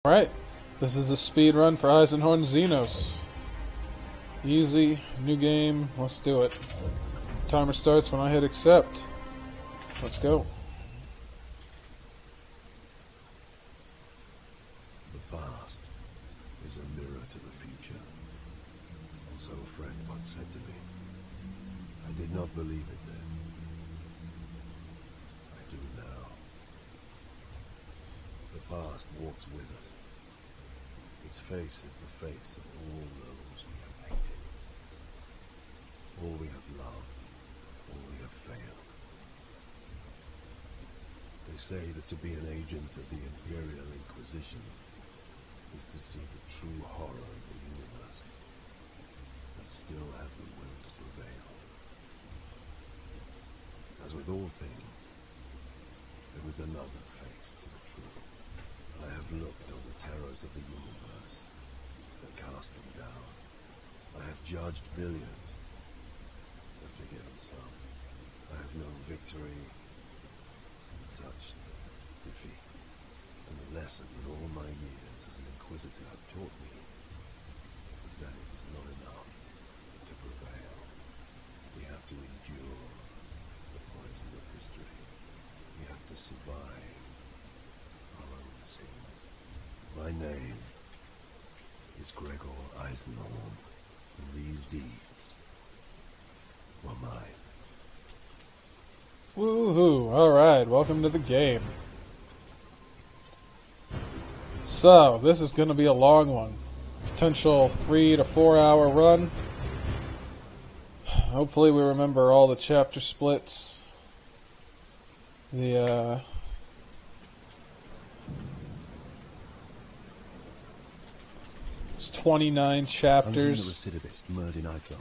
Alright, this is a speed run for Eisenhorn Xenos. Easy, new game, let's do it. Timer starts when I hit accept. Let's go. The past is a mirror to the future. And so a friend once said to me. I did not believe it then. I do now. The past walks with us. Its face is the face of all those we have hated. All we have loved, all we have failed. They say that to be an agent of the Imperial Inquisition is to see the true horror of the universe, and still have the will to prevail. As with all things, there is another face to the truth. I have looked on the terrors of the universe and cast them down. I have judged billions, but forgiven some. I have known victory, touched defeat, and the lesson that all my years as an inquisitor have taught me is that it is not enough to prevail. We have to endure the poison of history. We have to survive our own sins. My name is Gregor Eisenhorn, and these deeds were mine. Woohoo! Alright, welcome to the game. So, this is going to be a long one. Potential 3 to 4 hour run. Hopefully we remember all the chapter splits. It's 29 chapters. Hunting the recidivist Murdin Eichel.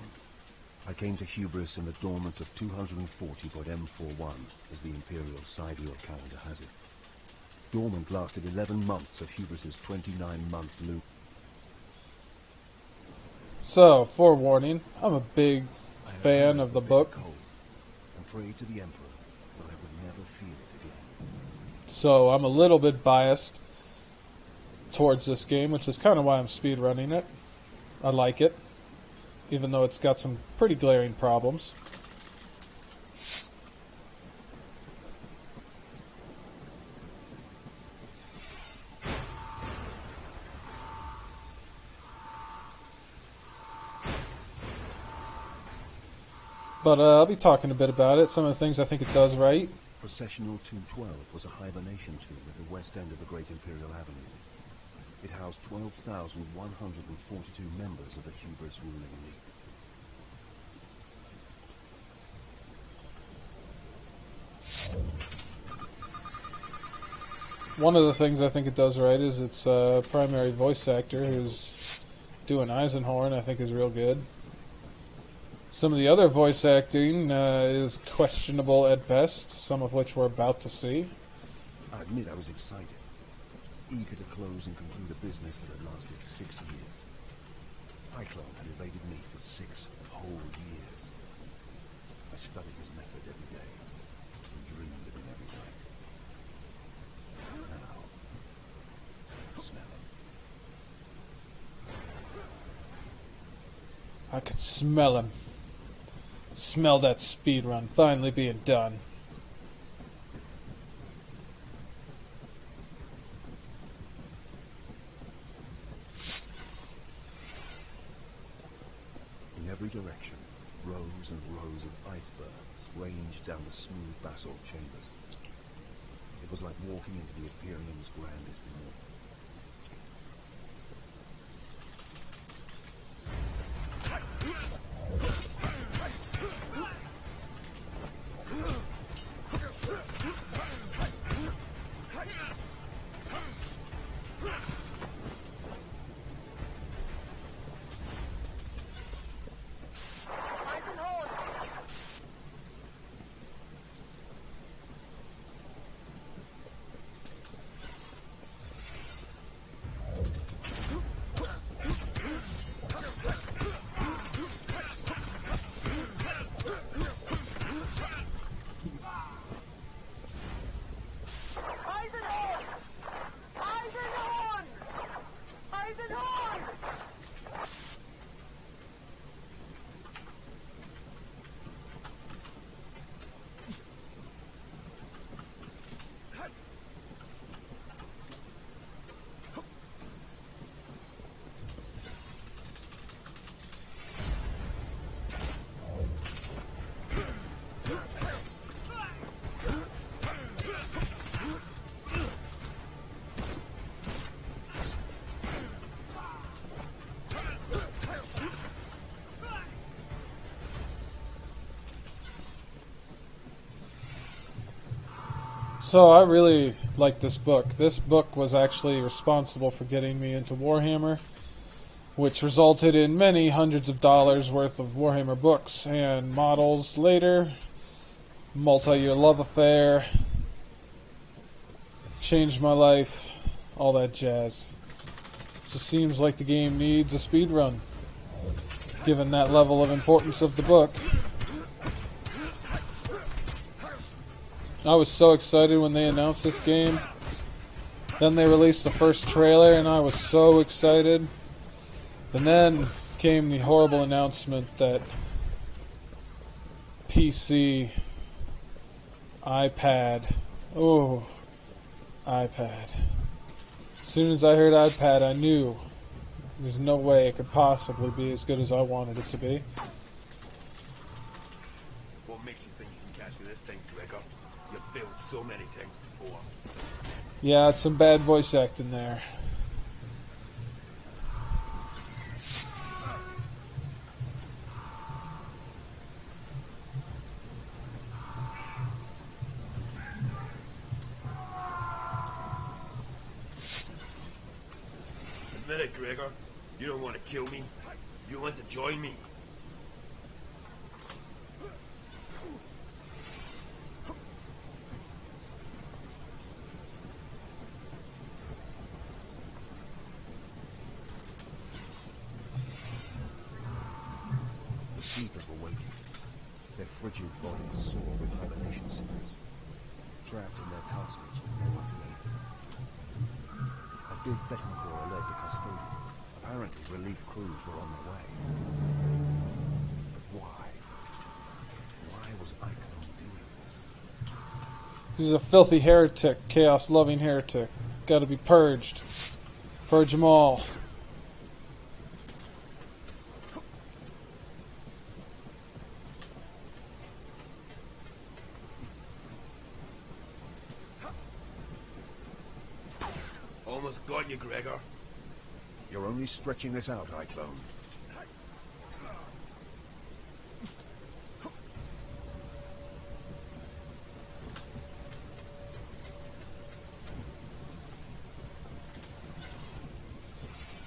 I came to Hubris in the dormant of 240.M41, as the Imperial sidereal calendar has it. Dormant lasted 11 months of Hubris's 29-month loop. So, forewarning, I'm a big fan of the book. And prayed to the Emperor that I would never feel it again. So, I'm a little bit biased towards this game, which is kind of why I'm speedrunning it. I like it, even though it's got some pretty glaring problems. But I'll be talking a bit about it, some of the things I think it does right. Processional 212 was a hibernation tomb at the west end of the Great Imperial Avenue. It housed 12,142 members of the Hubris ruling elite. One of the things I think it does right is its primary voice actor, who's doing Eisenhorn, I think is real good. Some of the other voice acting is questionable at best, some of which we're about to see. I admit I was excited, eager to close and conclude a business that had lasted 6 years. Eichel had evaded me for 6 whole years. I studied his methods every day and dreamed of him every night. Now, smell him. I could smell him. Smell that speedrun finally being done. In every direction, rows and rows of icebergs ranged down the smooth basalt chambers. It was like walking into the Imperium's grandest immortal. So I really like this book. This book was actually responsible for getting me into Warhammer, which resulted in many hundreds of dollars worth of Warhammer books and models later. Multi-year love affair. Changed my life. All that jazz. Just seems like the game needs a speed run, given that level of importance of the book. I was so excited when they announced this game. Then they released the first trailer and I was so excited. And then came the horrible announcement that PC, iPad, iPad. As soon as I heard iPad, I knew there's no way it could possibly be as good as I wanted it to be. What makes you think you can catch me this time, Gregor? You've failed so many times before. Yeah, it's some bad voice acting there. Admit it, Gregor. You don't want to kill me. You want to join me. The Seekers were waiting. Their frigid bodies sore with hibernation sickness. Trapped in their castles with no other aid. A big betting pool alert the custodians. Apparently relief crews were on their way. But why? Why was Eisenhorn doing this? He's a filthy heretic, chaos-loving heretic. Gotta be purged. Purge them all. Almost got you, Gregor. You're only stretching this out, Eichbone.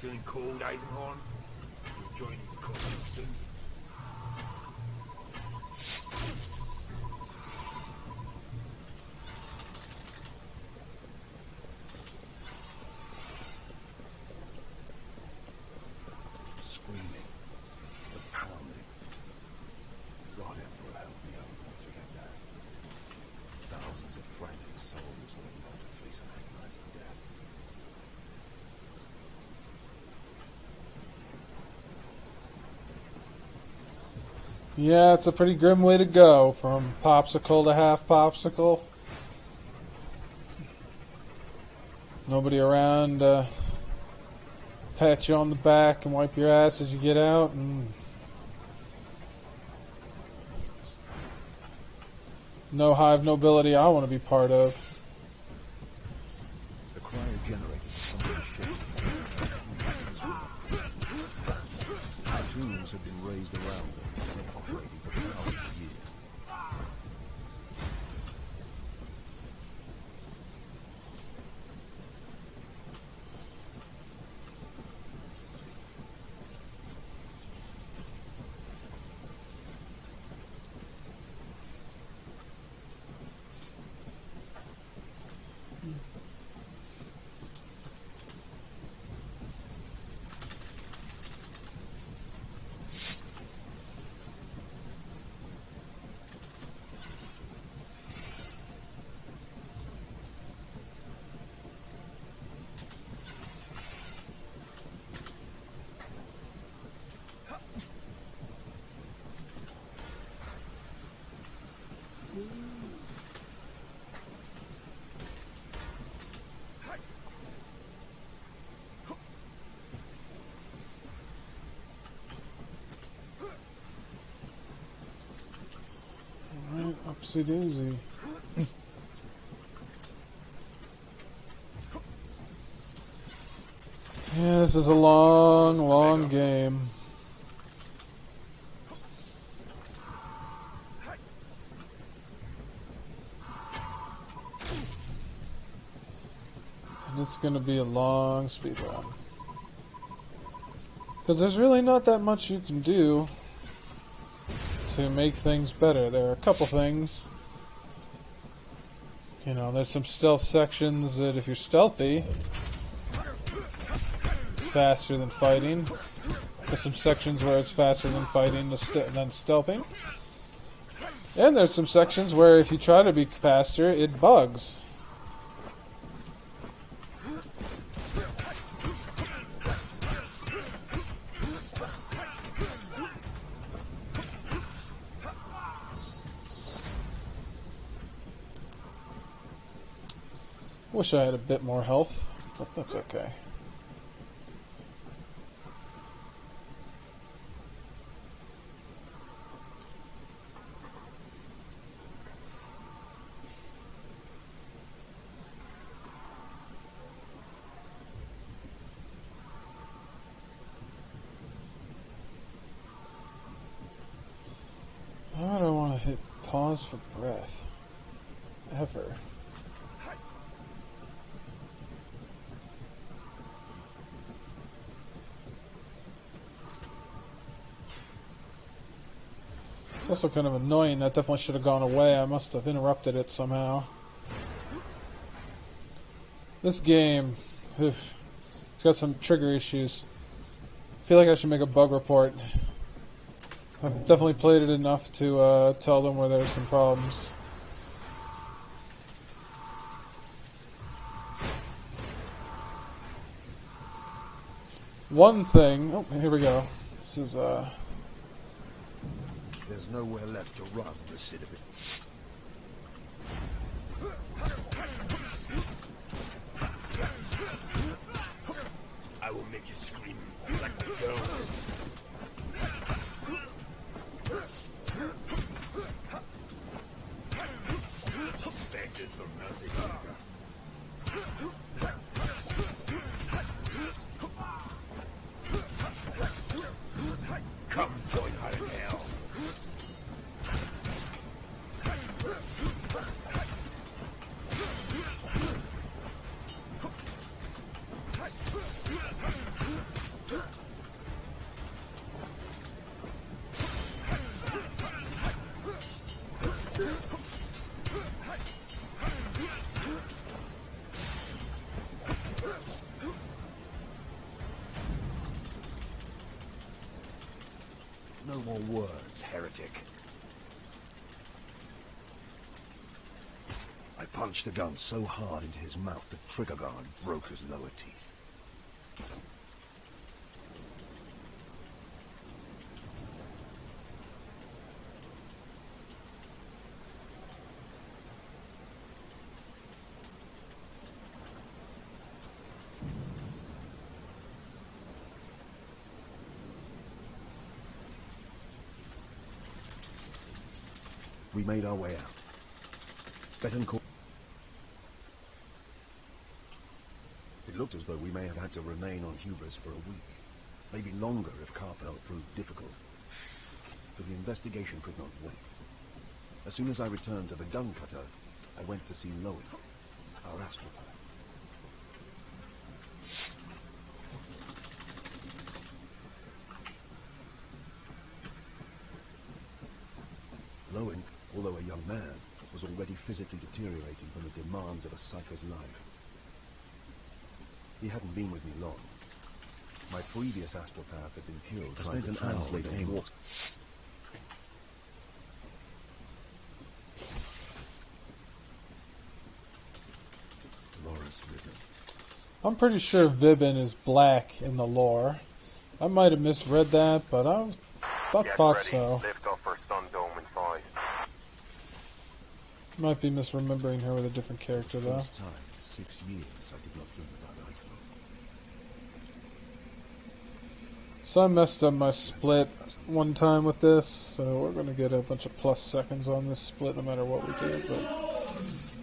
Feeling cold, Eisenhorn? You'll join these causes soon. Screaming, the pounding. God Emperor help me, I will not forget that. Thousands of frantic souls waiting out to face an agonizing death. Yeah, it's a pretty grim way to go, from popsicle to half popsicle. Nobody around pat you on the back and wipe your ass as you get out, and no hive nobility I want to be part of. The cryogenerator suddenly shifted. Tombs had been raised around them and been operating for thousands of years. Oopsie daisy. Yeah, this is a long, long game. And it's going to be a long speedrun. Because there's really not that much you can do to make things better. There are a couple things. You know, there's some stealth sections that if you're stealthy, it's faster than fighting. There's some sections where it's faster than fighting than stealthing. And there's some sections where if you try to be faster, it bugs. Wish I had a bit more health, but that's okay. I don't want to hit pause for breath. Ever. It's also kind of annoying. That definitely should have gone away. I must have interrupted it somehow. This game, it's got some trigger issues. I feel like I should make a bug report. I've definitely played it enough to tell them where there's some problems. One thing... Oh, here we go. This is, There's nowhere left to run, the city of it. I will make you scream like a girl. Beg this for mercy. Come join her in hell. No more words, heretic. I punched the gun so hard into his mouth the trigger guard broke his lower teeth. We made our way out. Betancourt. It looked as though we may have had to remain on Hubris for a week, maybe longer if Carpel proved difficult. But the investigation could not wait. As soon as I returned to the gun cutter, I went to see Lowen, our astropath. Lowen, although a young man, was already physically deteriorating from the demands of a psyker's life. He hadn't been with me long. My previous astropath had been killed trying to translate water. Loris Vibin. I'm pretty sure Vibin is black in the lore. I might have misread that, but I thought so. Lift off for Sundome in 5. Might be misremembering her with a different character, though. First time in 6 years I did not think about Eichel. So I messed up my split. one time with this, so we're going to get a bunch of plus seconds on this split no matter what we do, but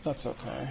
that's okay.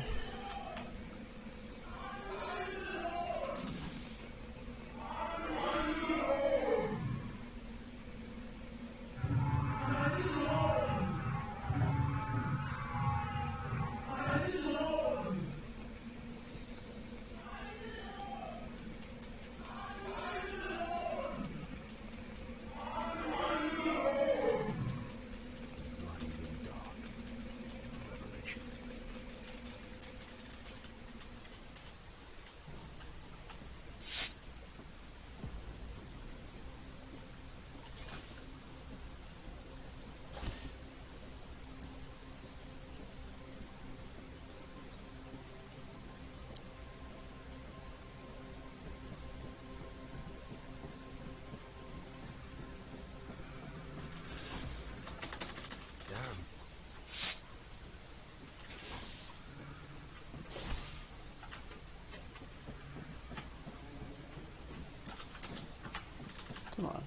Come on.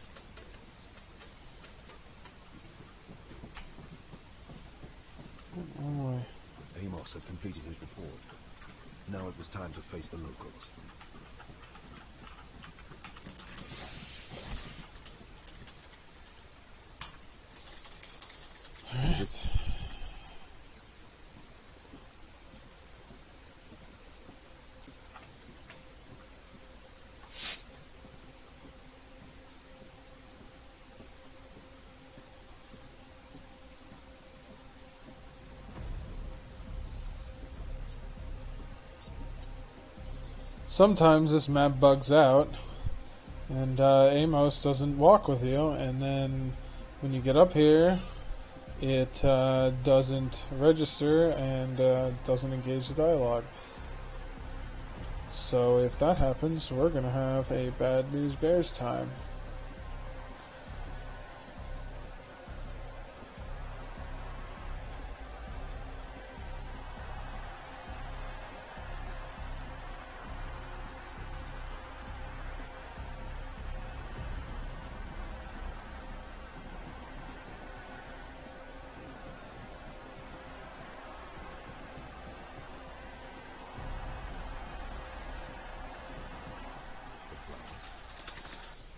Wrong way. Amos had completed his report. Now it was time to face the locals. Alright. Sometimes this map bugs out, and Amos doesn't walk with you, and then when you get up here, it doesn't register and doesn't engage the dialogue. So if that happens, we're going to have a bad news bears time.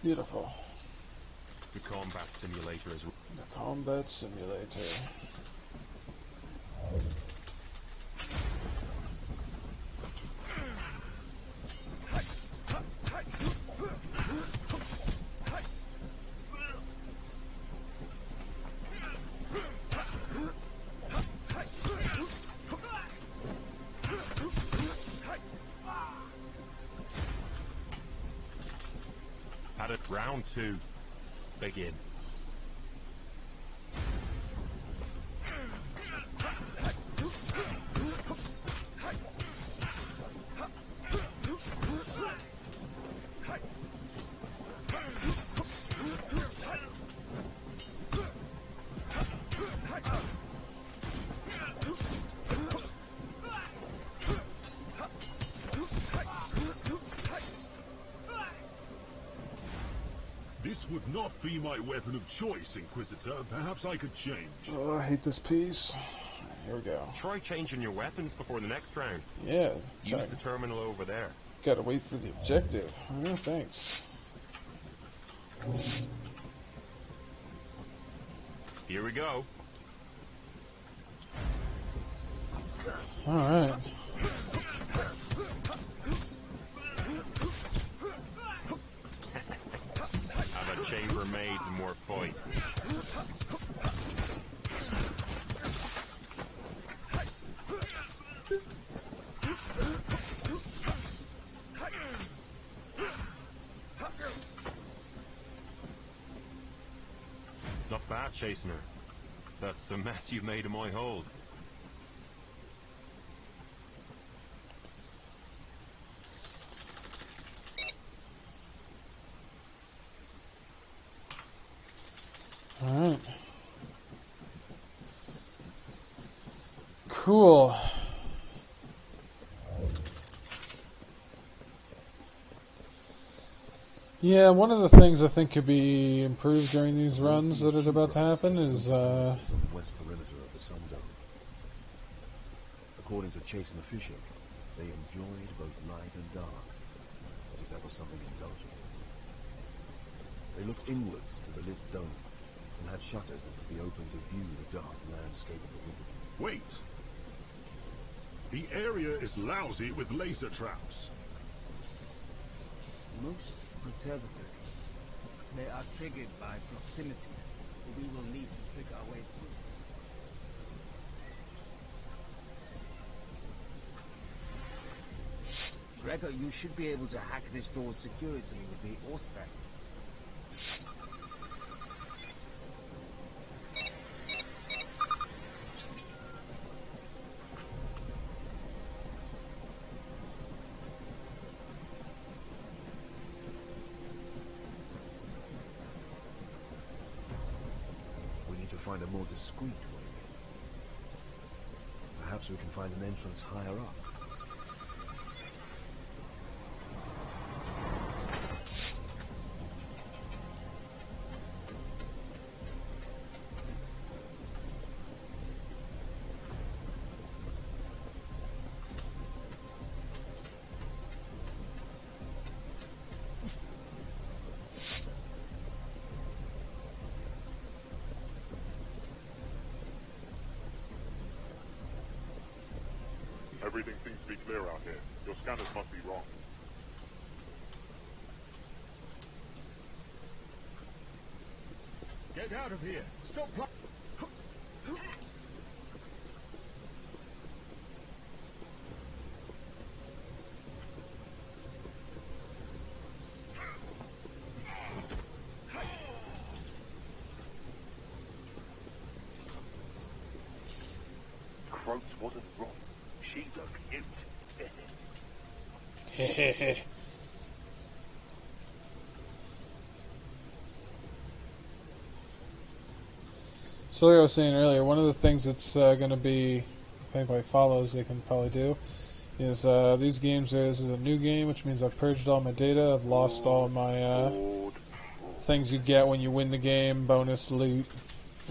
Beautiful. The combat simulator is... The combat simulator. Had it round 2. Begin. This would not be my weapon of choice, Inquisitor. Perhaps I could change. Oh, I hate this piece. Here we go. Try changing your weapons before the next round. Yeah. Use the terminal over there. Gotta wait for the objective. Oh, thanks. Here we go. Alright. Have a chambermaid and more fight. Not bad, chasing her. That's a mess you made of my hold. Alright. Cool. Yeah, one of the things I think could be improved during these runs that are about to happen is, On the west perimeter of the Sun Dome. According to Chase and the Fisher, they enjoyed both light and dark, as if that was something indulgent. They looked inwards to the lit dome, and had shutters that could be opened to view the dark landscape of the river. Wait! The area is lousy with laser traps. Most perturbatory. They are triggered by proximity. We will need to trick our way through. Gregor, you should be able to hack this door's security with the Auspex. We need to find a more discreet way in. Perhaps we can find an entrance higher up. Everything seems to be clear out here. Your scanners must be wrong. Get out of here! Stop! Croats wasn't wrong. She looked cute. Hehehe. So like I was saying earlier, one of the things that's going to be, if anybody follows, they can probably do, is these games, this is a new game, which means I've purged all my data, I've lost all my things you get when you win the game, bonus loot,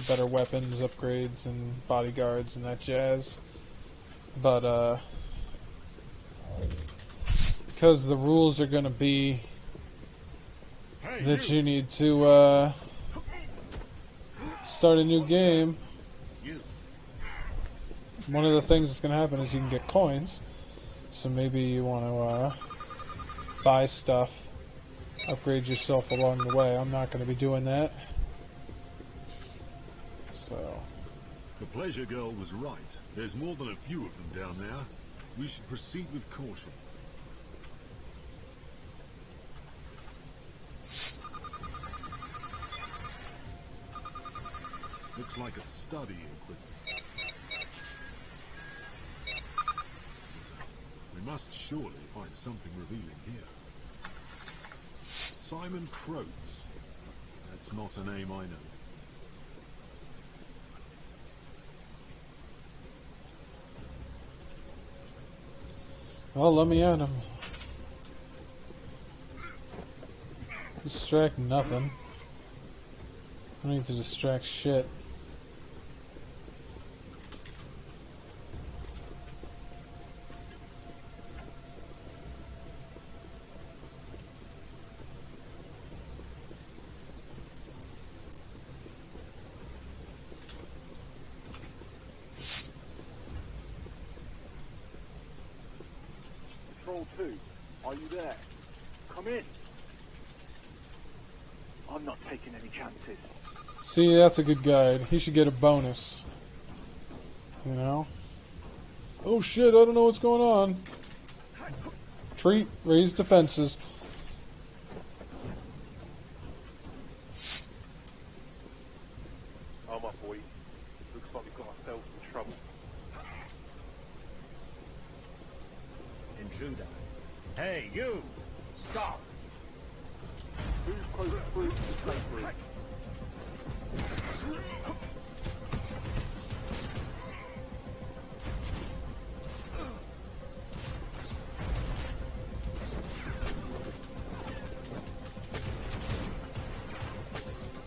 better weapons, upgrades, and bodyguards, and that jazz. But, because the rules are going to be that you need to start a new game, one of the things that's going to happen is you can get coins. So maybe you want to buy stuff, upgrade yourself along the way. I'm not going to be doing that. So The pleasure girl was right. There's more than a few of them down there. We should proceed with caution. Looks like a study equipment. We must surely find something revealing here. Simon Croats. That's not a name I know. well, let me at him. Distract nothing. I don't need to distract shit. Patrol 2, are you there? Come in. I'm not taking any chances. See, that's a good guide. He should get a bonus. You know? Oh shit, I don't know what's going on. Treat, raise defenses. Oh my boy, looks like we've got ourselves in trouble. Intruder. Hey, you! Stop! Who's close through to the safe room?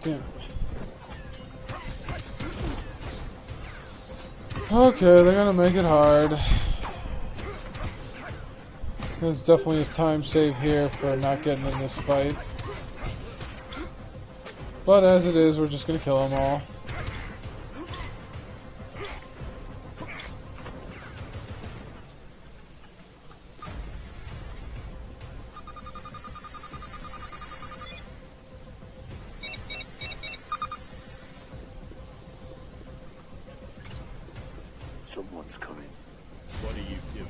Damn it. Okay, they're gonna make it hard. There's definitely a time save here for not getting in this fight. But as it is, we're just gonna kill them all. Someone's coming. What are you doing?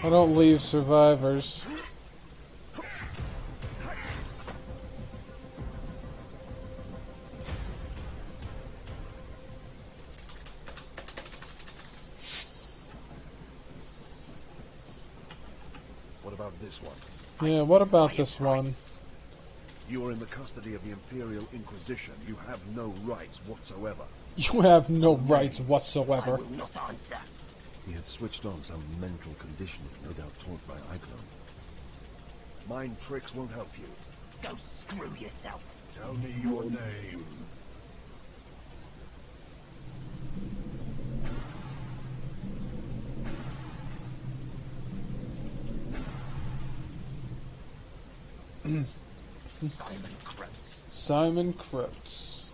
I don't leave survivors. What about this one? Yeah, what about this one? You are in the custody of the Imperial Inquisition. You have no rights whatsoever. You have no rights whatsoever. Not answer. He had switched on some mental conditioning, no doubt taught by Eichmann. Mind tricks won't help you. Go screw yourself. Tell me your name. Simon Croats. Simon Croats.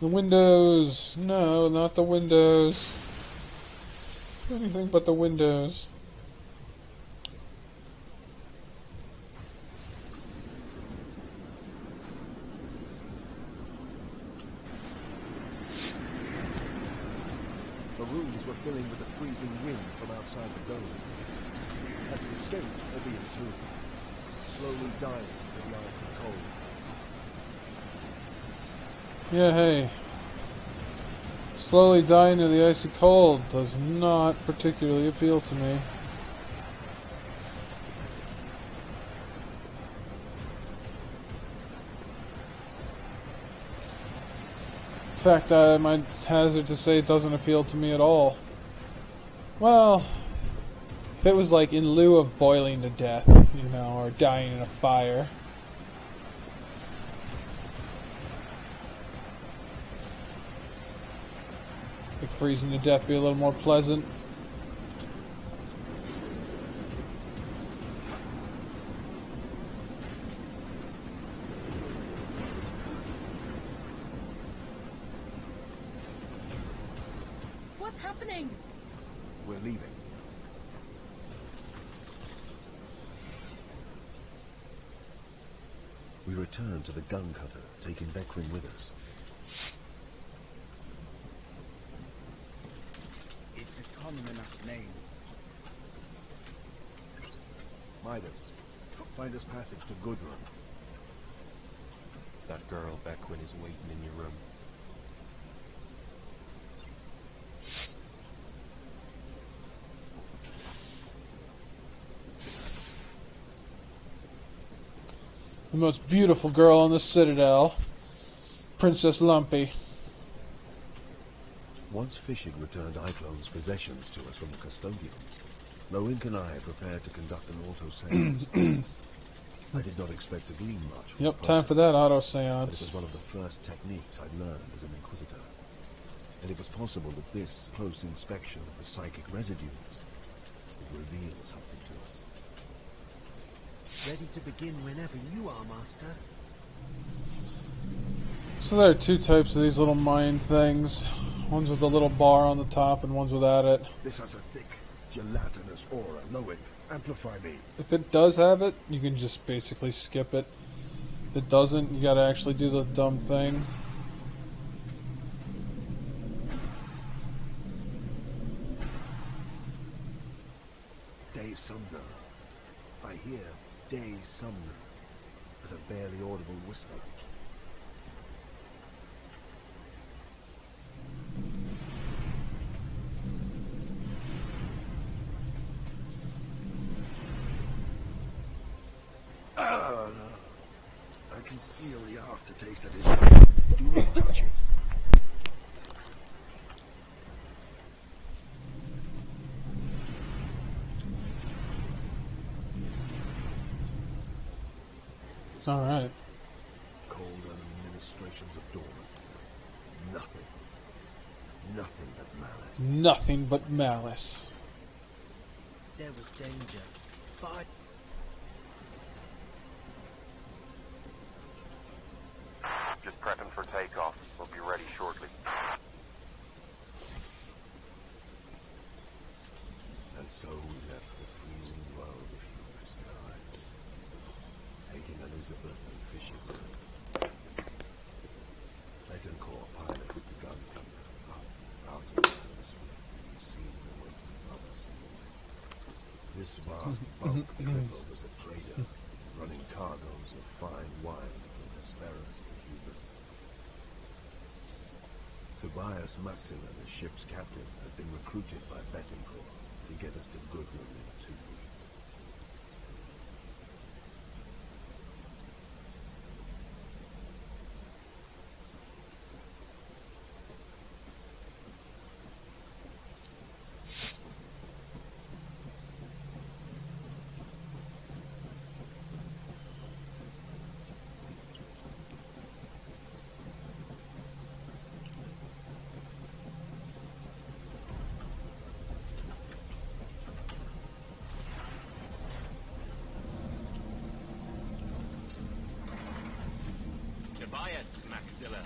The windows. No, not the windows. Anything but the windows. The rooms were filling with the freezing wind from outside the dome. Had escaped, albeit too. Slowly dying to the ice and cold. Yeah, hey. Slowly dying to the icy cold does not particularly appeal to me. In fact, I might hazard to say it doesn't appeal to me at all. Well, if it was like in lieu of boiling to death, you know, or dying in a fire. Like freezing to death be a little more pleasant. What's happening? We're leaving. We return to the gun cutter, taking Beckrin with us. It's a common enough name. Midas, find us passage to Gudrun. That girl, Beckwin, is waiting in your room. The most beautiful girl on the Citadel, Princess Lumpy. Once Fishig returned Eichlone's possessions to us from the custodians, Loink and I prepared to conduct an auto-seance. I did not expect to glean much. from Yep, the time for process, that but it auto-seance. was one of the first techniques I'd learned as an Inquisitor. And it was possible that this close inspection of the psychic residues would reveal something to us. Ready to begin whenever you are, Master. So there are two types of these little mind things. One's with a little bar on the top and one's without it. This has a thick, gelatinous aura. Loink, amplify me. If it does have it, you can just basically skip it. If it doesn't, you gotta actually do the dumb thing. Day Sumner. I hear Day Sumner as a barely audible whisper. can feel the aftertaste of his breath. Do not touch it. Alright. Cold administrations of dawn. Nothing. Nothing but malice. Nothing but malice. There was danger, but I... Just prepping for takeoff. We'll be ready shortly. And so we left the freezing world of humans behind, taking Elizabeth and fishing birds. Leadencore pilot with the gun up out of the atmosphere to be seen away from others. This vast bulk cripple was a trader, running cargoes of fine wine from Hesperus to Hubris. Tobias Maxilla, the ship's captain, had been recruited by Betancourt to get us to Goodman in 2 weeks. Tobias Maxilla.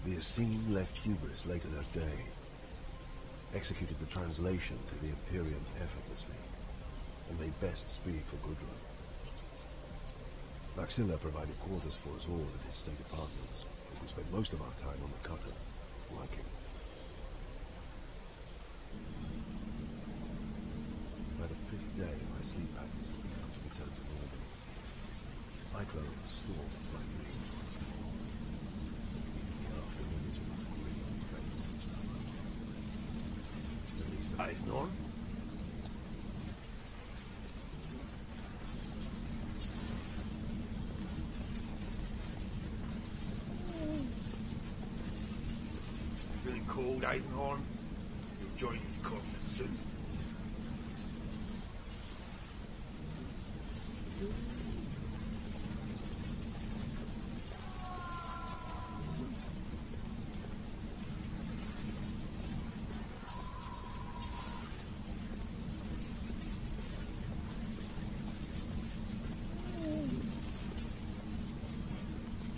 The Essene left Hubris later that day, executed the translation to the Imperium effortlessly, and made best speed for Gudrun. Maxilla provided quarters for us all at his state apartments, and we spent most of our time on the cutter, working. By the 5th day, my sleep patterns had begun to return to normal. My clothes stormed my dreams once more. The after images of green face. At least Eisenhorn? Feeling cold, Eisenhorn? You'll join these corpses soon.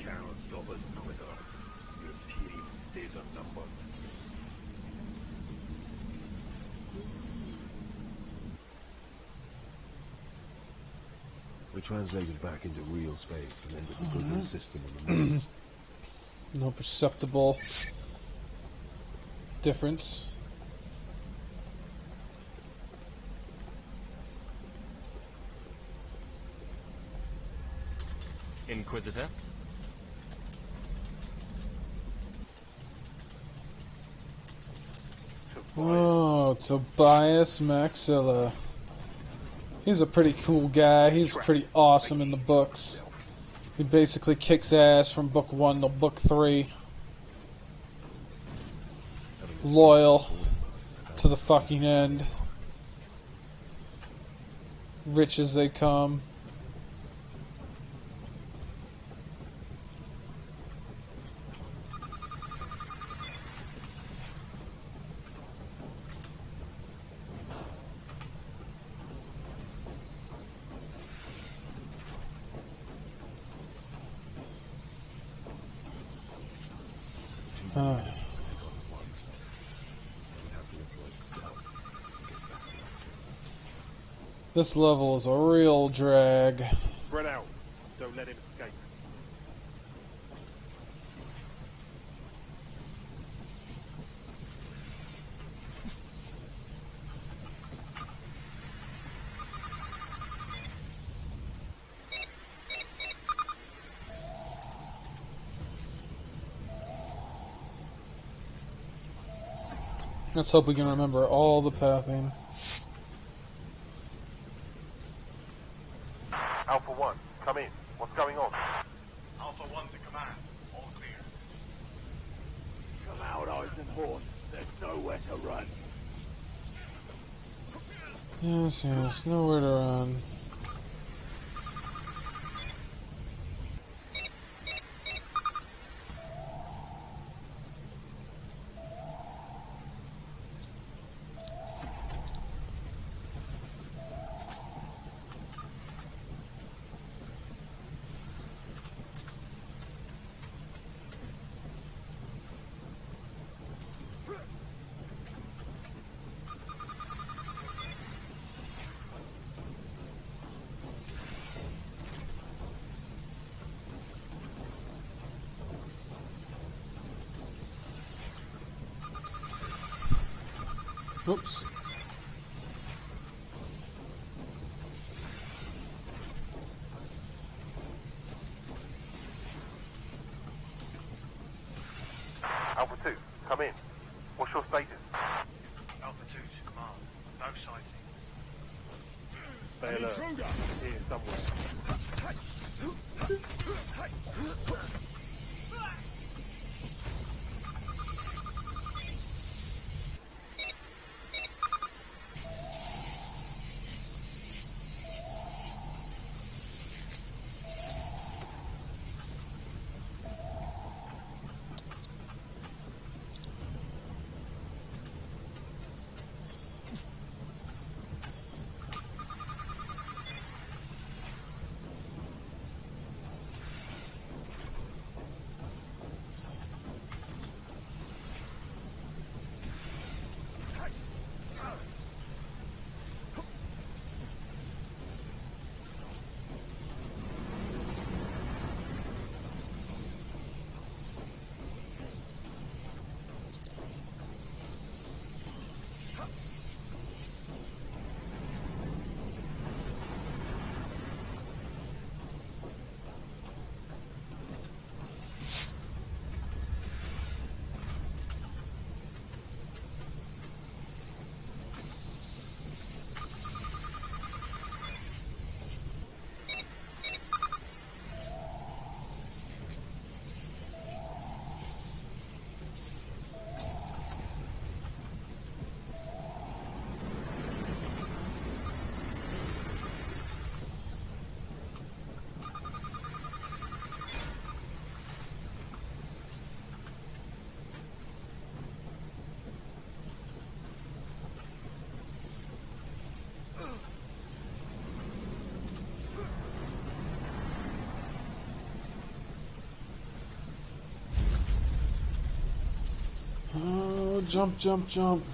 Cannot stop us, Inquisitor. Your Imperium's days are numbered. We translated back into real space and entered the Goodman system on the moon. No perceptible difference. Inquisitor. Oh, Tobias Maxilla. He's a pretty cool guy. He's pretty awesome in the books. He basically kicks ass from book 1 to book 3. Loyal to the fucking end. Rich as they come. This level is a real drag. Spread out. Don't let him escape. Let's hope we can remember all the pathing. Alpha 1, come in. What's going on? Alpha 1 to command. All clear. Come out, Eisenhorn. There's nowhere to run. Yes, yes, nowhere to run. Whoops. Alpha 2, come in. What's your status? Alpha 2 to command. No sighting. Stay alert. Here somewhere. Oh, jump, jump, jump.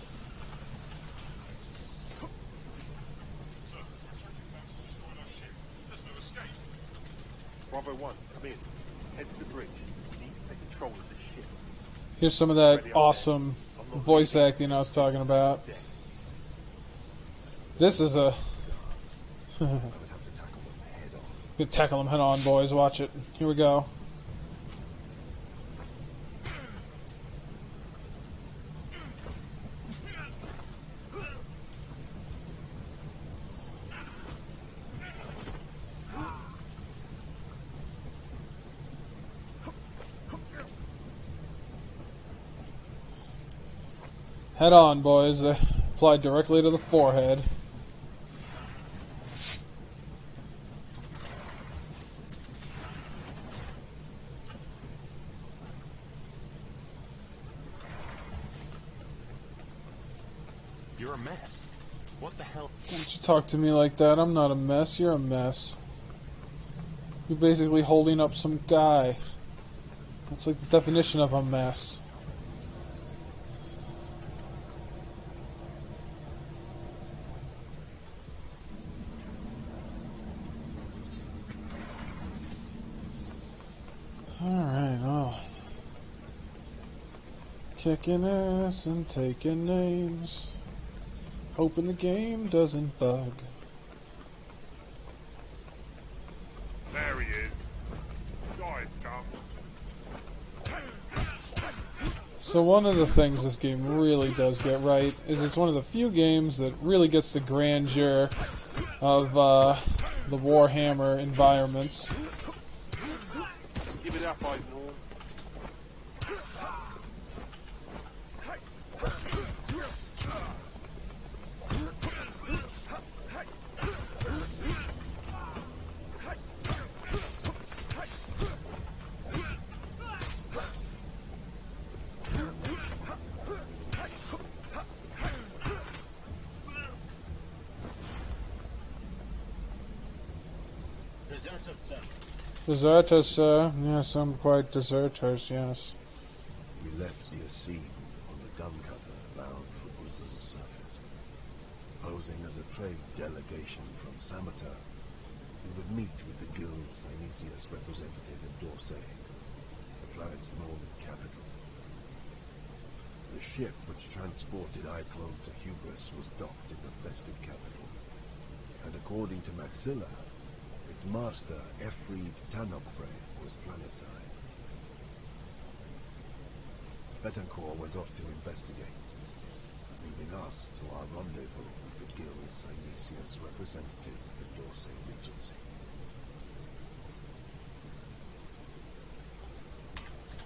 Sir, destroying our ship. There's no escape. Bravo 1, come in. Head to the bridge. Need to take control of this ship. Here's some of that awesome voice acting I was talking about. This is a... Gonna tackle him head on, boys. Watch it. Here we go. Head on, boys. Applied directly to the forehead. You're a mess. What the hell? Don't you talk to me like that. I'm not a mess. You're a mess. You're basically holding up some guy. That's like the definition of a mess. Alright, oh. Kicking ass and taking names. Hoping the game doesn't bug. There he is. Guys, come. So one of the things this game really does get right is it's one of the few games that really gets the grandeur of the Warhammer environments. Give it up, Eisenhorn. Deserters, sir. Yes, I'm quite deserters, yes. We left the scene on the gun cutter bound for Britain's surface. Posing as a trade delegation from Samatha, we would meet with the guild Synesius representative in Dorsey, the planet's northern capital. The ship which transported Iclone to Hubris was docked in the festive capital, and according to Maxilla, its master, Efreed Tanopre, was planetside. Betancourt went off to investigate, leaving us to our rendezvous with the guild Synesius representative of the Dorsey Regency.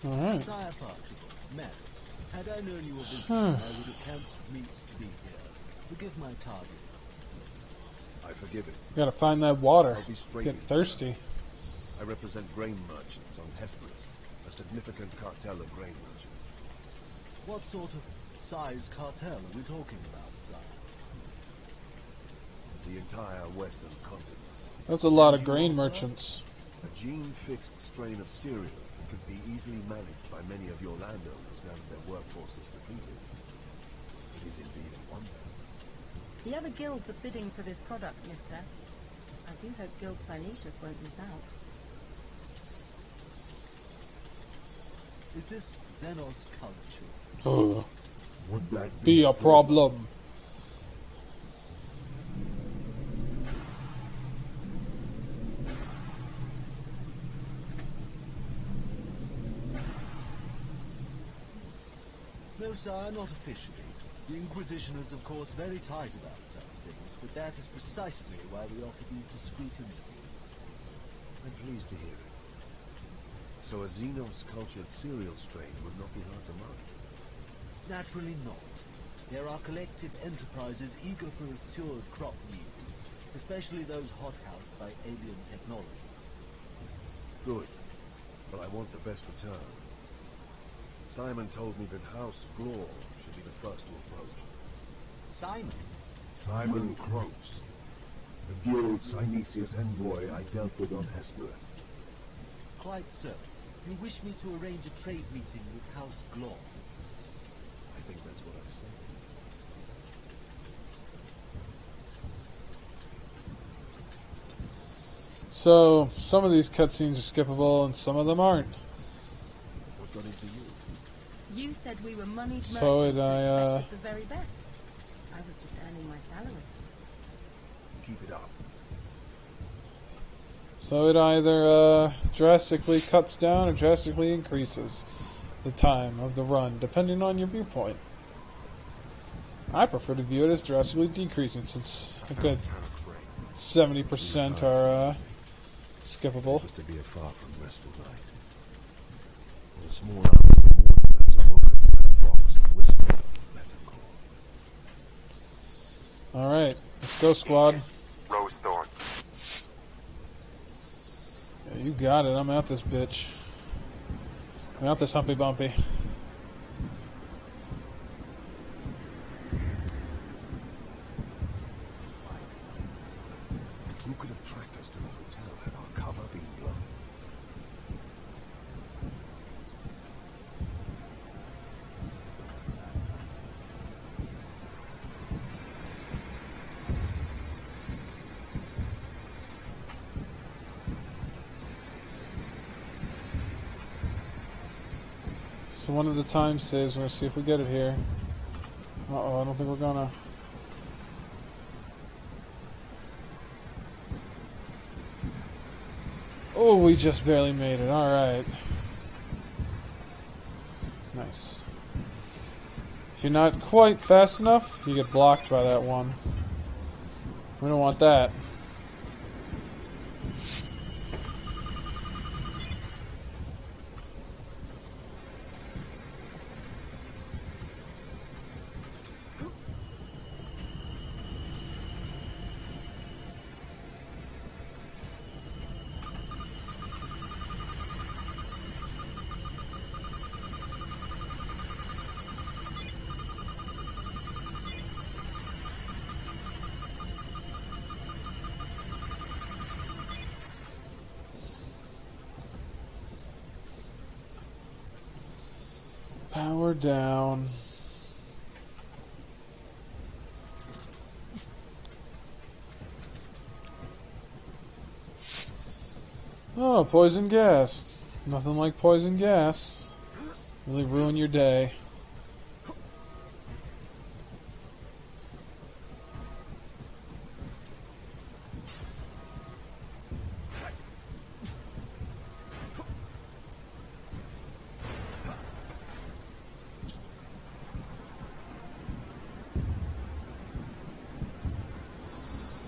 Alright. Sire Parchable, Mary, had I known you were visiting, I would have camped meat to be here. Forgive my tardiness. I forgive it. Gotta find that water. I'll be straight Get with you, thirsty. sir. I represent grain merchants on Hesperus, a significant cartel of grain merchants. What sort of size cartel are we talking about, sire? The entire western continent. That's a lot of grain merchants. A gene-fixed strain of cereal that could be easily managed by many of your landowners now that their workforce is depleted. It is indeed a wonder. The other guilds are bidding for this product, mister. I do hope Guild Synesius won't miss out. Is this Xenos culture? Would that Be a problem. No, sire, not officially. The Inquisition is, of course, very tight about such things, but that is precisely why we offer these discreet interviews. I'm pleased to hear it. So a Xenos-cultured cereal strain would not be hard to market? Naturally not. There are collective enterprises eager for assured crop yields, especially those hothoused by alien technology. Good. But I want the best return. Simon told me that House Glor should be the first to approach. Simon? Simon Croats. The guild Synesius envoy I dealt with on Hesperus. Quite so. You wish me to arrange a trade meeting with House Glor? I think that's what I said. So, some of these cutscenes are skippable and some of them aren't. What got into you? You said we were moneyed So merchants did I, who expected the very best. I was just earning my salary. Keep it up. So it either drastically cuts down or drastically increases the time of the run, depending on your viewpoint. I prefer to view it as drastically decreasing, since a good 70% are skippable. It was to be a far from restful night. In the small hours of the morning, I was awoken by a voice that whispered of Betancourt. Alright, let's go, squad. Rose Thorn. Yeah, you got it, I'm out this bitch. I'm out this humpy bumpy. Who could have tracked us to the hotel had our cover been blown? So one of the time saves, we're going to see if we get it here. Uh-oh, I don't think we're gonna. Oh, we just barely made it. Alright. Nice. If you're not quite fast enough, you get blocked by that one. We don't want that. Power down. Oh, poison gas. Nothing like poison gas. Really ruin your day.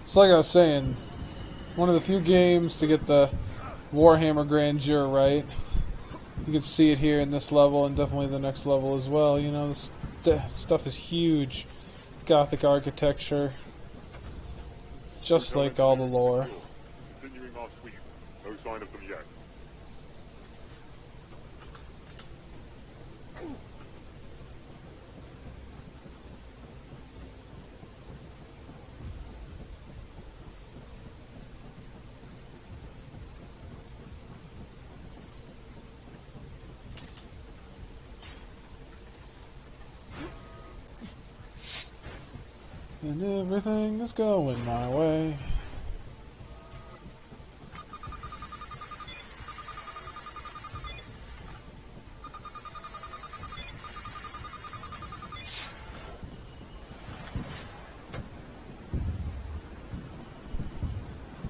So like I was saying, one of the few games to get the Warhammer Grandeur right. You can see it here in this level and definitely the next level as well. You know, this stuff is huge. Gothic architecture. Just like all the lore. Continuing our sweep. No sign of them yet. And everything is going my way.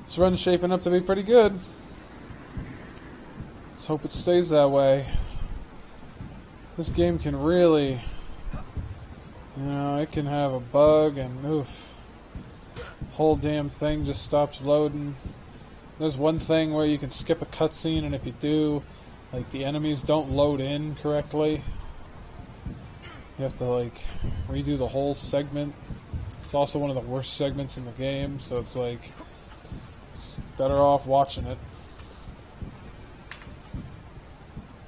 This run's shaping up to be pretty good. Let's hope it stays that way. This game can really... You know, it can have a bug and oof. Whole damn thing just stops loading. There's one thing where you can skip a cutscene, and if you do, like, the enemies don't load in correctly. You have to, like, redo the whole segment. It's also one of the worst segments in the game, so it's like, it's better off watching it.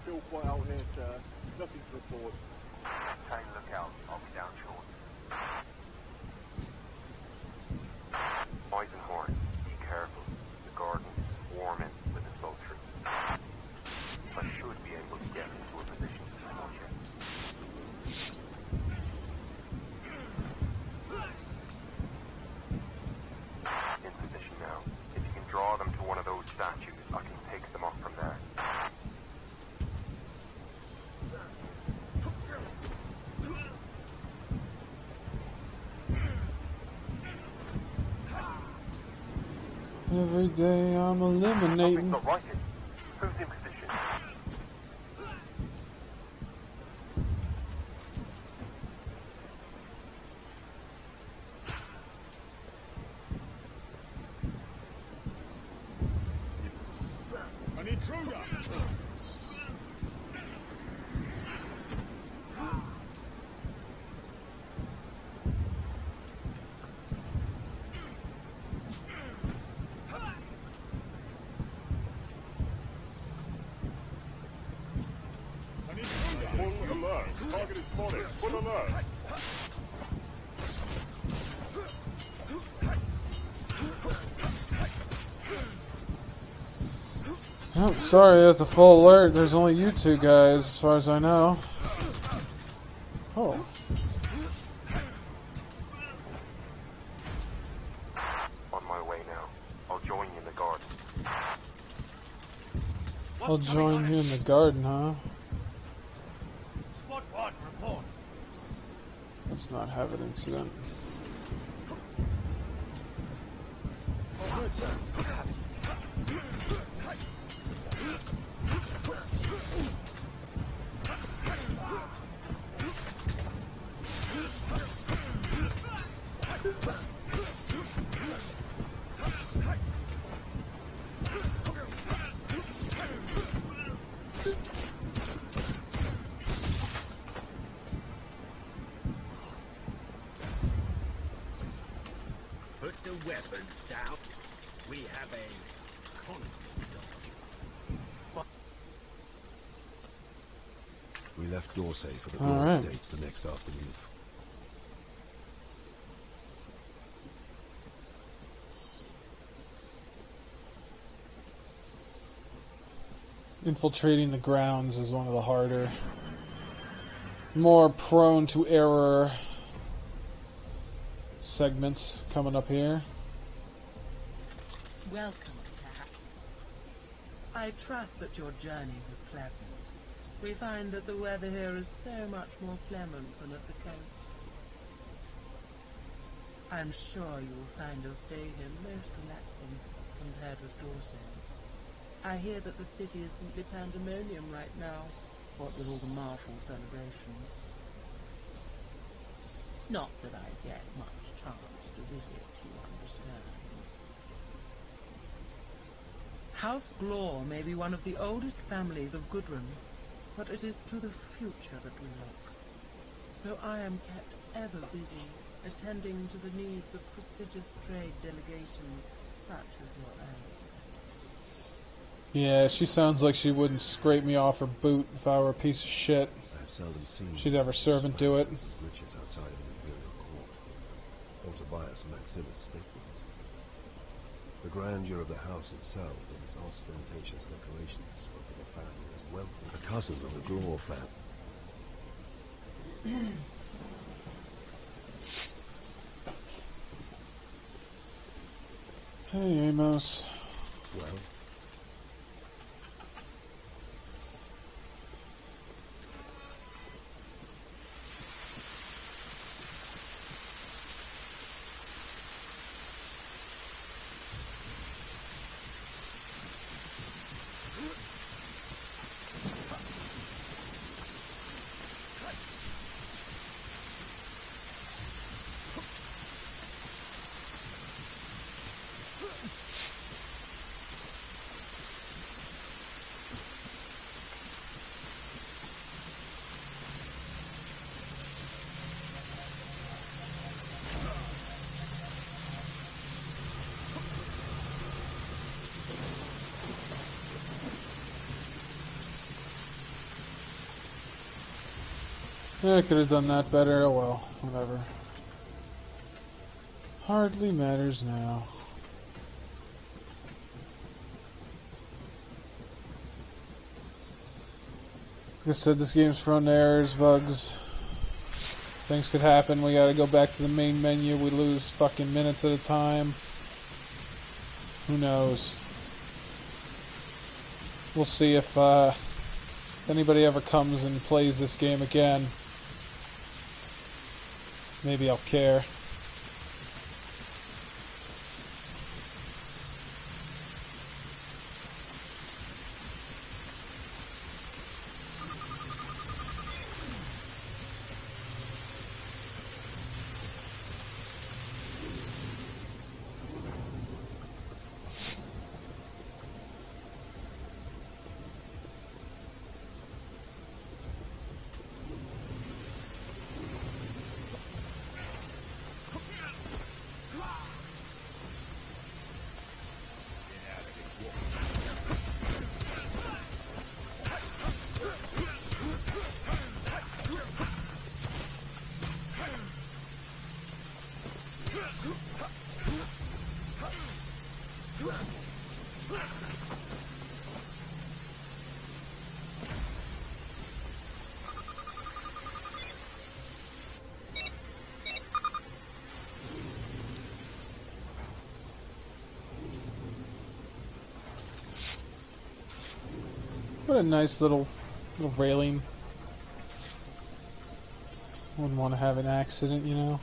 Still quite out here, sir. Nothing to report. Time lookout. I'll be down short. Eisenhorn, be careful. The garden is swarming with the sultry. I should be able to get into a position to smoke it. In position now. If you can draw them to one of those statues, I can take them off from there. Every day I'm eliminating. Something's not right here. Who's in position? An intruder! Full alert. Target is spotted. Full alert. Oh, sorry, it's a full alert. There's only you two guys, as far as I know. Oh. On my way now. I'll join you in the garden. I'll join you in the garden, huh? Squad 1, report. Let's not have an incident. Put the weapons down. We have a conflict. We left Dorsey for the All Broad right. States the next afternoon. Infiltrating the grounds is one of the harder more prone to error segments coming up here. Welcome, Cat. I trust that your journey was pleasant. We find that the weather here is so much more clement than at the coast. I'm sure you will find your stay here most relaxing compared with Dorset. I hear that the city is simply pandemonium right now, what with all the martial celebrations. Not that I get much chance to visit, you understand. House Glor may be one of the oldest families of Gudrun, but it is to the future that we look. So I am kept ever busy, attending to the needs of prestigious trade delegations such as your own. Yeah, she sounds like she wouldn't scrape me off her boot if I were a piece of shit. I've seldom seen She'd have her servant do it. riches outside of an imperial court. Or Tobias Maximus statement. The grandeur of the house itself and its ostentatious decorations spoke of a family as wealthy. The cousin of the Glor family. Hey, Amos. Well, Yeah, I could have done that better. Oh well, whatever. Hardly matters now. Like I said, this game's prone to errors, bugs. Things could happen. We gotta go back to the main menu. We lose fucking minutes at a time. Who knows? We'll see if anybody ever comes and plays this game again. Maybe I'll care. What a nice little railing. Wouldn't want to have an accident, you know.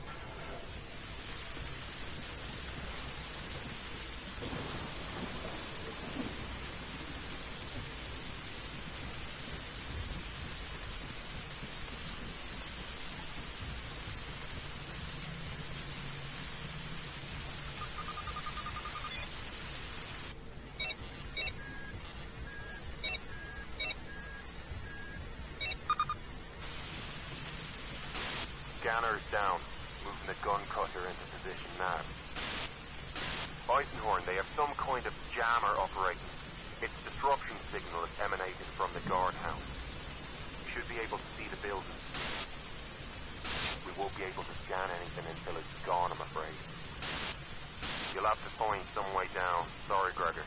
Scanners down. Moving the gun cutter into position now. Eisenhorn, they have some kind of jammer operating. Its disruption signal is emanating from the guardhouse. You should be able to see the building. We won't be able to scan anything until it's gone, I'm afraid. You'll have to find some way down. Sorry, Gregor.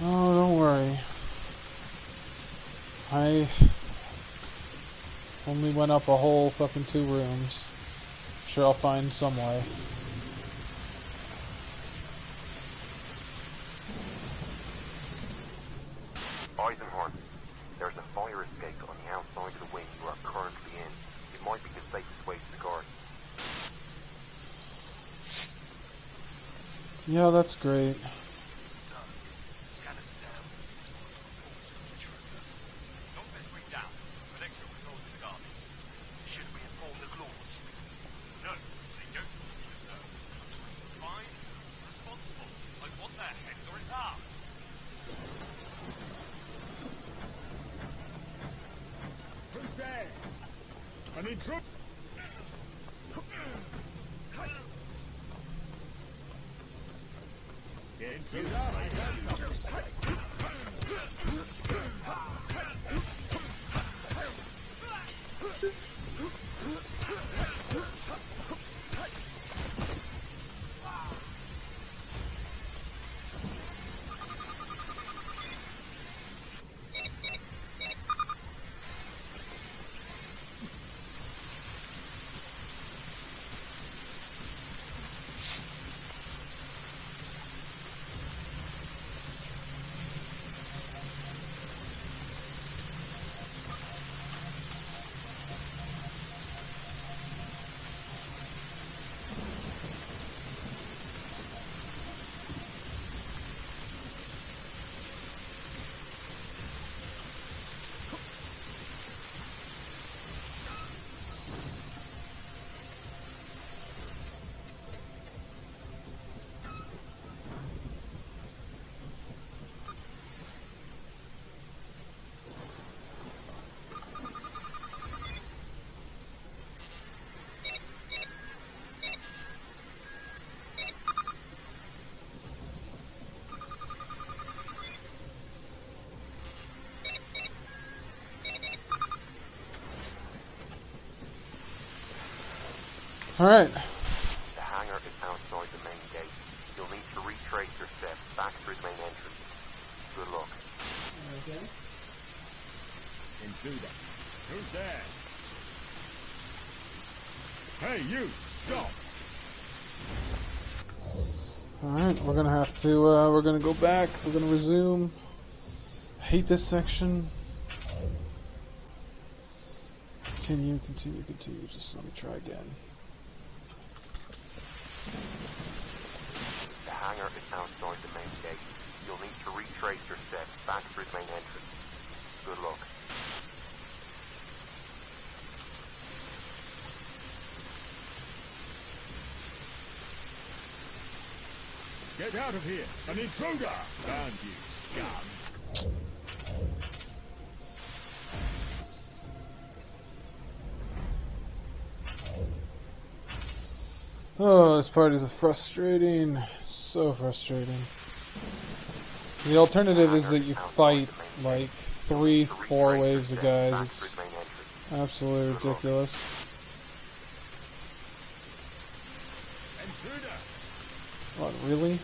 Oh, don't worry. I only went up a whole fucking 2 rooms. I'm sure I'll find some way. Eisenhorn, there's a fire escape on the outside of the wing you are currently in. It might be the safest way to the guard. Yeah, that's great. Sir, the scanners are down. Reports from the trooper. Not this way down. The next one goes in the garbage. Should we inform the claws? No, they don't need us know. Find who's responsible. I want their heads or it's ours. Who's there? An intruder! Alright. The hangar is outside the main gate. You'll need to retrace your steps back through the main entrance. Good luck. Okay. Intruder. Who's there? Hey, you! Stop! Alright, we're gonna have to, we're gonna go back. We're gonna resume. I hate this section. Continue. Just let me try again. The hangar is outside the main gate. You'll need to retrace your steps back through the main entrance. Good luck. Get out of here! An intruder! Found you, scum! Oh, this part is frustrating. So frustrating. The alternative is that you fight like 3-4 waves of guys. It's absolutely ridiculous. Intruder! What, really?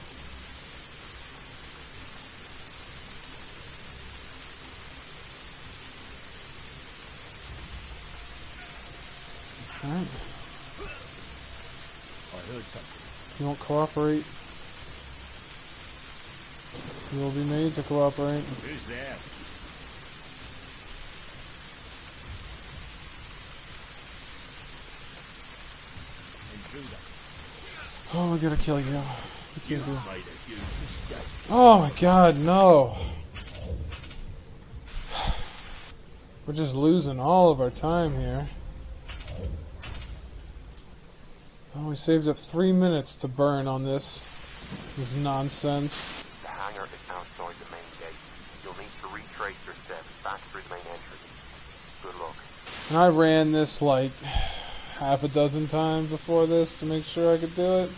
Alright. I heard something. If you won't cooperate, you will be made to cooperate. Who's there? Intruder. Oh, we gotta kill you. We You can't do. made a huge mistake. Oh my god, no! We're just losing all of our time here. Oh, we saved up 3 minutes to burn on this. This nonsense. The hangar is outside the main gate. You'll need to retrace your steps back through the main entrance. Good luck. And I ran this like half a dozen times before this to make sure I could do it.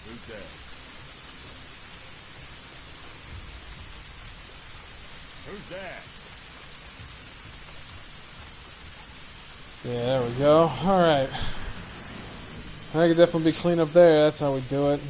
Who's there? Who's there? Yeah, there we go. Alright. I could definitely be clean up there. That's how we do it.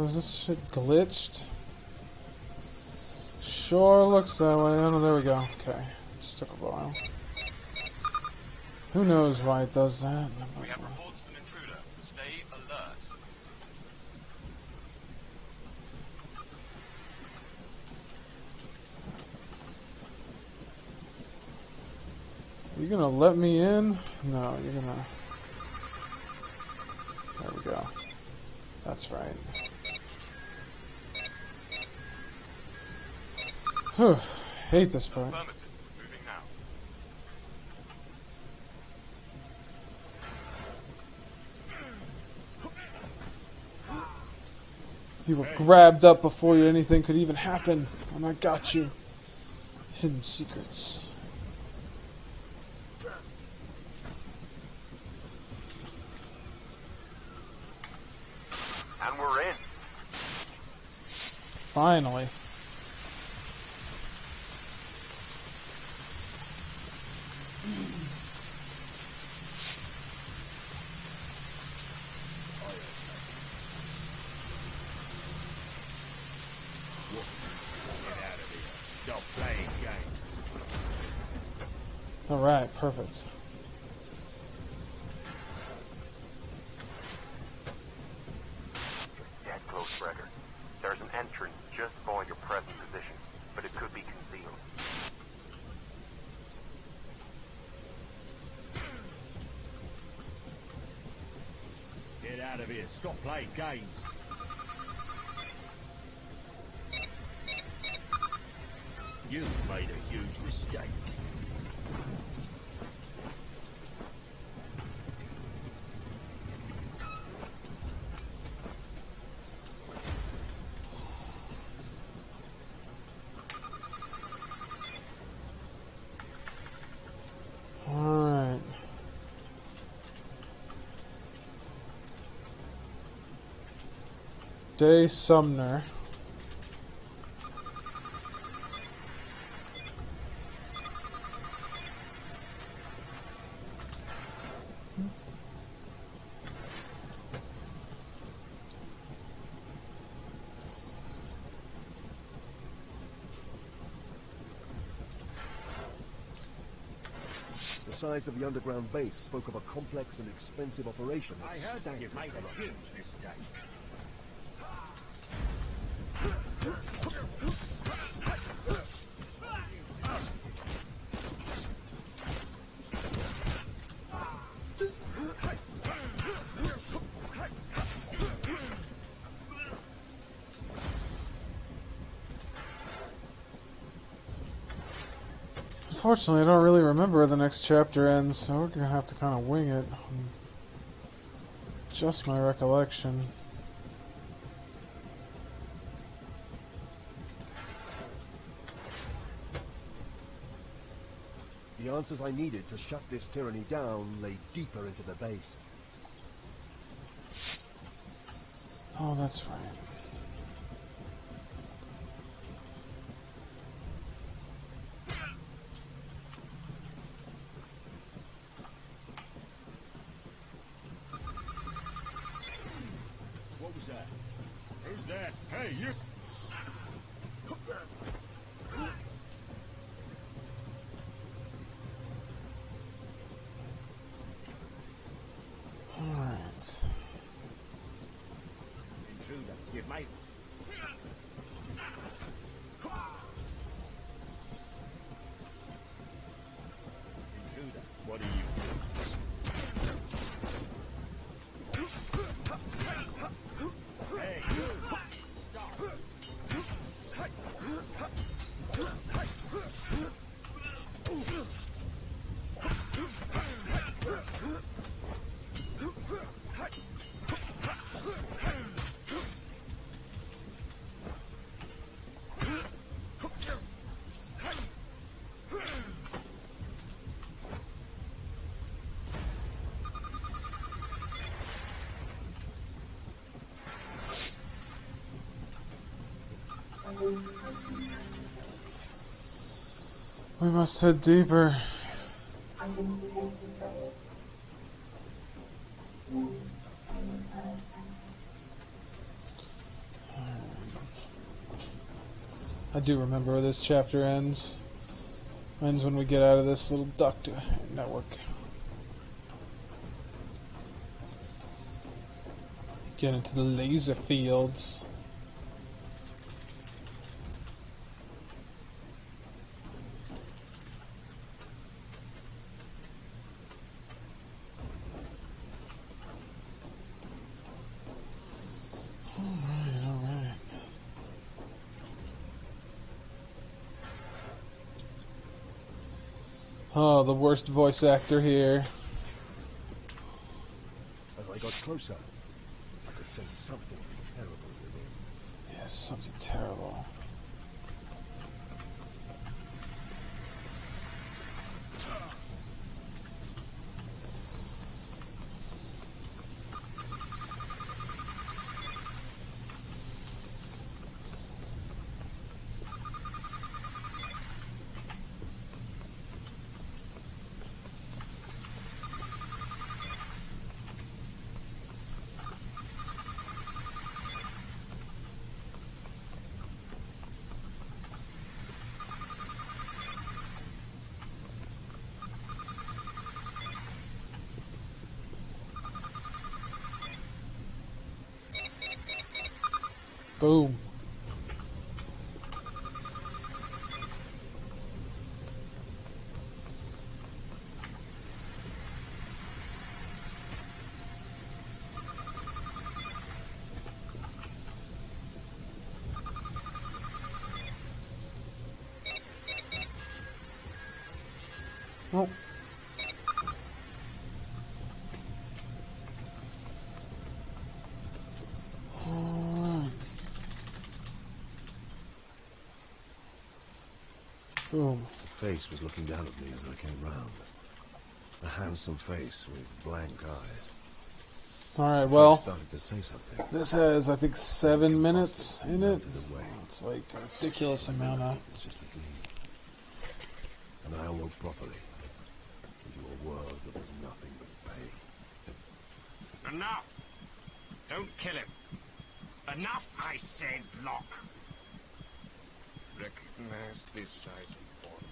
Is this shit glitched? Sure looks that way. Oh, no, there we go. Okay. Just took a while. Who knows why it does that? We have reports of an intruder. Stay alert. You gonna let me in? No, you're gonna... There we go. That's right. Whew. Hate this part. Affirmative. Moving now. You were grabbed up before anything could even happen, and I got you. Hidden secrets. And we're in. Finally. Alright, perfect. Dead close, Gregor. There's an entrance just behind your present position, but it could be concealed. Get out of here. Stop playing games. You've made a huge mistake. Alright. Day Sumner. The sides of the underground base spoke of a complex and expensive operation. I heard that you've made a huge mistake. Unfortunately, I don't really remember where the next chapter ends, so we're gonna have to kind of wing it. Just my recollection. The answers I needed to shut this tyranny down lay deeper into the base. Oh, that's right. What was that? Who's that? Hey, you! Alright. Intruder, you've made... Intruder, what are you doing? We must head deeper. I do remember where this chapter ends. Ends when we get out of this little duct network. Get into the laser fields. Alright. Oh, the worst voice actor here. As I got closer, I could sense something terrible within. Yes, something terrible. Boom. Oh. Boom. The face was looking down at me as I came round. A handsome face with blank eyes. Alright, I well, started to say something. this has, I think, 7 minutes in it. It's like a ridiculous amount of... It's just a dream. And I awoke properly into a world that was nothing but pain. Enough! Don't kill him. Enough, I said, Locke. Recognize this, Eisenhorn.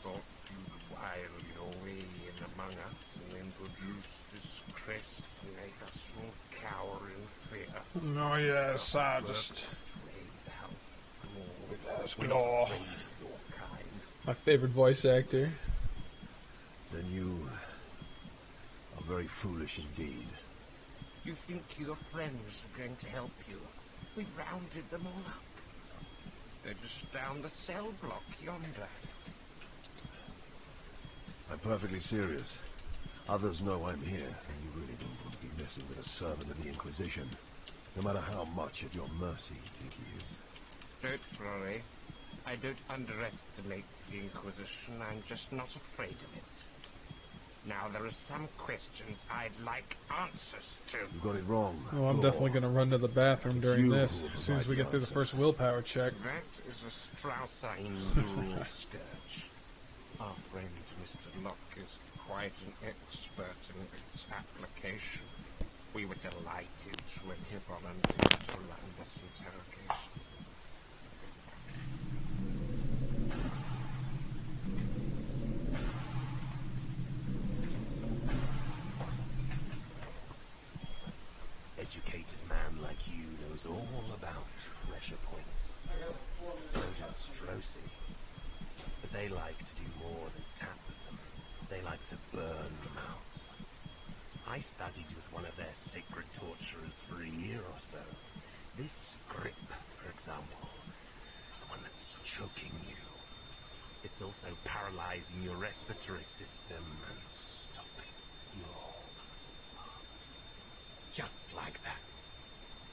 Thought you'd while your way in among us and then produce this crest to make us all cower in fear. Oh yes, I just... Glaw. My favorite voice actor. Then you are very foolish indeed. You think your friends are going to help you? We've rounded them all up. They're just down the cell block yonder. I'm perfectly serious. Others know I'm here, and you really don't want to be messing with a servant of the Inquisition, no matter how much at your mercy you think he is. Don't worry. I don't underestimate the Inquisition. I'm just not afraid of it. Now, there are some questions I'd like answers to. You got it wrong. Oh, I'm definitely going to run to the bathroom during this, as soon as we get through the first willpower check. That is a Straussine rule scourge. Our friend Mr. Locke is quite an expert in its application. We were delighted when he volunteered to run this interrogation. Educated man like you knows all about pressure points. So does Straussy. But they like to do more than tap with them. They like to burn them out. I studied with one of their sacred torturers for a year or so. This grip, for example, the one that's choking you. It's also paralyzing your respiratory system and stopping your heart. Just like that.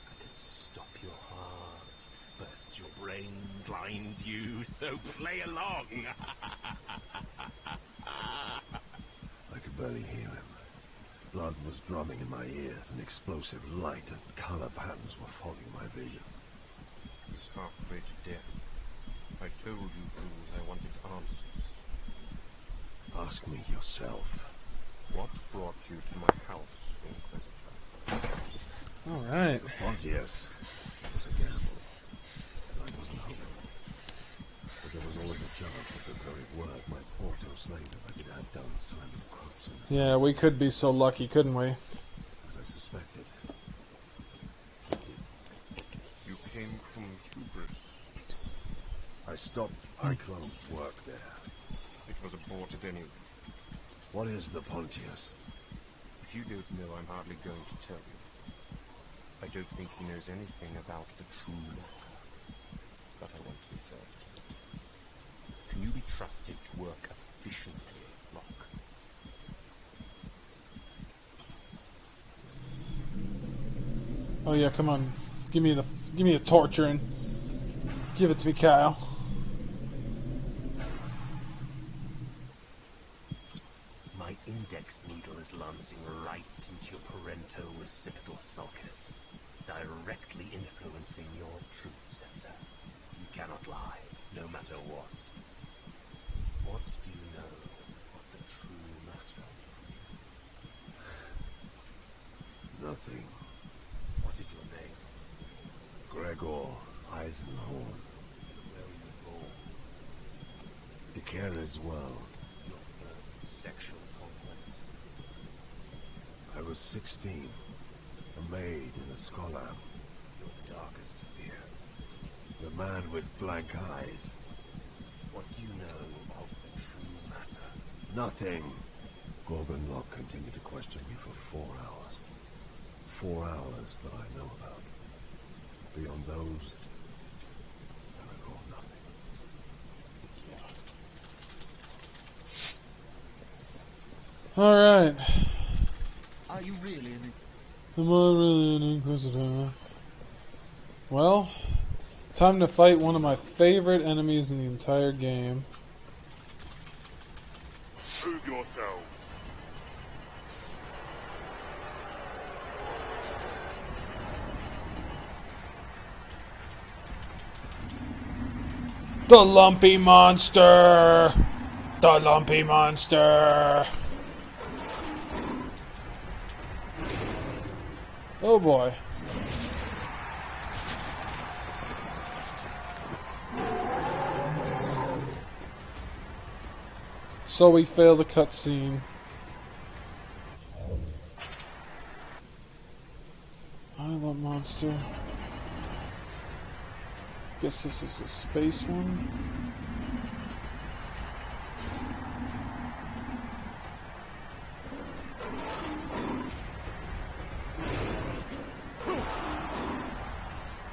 I could stop your heart, burst your brain, blind you, so play along. I could barely hear him. Blood was drumming in my ears, and explosive light and color patterns were fogging my vision. He's halfway to death. I told you, Bruce, I wanted ask me yourself. What brought you to my house, Inquisitor? All right. Pontius was a gamble. I wasn't hoping. But there was always a chance that the very word might Porto slay them as it had done Simon Croats in the Yeah, we could be so lucky, couldn't we? as I suspected. You came from hubris. I stopped Cyclone's work there. It was aborted anyway. What is the Pontius? If you don't know, I'm hardly going to tell you. I don't think he knows anything about the true matter. But I want to be certain. Can you be trusted to work efficiently, Locke? Oh yeah, come on. Give me the torturing. Give it to me, Kyle. My index needle is lancing right into your parento-occipital sulcus, directly influencing your truth center. You cannot lie, no matter what. What do you know of the true matter? Nothing. What is your name? Gregor Eisenhorn. Where were you born? The care as well. Your first sexual conquest? I was 16. A maid and a scholar. Your darkest fear? The man with blank eyes. What do you know of the true matter? Nothing. Gorgon Locke continued to question me for 4 hours. 4 hours that I know about. Beyond those, I recall nothing. All right. Are you really an... Am I really an Inquisitor? Well, time to fight one of my favorite enemies in the entire game. Prove yourselves. The Lumpy Monster! The Lumpy Monster! Oh boy. So we fail the cutscene. Island monster. Guess this is a space one.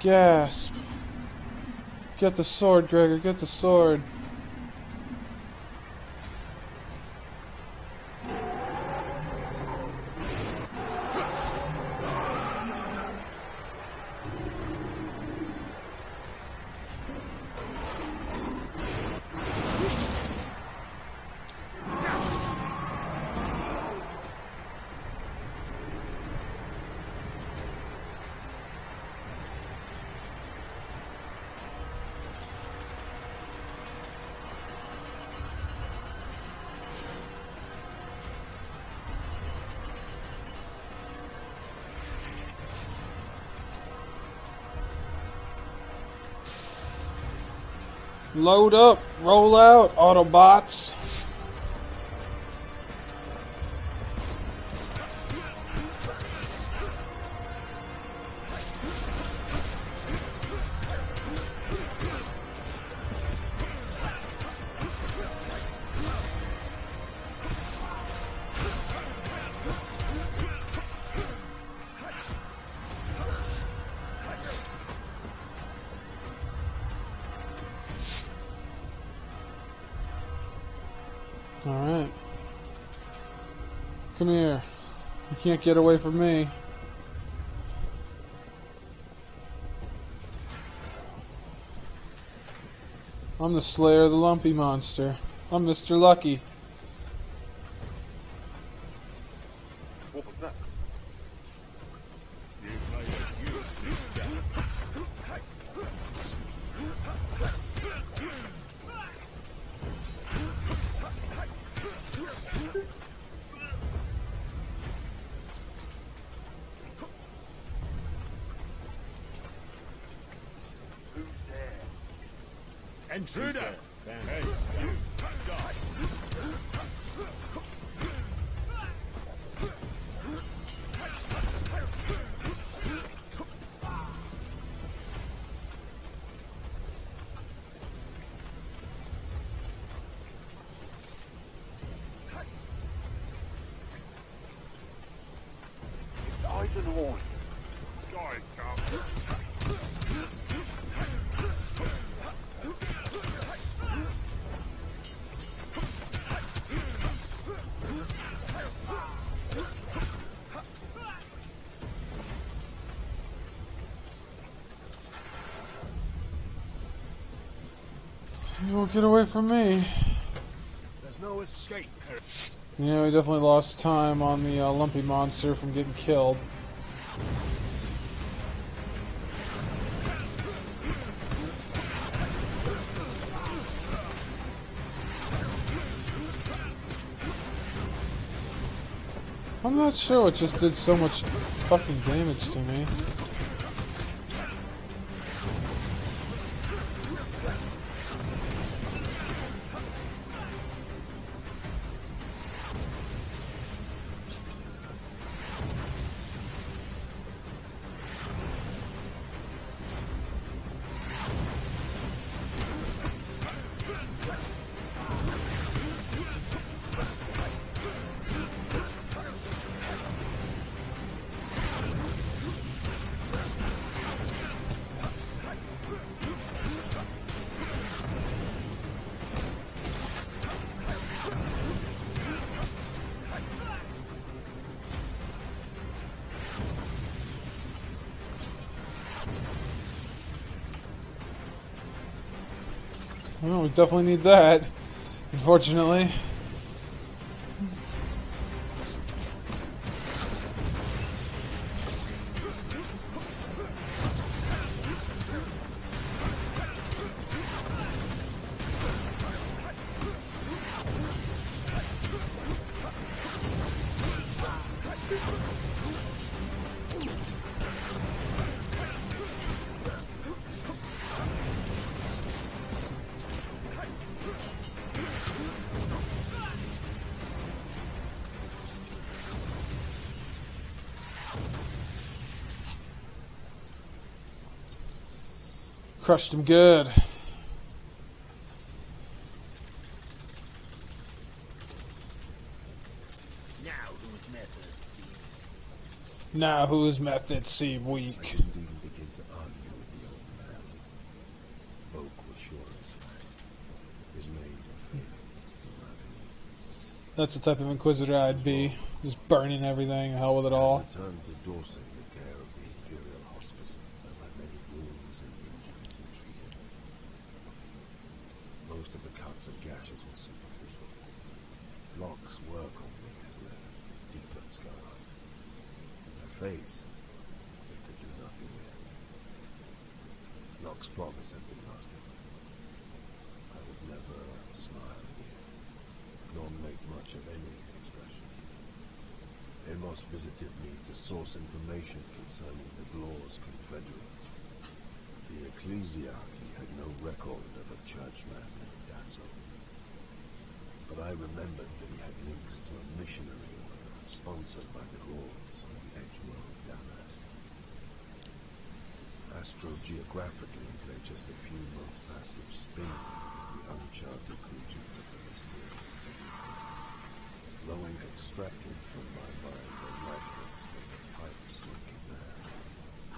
Gasp. Get the sword, Gregor, get the sword. Load up, roll out, Autobots. Alright. Come here. You can't get away from me. I'm the Slayer of the Lumpy Monster. I'm Mr. Lucky. What was that? Intruder! Hey, you! Stop! Eisenhorn. Guide, Tom. You won't get away from me. There's no escape. Yeah, we definitely lost time on the lumpy monster from getting killed. I'm not sure it just did so much fucking damage to me. Well, we definitely need that, unfortunately. Crushed him good. Now whose methods seem I weak. didn't even begin to argue with the old man. Folk were sure as facts. His maids were failing to marry. That's the type of Inquisitor I'd be. Just burning everything, hell with it all. I returned to Dorset in the care of the Imperial Hospice, where my many wounds and injuries were treated. Most of the cuts and gashes were superficial. Locke's work on me had left deeper scars. My face, they could do nothing with. Locke's promise had been lasting. I would never smile again, nor make much of any expression. Amos visited me to source information concerning the Glor's confederates. The ecclesiarchy had no record of a churchman named Dazzle. But I remembered that he had links to a missionary order sponsored by the Glor on the Edgeworld Damask. Astrogeographically, they're just a few months' passage spinning the uncharted regions of the mysterious city. Blowing extracted from my mind the likeness of the pipe smoking man.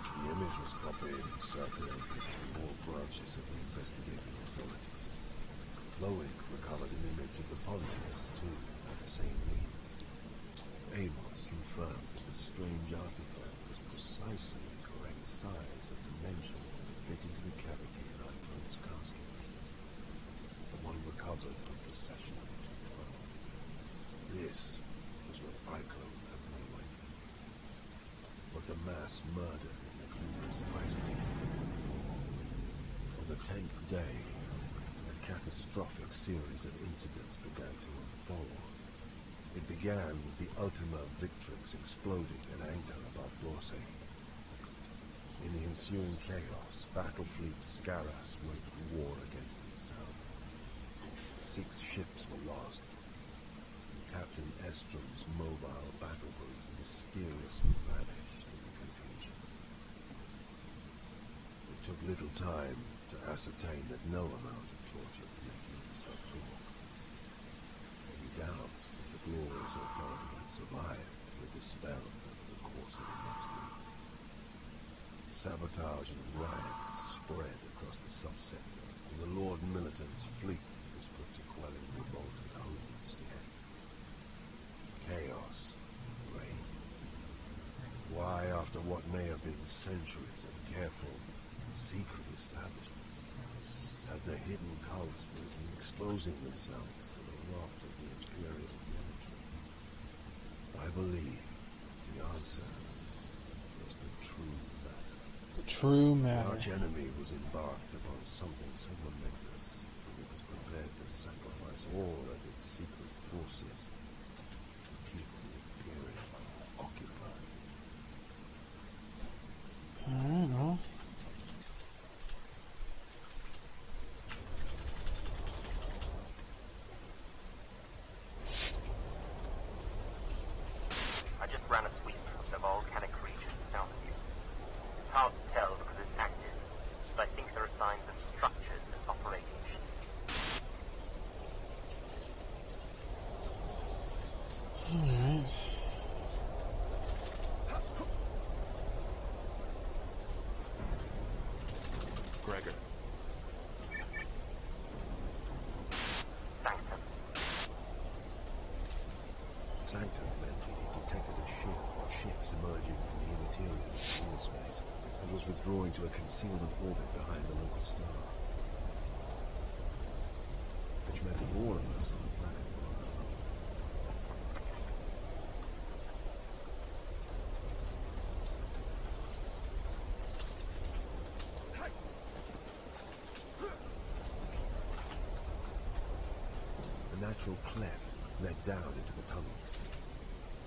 The image was copied and circulated through all branches of the investigating authority. Lowick recovered an image of the Pontius, too, by the same means. Amos confirmed that the strange artifact was precisely the correct size and dimensions to fit into the cavity in Eichmann's casket. The one recovered from the session of 212. This was what Eichmann had been awaiting. What the mass murder in the Clueless Ice Team had for. On the 10th day, a catastrophic series of incidents began to unfold. It began with the Ultima Victrix exploding in anger above Dorsey. In the ensuing chaos, Battlefleet Scaras waged war against itself. 6 ships were lost. Captain Estrom's mobile battle group mysteriously vanished in the confusion. It took little time to ascertain that no amount of torture could make himself talk. Any doubts that the glorious authority had survived were dispelled over the course of the next week. Sabotage and riots spread across the subsector, and the Lord Militant's fleet was put to quelling revolt at home instead. Chaos reigned. Why, after what may have been centuries of careful, secret establishment, had the hidden cults been exposing themselves to the wrath of the Imperial military? I believe the answer was the true matter. The true The matter. arch-enemy was embarked upon something so momentous that it was prepared to sacrifice all of its secret forces to keep the Imperium occupied. Alright, well. I just ran a sweep of the volcanic region south of you. It's hard to tell because it's active, but I think there are signs of structures operating ships. Alright. Gregor. Sanctum. Sanctum meant he detected a ship or ships emerging from the interior of the space and was withdrawing to a concealment orbit behind the local star. Which meant that all of us on the planet were alone. The natural cleft led down into the tunnel.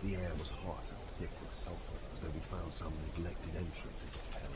The air was hot and thick with sulfur, as though we found some neglected entrance into hell.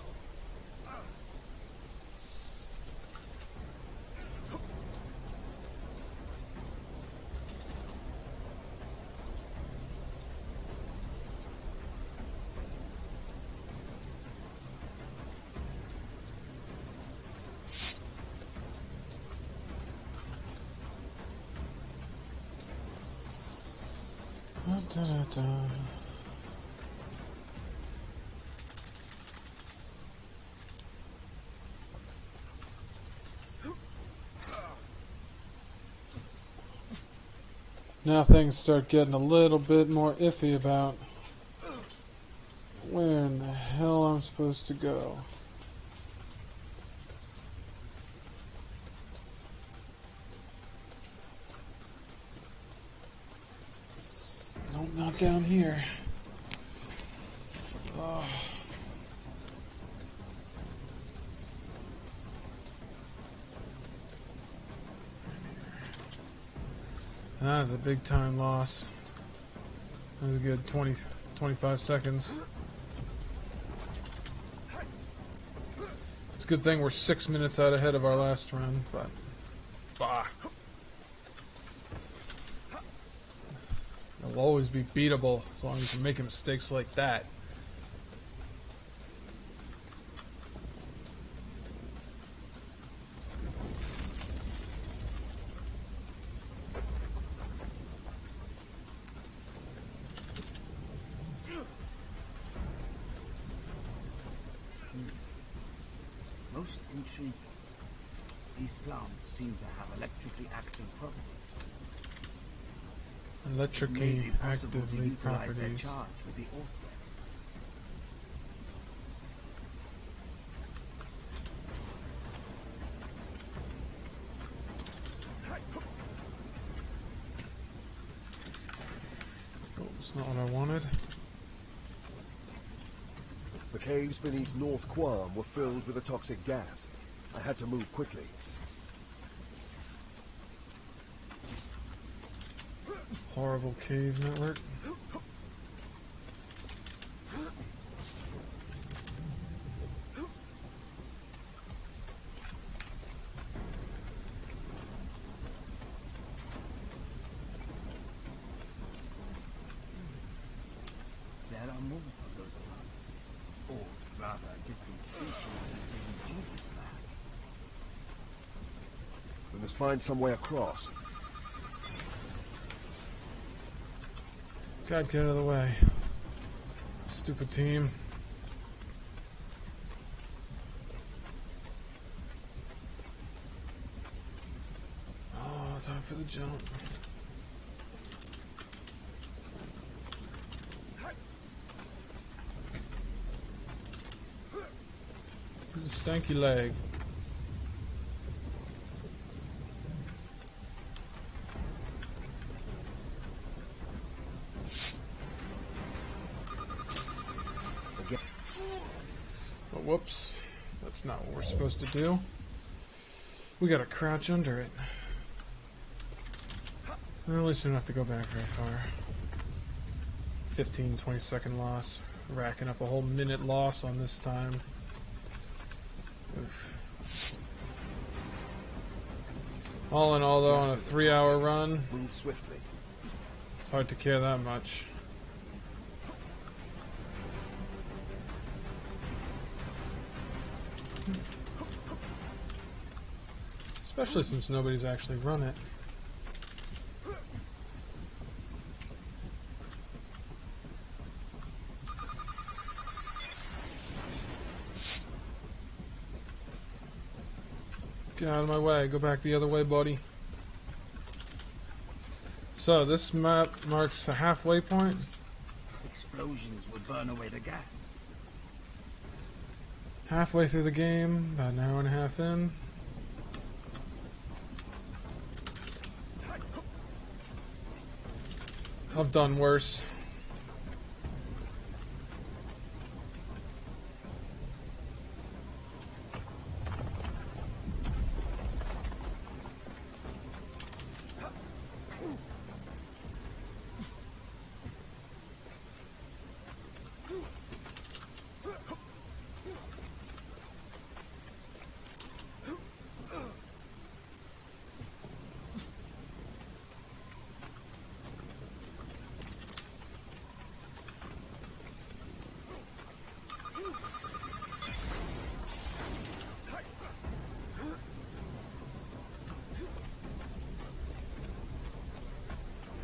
Now things start getting a little bit more iffy about where in the hell I'm supposed to go. Nope, not down here. Oh. That was a big time loss. That was a good 25 seconds. It's a good thing we're 6 minutes out ahead of our last run, but... Bah. It'll always be beatable as long as you're making mistakes like that. Most intriguing. These plants seem to have electrically active properties. It may Electrically be possible to actively utilize their properties. charge with the Orthrex. Oh, it's not what I wanted. The caves beneath North Quam were filled with a toxic gas. I had to move quickly. Horrible cave network. Let's find some way across. God, get out of the way. Stupid team. Oh, time for the jump. To the stanky leg. Oh, whoops. That's not what we're supposed to do. We gotta crouch under it. Well, at least we don't have to go back very far. 15, 20-second loss. Racking up a whole minute loss on this time. Oof. All in all, though, on a 3-hour run, Move swiftly. it's hard to care that much. Especially since nobody's actually run it. Get out of my way. Go back the other way, buddy. So, this map marks a halfway point. Explosions would burn away the gas. Halfway through the game, about an hour and a half in. I've done worse.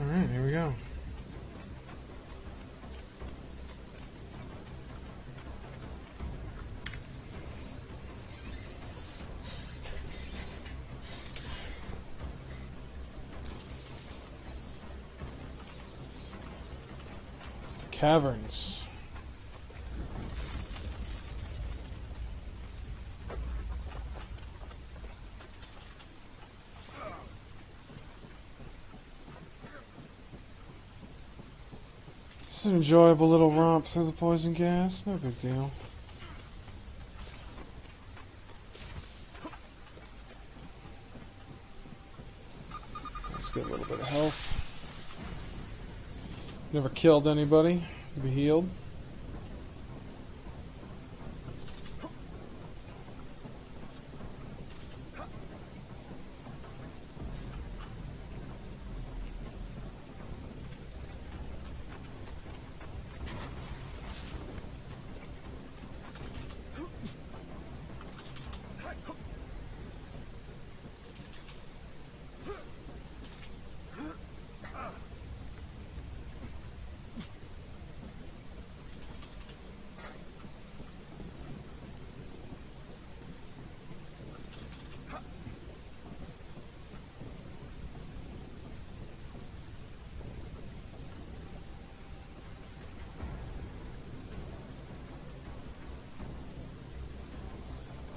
Alright, here we go. The caverns. It's an enjoyable little romp through the poison gas. No big deal. Let's get a little bit of health. Never killed anybody. Be healed.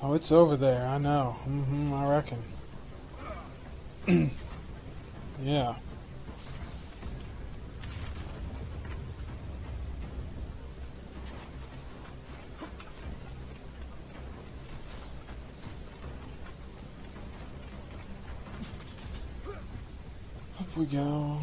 Oh, it's over there. I know. I reckon. Yeah. Up we go.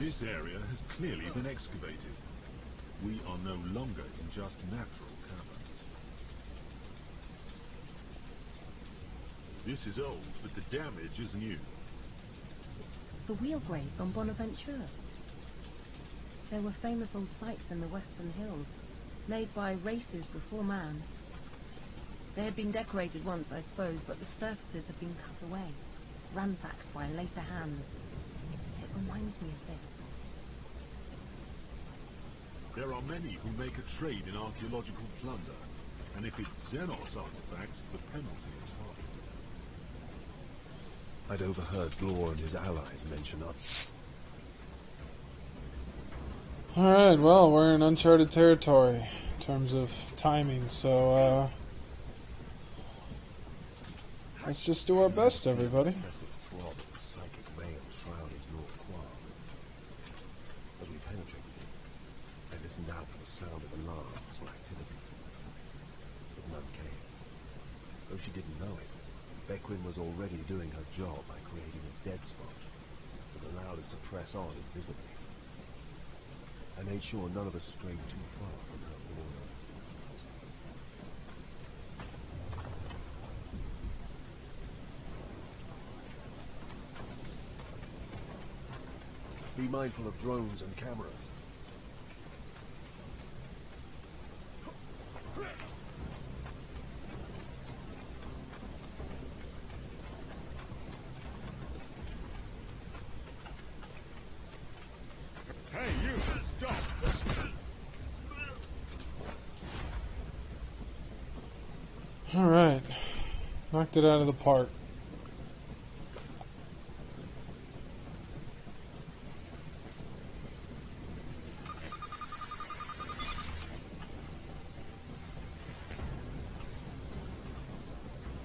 This area has clearly been excavated. We are no longer in just natural caverns. This is old, but the damage is new. The wheel graves on Bonaventura. They were famous old sites in the Western Hills, made by races before man. They had been decorated once, I suppose, but the surfaces have been cut away, ransacked by later hands. It reminds me of this. There are many who make a trade in archaeological plunder, and if it's Xenos artifacts, the penalty is high. I'd overheard Glor and his allies mention us. Alright, well, we're in uncharted territory in terms of timing, so let's just do our best, everybody. Impressive throb of the psychic veil shrouded your qualm. As we penetrated it, I listened out for the sound of alarms or activity. But none came. Though she didn't know it, Beckwin was already doing her job by creating a dead spot that allowed us to press on invisibly. I made sure none of us strayed too far from her aura. Be mindful of drones and cameras. Hey, you! Stop! Alright. Knocked it out of the park.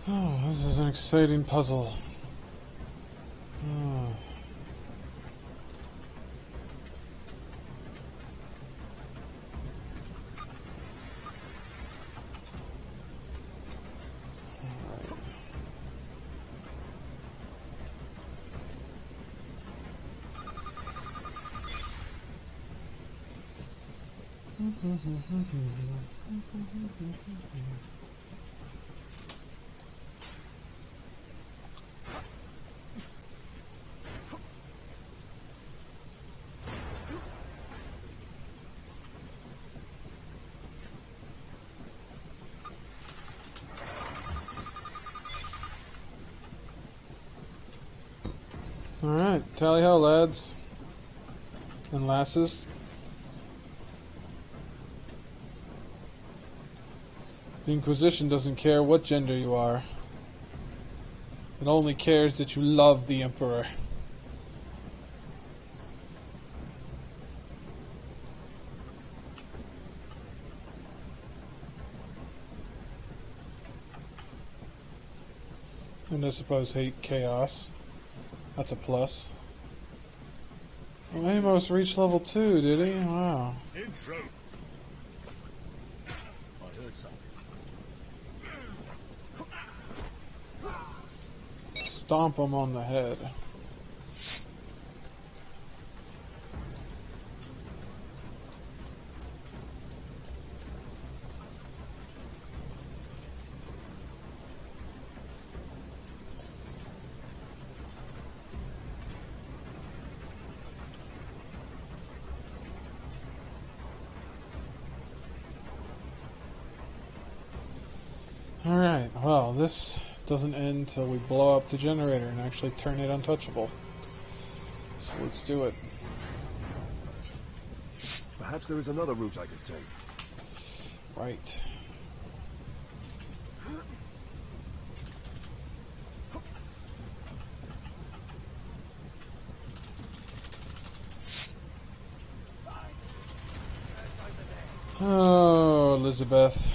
Oh, this is an exciting puzzle. Oh. Alright, tally ho, lads and lasses. The Inquisition doesn't care what gender you are. It only cares that you love the Emperor. And I suppose hate chaos. That's a plus. Well, Amos reached level 2, did he? Wow. Intro. I heard something. Stomp him on the head. Alright, well, this doesn't end till we blow up the generator and actually turn it untouchable. So let's do it. Perhaps there is another route I could take. Right. Oh, Elizabeth.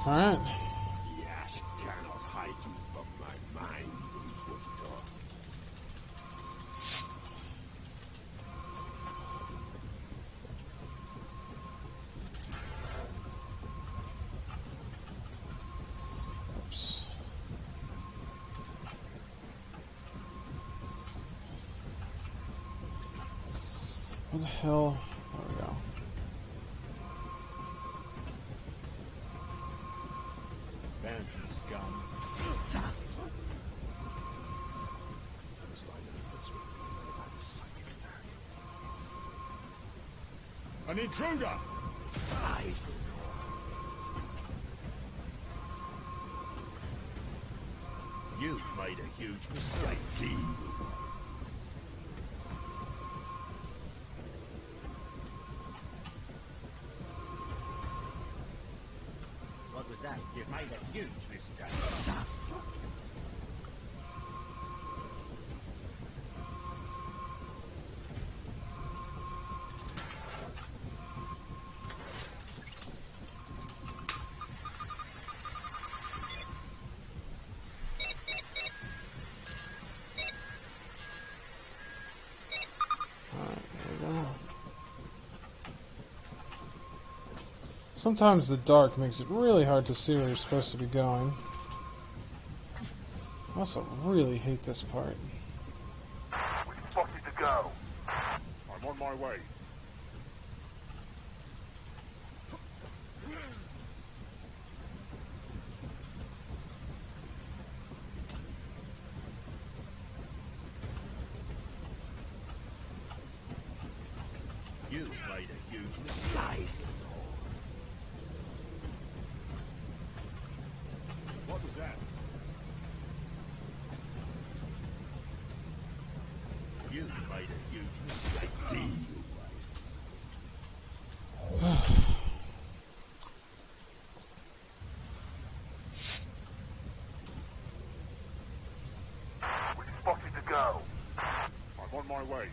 Alright. Yash cannot hide you from my mind, Inquisitor. Oops. Where the hell? There we go. Banshee's gun. I was 5 minutes this way. I had a psychic attack. An intruder! You've made a huge mistake. See you. What was that? You've made a huge mistake. Sometimes the dark makes it really hard to see where you're supposed to be going. I also really hate this part. We've spotted the go. I'm on my way. You've made a huge mistake. What was that? You've made a huge mistake. See you. We've spotted the go. I'm on my way.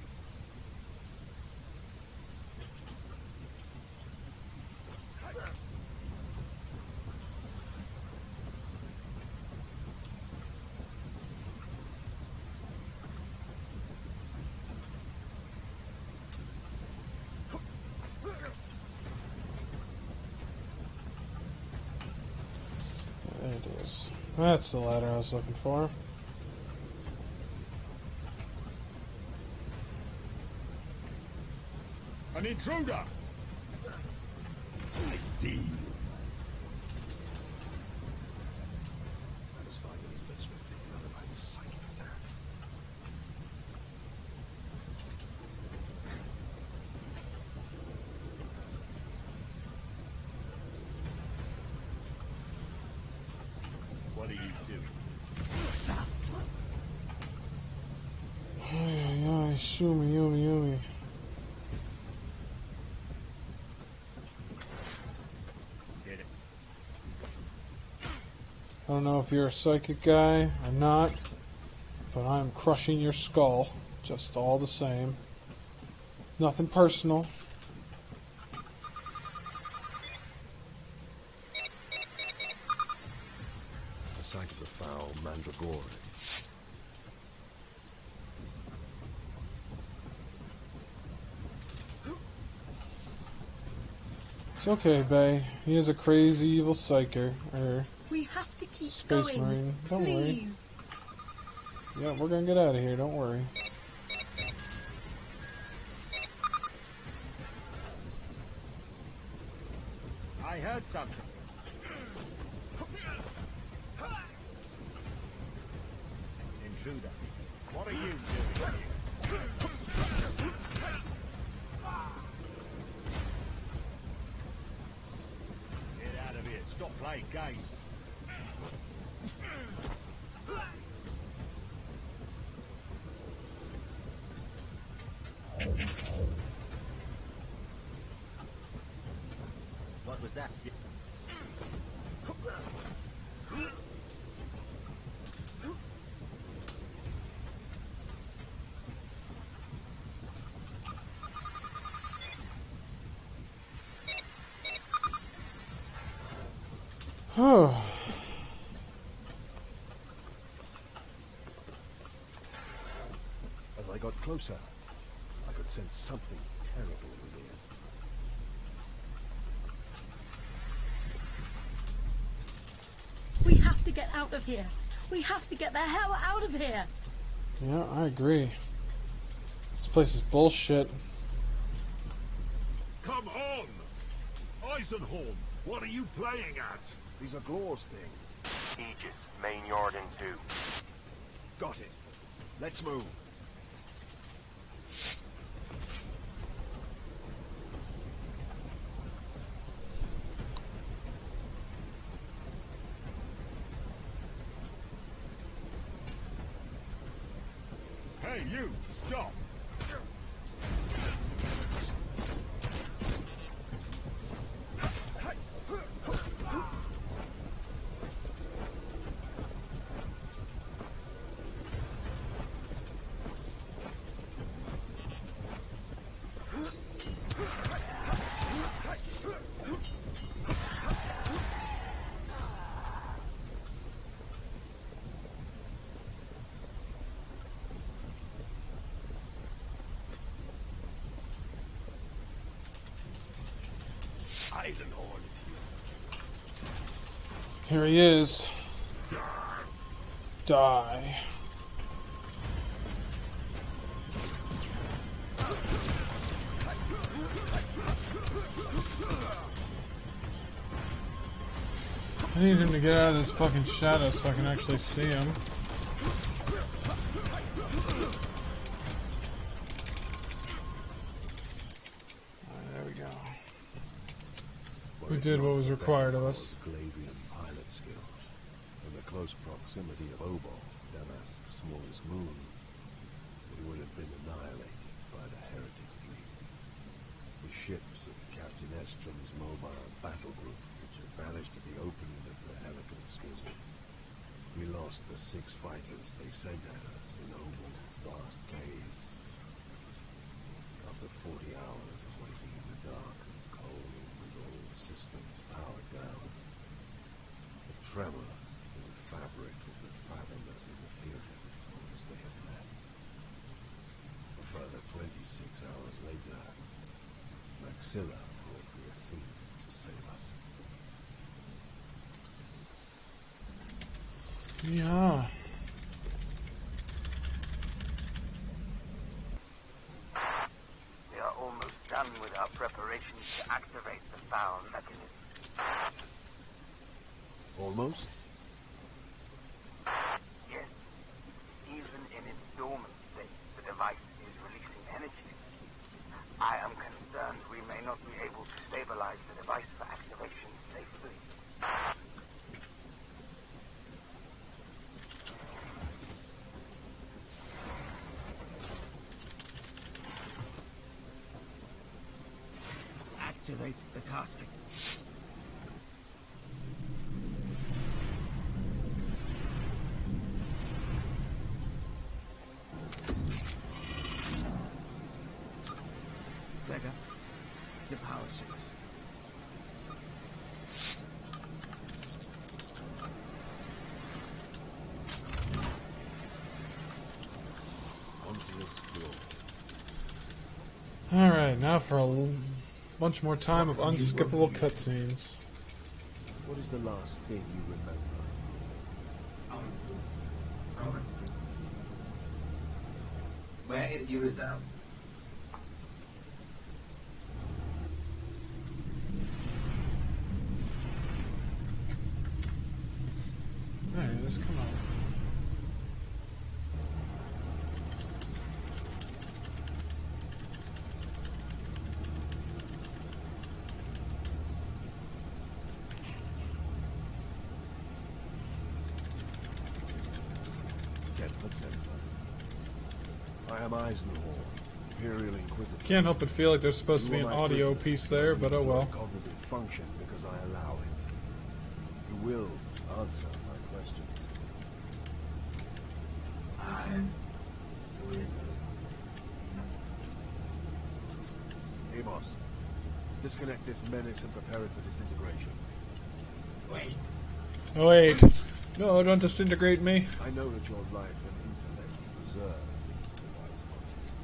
There it is. That's the ladder I was looking for. An intruder! I see you. I was 5 minutes this way. I had a psychic attack. What are you doing? Ay, ay, ay, shoomy, yoomy, yoomy. Get it. I don't know if you're a psychic guy or not, but I'm crushing your skull, just all the same. Nothing personal. The sight of the foul mandragora. It's okay, Bay. He is a crazy evil psyker, or We have to keep Space going. Marine. Don't worry. Please. Yeah, we're gonna get out of here, don't worry. I heard something. Intruder. What are you doing here? Get out of here. Stop playing games. What was that? Oh. As I got closer, I could sense something terrible within. We have to get out of here. We have to get the hell out of here. Yeah, I agree. This place is bullshit. Come on! Eisenhorn, what are you playing at? These are Glor's things. Aegis, main yard in 2. Got it. Let's move. Hey, you! Stop! Eisenhorn is here. Here he is. Die. I need him to get out of this fucking shadow so I can actually see him. There we go. We did what was required of us. Gladian pilot skills. In the close proximity of Obol, Damask's smallest moon, we would have been annihilated by the heretic fleet. The ships of Captain Estrom's mobile battle group, which had vanished at the opening of the Helican Schism. We lost the 6 fighters they sent at us in Obol's vast caves. After 40 hours of waiting in the dark and cold with all systems powered down, the tremor in the fabric of the fathomless material told us they had left. A further 26 hours later, Maxilla brought me a scene to save us. Yeah. We are almost done with our preparations to activate the foul mechanism. Almost? Yes. Even in its dormant state, the device is releasing energy. I am concerned we may not be able to stabilize the device for activation safely. Activate the casket. Vega, the power source. Onto this floor. Alright, now for a bunch more time of unskippable cutscenes. What is the last thing you remember? Where is your reserve? There it is, come on. I am Eisenhorn, Imperial Inquisitor. Can't help but feel like there's supposed to be an audio piece there, but oh well. Cognitive function because I allow it. You will answer my questions. Amos, disconnect this menace and prepare it for disintegration. Wait. Wait. No, don't disintegrate me. I know that your life and intellect preserve these device objects.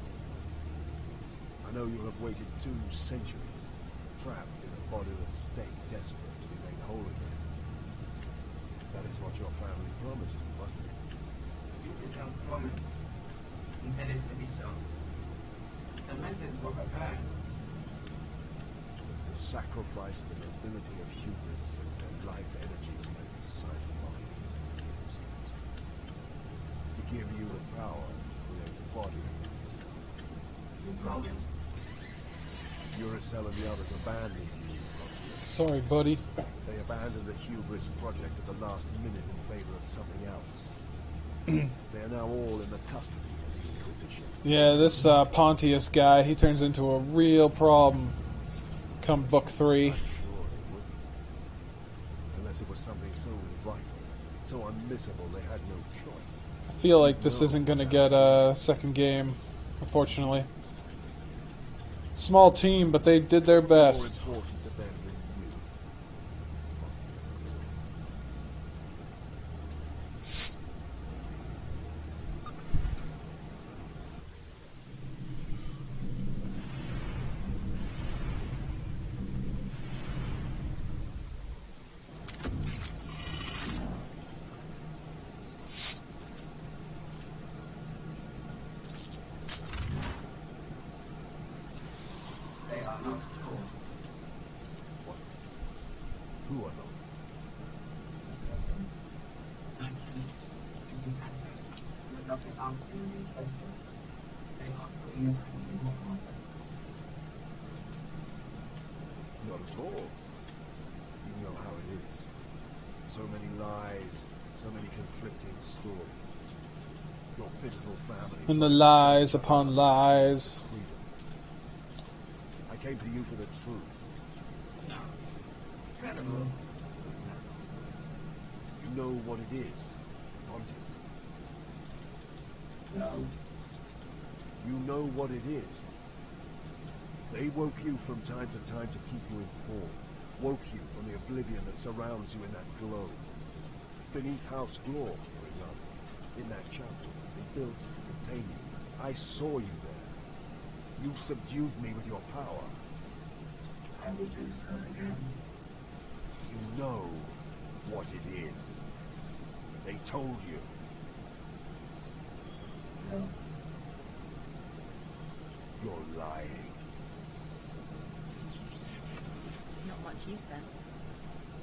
I know you have waited 2 centuries, trapped in a bodiless state, desperate to be made whole again. That is what your family promised you, wasn't it? It is our promise. He said it to be so. The methods were prepared. To sacrifice the nobility of hubris and their life energy to make the cipher lock. To give you the power to create a body of yourself. You promised. Uracell and the others abandoned you. Sorry, buddy. They abandoned the hubris project at the last minute in favor of something else. They are now all in the custody of the Inquisition. Yeah, this Pontius guy, he turns into a real problem come book 3. Sure they wouldn't. Unless it was something so vital, so unmissable they had no choice. I feel like this isn't going to get a second game, unfortunately. Small team, but they did their best. More important to them than you. They are not sure. Who are not? Actually, to be accurate, you're not without any center. They are free of any more contact. Not at all. You know how it is. So many lies, so many conflicting stories. Your pitiful family. And the lies upon lies. Freedom. I came to you for the truth. No. Incredible. You know what it is, Pontius. No. You know what it is. They woke you from time to time to keep you informed. Woke you from the oblivion that surrounds you in that glow. Beneath House Glor, for example. In that chapel they built to contain you. I saw you there. You subdued me with your power. I will do so again. You know what it is. They told you. No. You're lying. Not much use then.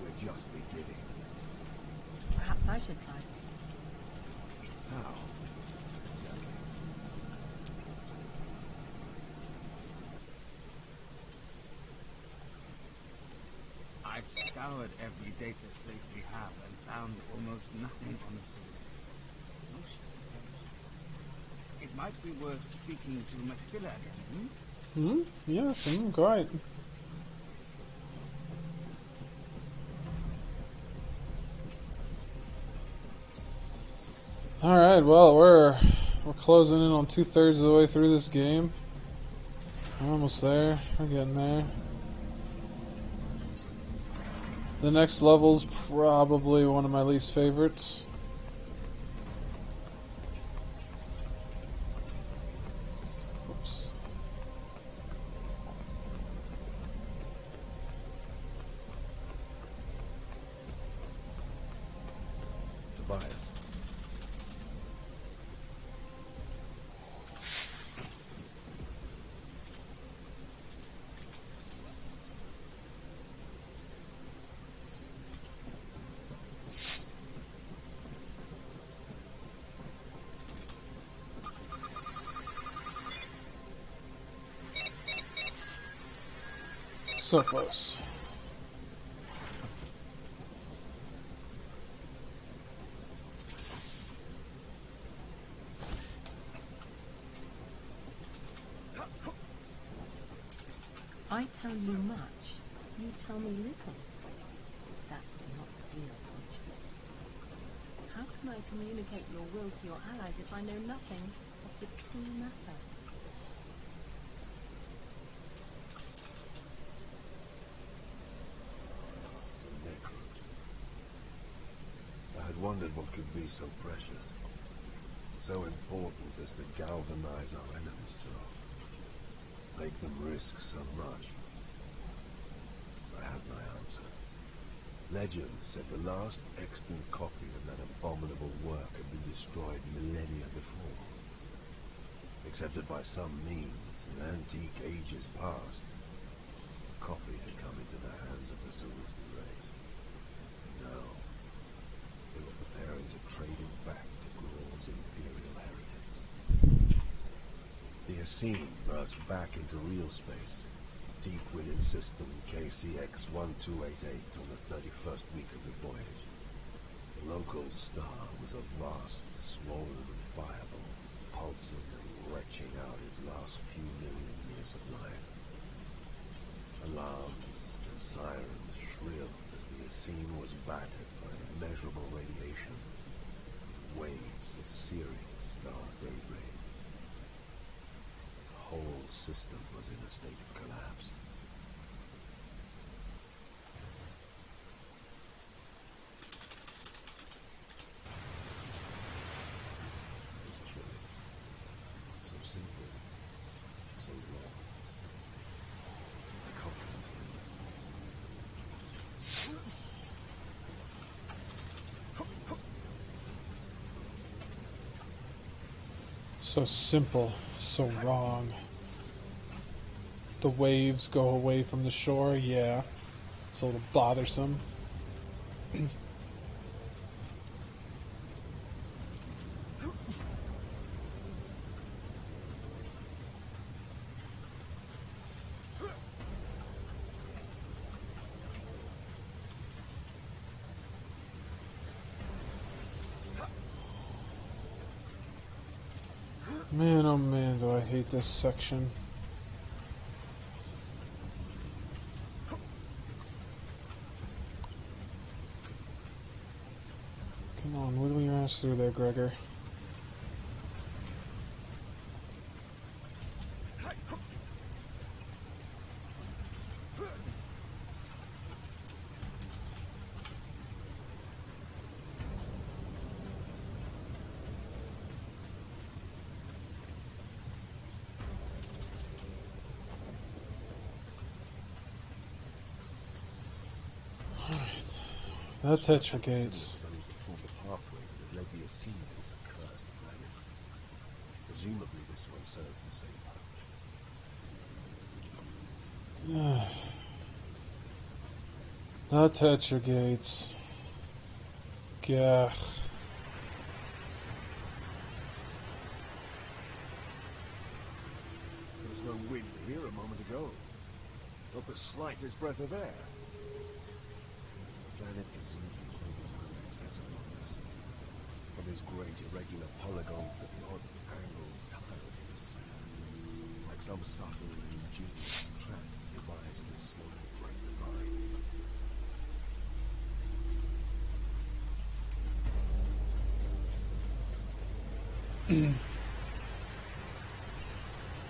We're just beginning. Perhaps I should try. How? Exactly. I've scoured every data slate we have and found almost nothing on the source. No shit. It might be worth speaking to Maxilla again, Yes, great. Alright, well, we're closing in on 2/3 of the way through this game. We're almost there. We're getting there. The next level's probably one of my least favorites. Oops. Tobias. So close. I tell you much, you tell me little. That's not the deal, Conscious. How can I communicate your will to your allies if I know nothing of the true matter? wondered what could be so precious, so important as to galvanize our enemies so, make them risk so much. I had my answer. Legend said the last extant copy of that abominable work had been destroyed millennia before. Except that by some means, in antique ages past, a copy had come into the hands of the Saluki race. Now, they were preparing to trade it back to Glor's Imperial heretics. The Essene burst back into real space, deep within system KCX-1288 on the 31st week of the voyage. The local star was a vast, swollen fireball, pulsing and retching out its last few million years of life. Alarms and sirens shrilled as the Essene was battered by immeasurable radiation, waves of searing star debris. The whole system was in a state of collapse. It was chilling. So simple. So raw. I So simple, so wrong. The waves go away from the shore, yeah. It's a little bothersome. Man, oh man, do I hate this section. Come on, whittle your ass through there, Gregor. That tetracates. The pathway that led the Essene to its accursed planet. Presumably this one served the same purpose. That tetragates. Gah. There was no wind here a moment ago. Not the slightest breath of air. The planet exuded overwhelming sense of normalcy. From these great irregular polygons to the odd angled tiles in the sand. Like some subtle and ingenious trap devised to slowly break the line.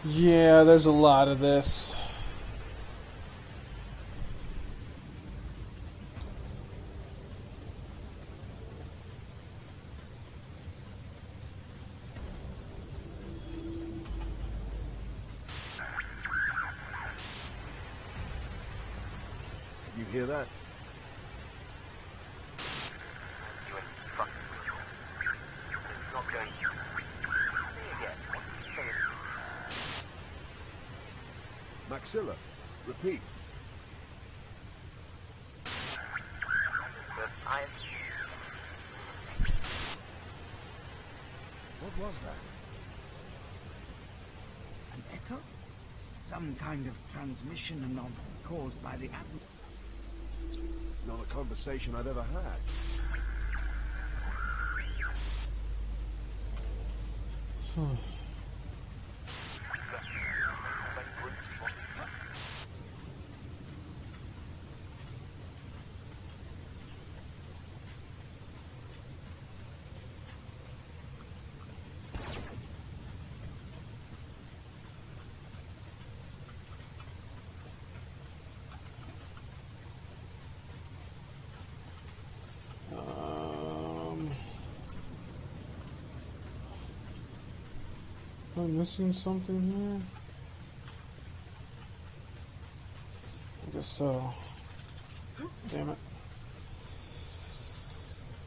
Yeah, there's a lot of this. You hear that? You instruct me. It's not going to... Say again. What did you say? Maxilla, repeat. What was that? An echo? Some kind of transmission anomaly caused by the atmosphere. It's not a conversation I've ever had. Am I missing something here? I guess so. Damn it.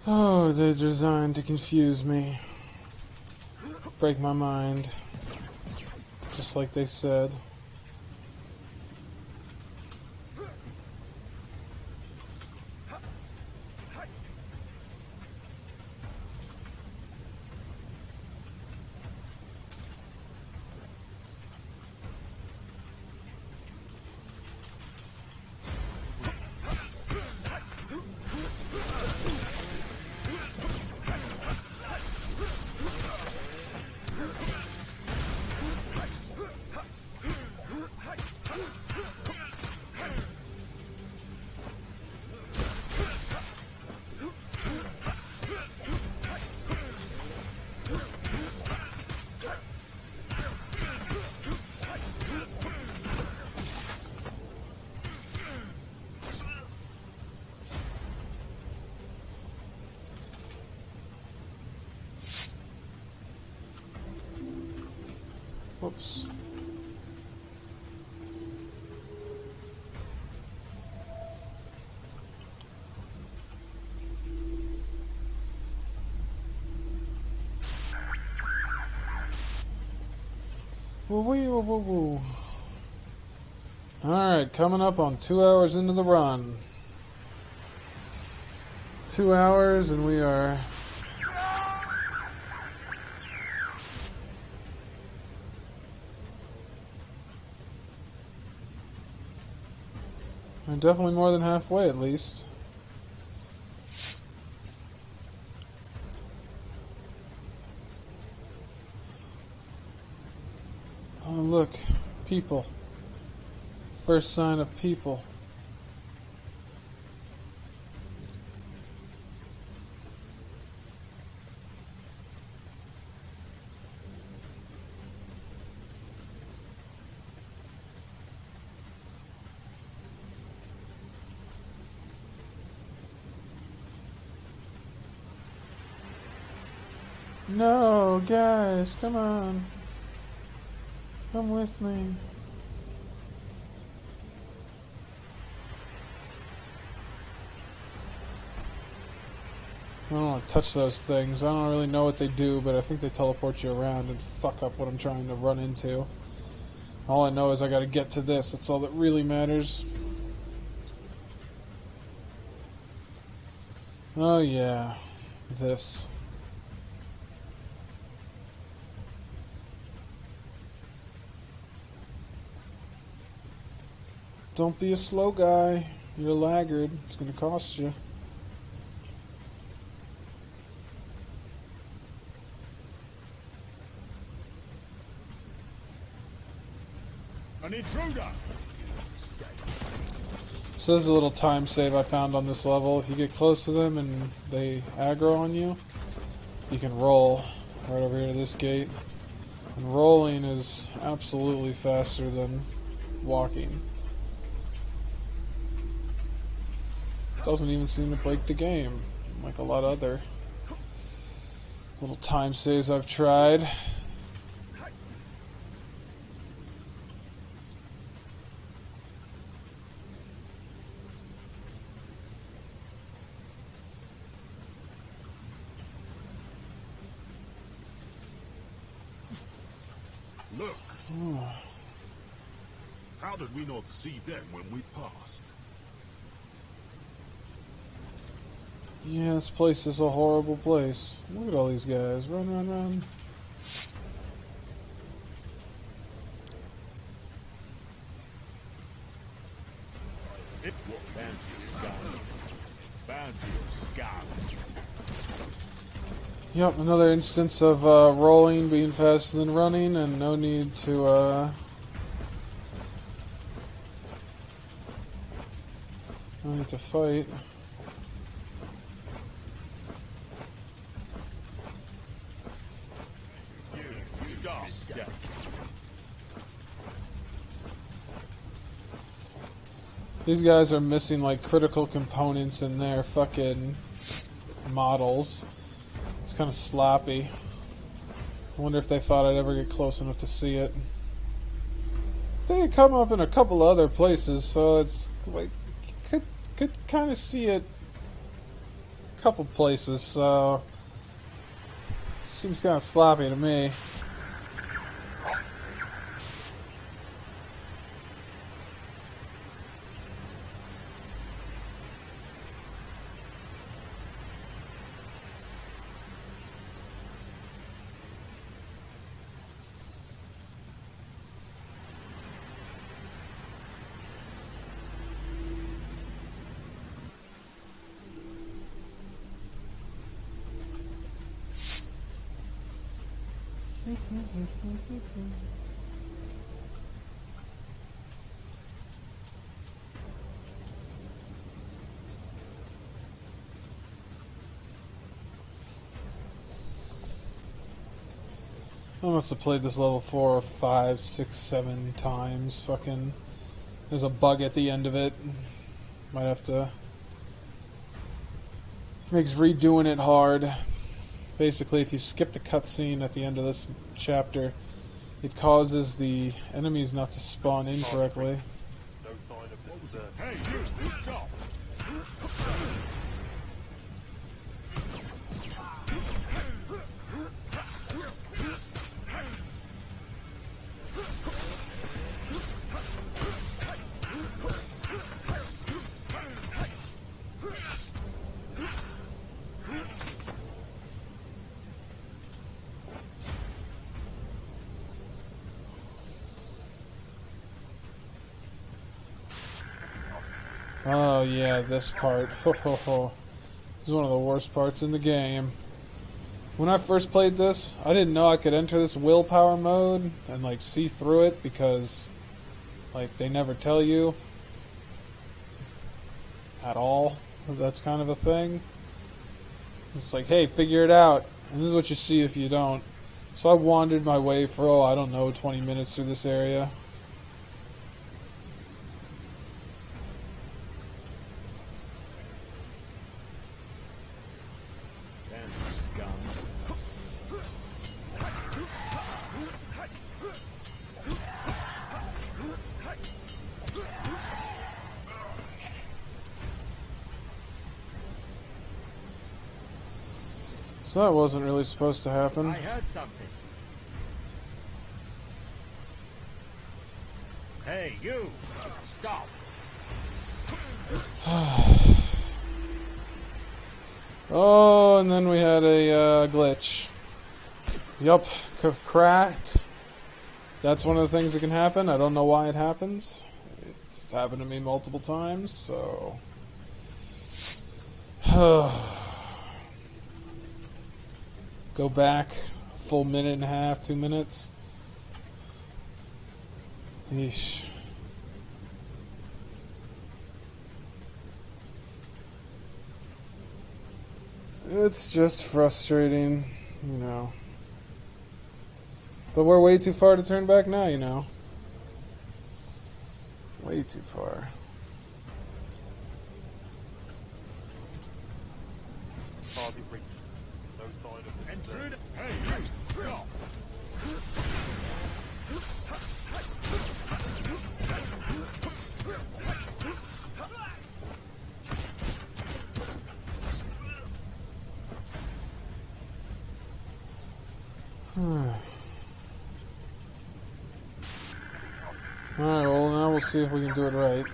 Oh, they're designed to confuse me. Break my mind. Just like they said. Whoops. Woo-wee-woo-woo-woo. Alright, coming up on 2 hours into the run. 2 hours and we are... we're definitely more than halfway at least. Oh look, people. First sign of people. No, guys, come on. Come with me. I don't want to touch those things. I don't really know what they do, but I think they teleport you around and fuck up what I'm trying to run into. All I know is I gotta get to this. That's all that really matters. Oh yeah. This. Don't be a slow guy. You're a laggard. It's gonna cost you. An intruder! So there's a little time save I found on this level. If you get close to them and they aggro on you, you can roll right over here to this gate. And rolling is absolutely faster than walking. Doesn't even seem to break the game, like a lot of other little time saves I've tried. Look! How did we not see them when we passed? Yeah, this place is a horrible place. Look at all these guys. Run, run, run. It was Bandi's gun. Yep, another instance of rolling being faster than running, and no need to no need to fight. These guys are missing like critical components in their fucking models. It's kind of sloppy. I wonder if they thought I'd ever get close enough to see it. They come up in a couple other places, so it's like could kind of see it a couple places. So seems kind of sloppy to me. I must have played this level 4 or 5, 6, 7 times. Fucking, there's a bug at the end of it. Might have to. Makes redoing it hard. Basically, if you skip the cutscene at the end of this chapter, it causes the enemies not to spawn in correctly. No sign of the Hey, you! Stop! Oh yeah, this part. Ho ho ho. This is one of the worst parts in the game. When I first played this, I didn't know I could enter this willpower mode and like see through it because like they never tell you at all. That's kind of a thing. It's like, hey, figure it out. And this is what you see if you don't. So I wandered my way for, I don't know, 20 minutes through this area. So that wasn't really supposed to happen. I heard something. Hey, you! Stop! Oh, and then we had a glitch. Yup, crack. That's one of the things that can happen. I don't know why it happens. It's happened to me multiple times, so... Go back a full minute and a half, 2 minutes. Yeesh. It's just frustrating, you know. But we're way too far to turn back now, you know. Way too far. Target reached. No sign of the Intruder! Hey, you! Stop! Alright, well now we'll see if we can do it right.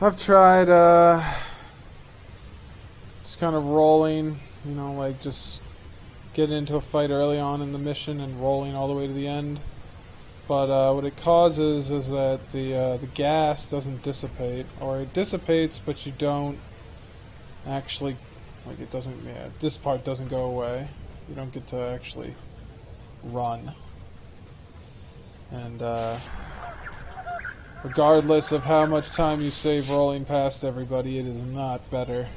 I've tried just kind of rolling, you know, like just getting into a fight early on in the mission and rolling all the way to the end. But what it causes is that the gas doesn't dissipate, or it dissipates, but you don't actually, like it doesn't, yeah, this part doesn't go away. You don't get to actually run. And regardless of how much time you save rolling past everybody, it is not better.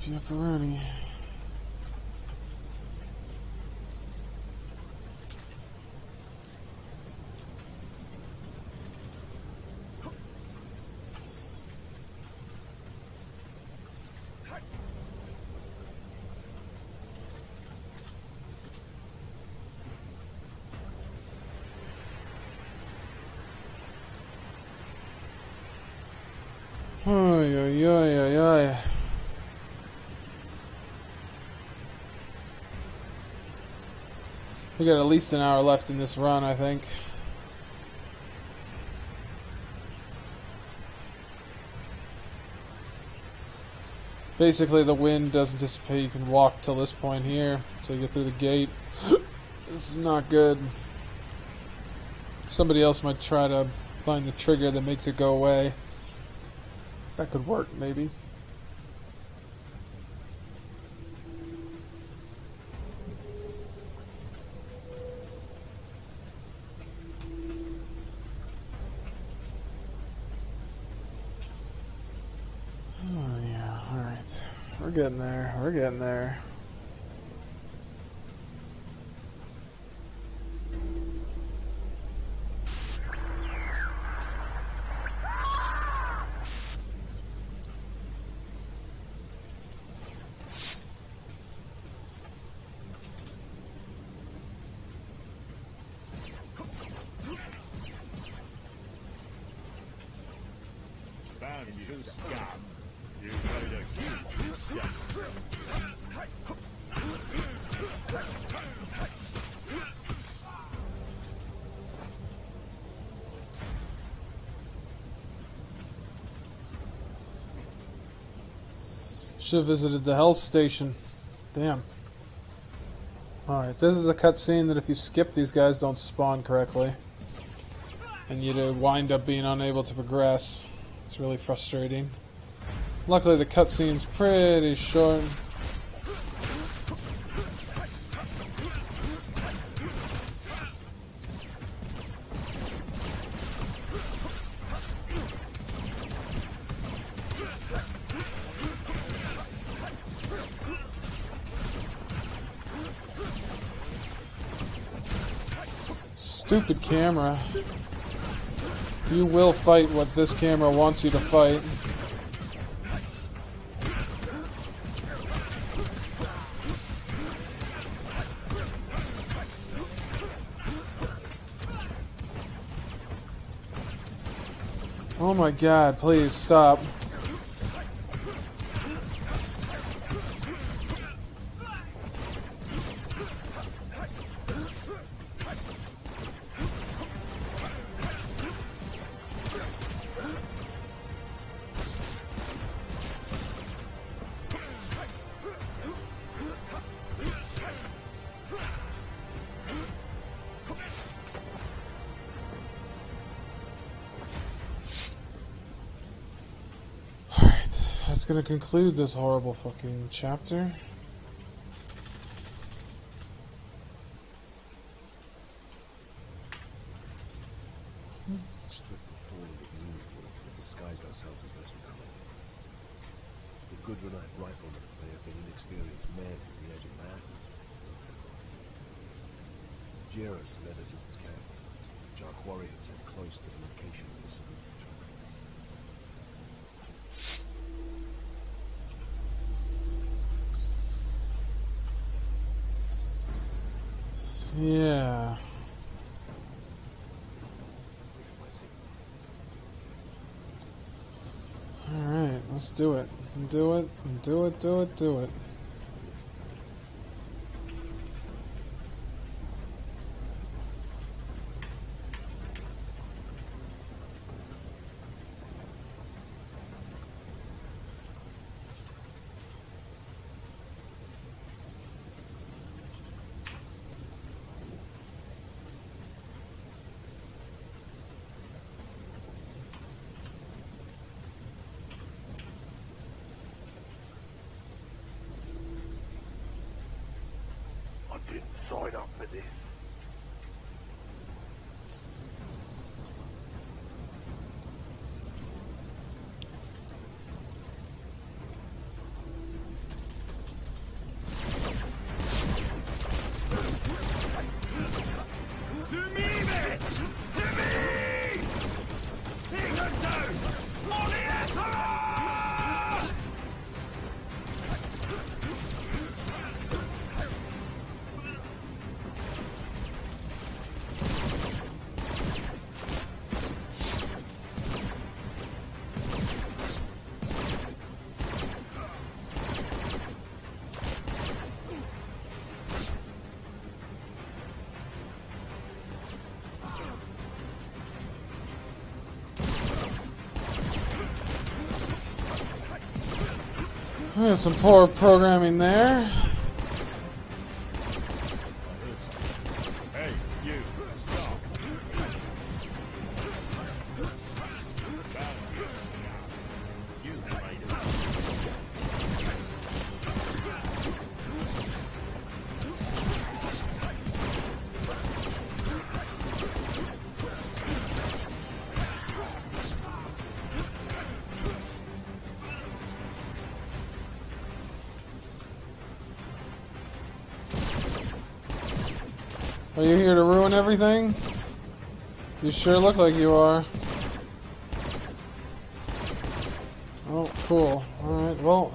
Yep, Rooney. Oy. We got at least an hour left in this run, I think. Basically, the wind doesn't dissipate. You can walk till this point here, so you get through the gate. This is not good. Somebody else might try to find the trigger that makes it go away. That could work, maybe. Oh, yeah, alright. We're getting there. Should have visited the health station. Damn. Alright, this is a cutscene that if you skip, these guys don't spawn correctly. And you wind up being unable to progress. It's really frustrating. Luckily the cutscene's pretty short. Stupid camera. You will fight what this camera wants you to fight. Oh my god, please stop. That's gonna conclude this horrible fucking chapter. Stripped before the uniform and disguised ourselves as best we could. The Gudrunite riflemen may have been inexperienced men at the edge of madness. Jairus led us into the camp, which our quarry had set close to the location of the security truck. Yeah. Alright. Let's do it. Do it. Do it. Do it. Do it. I didn't sign up for this. There's some poor programming there. Hey, you, stop. You made it. Are you here to ruin everything? You sure look like you are. Oh, cool. Alright, well.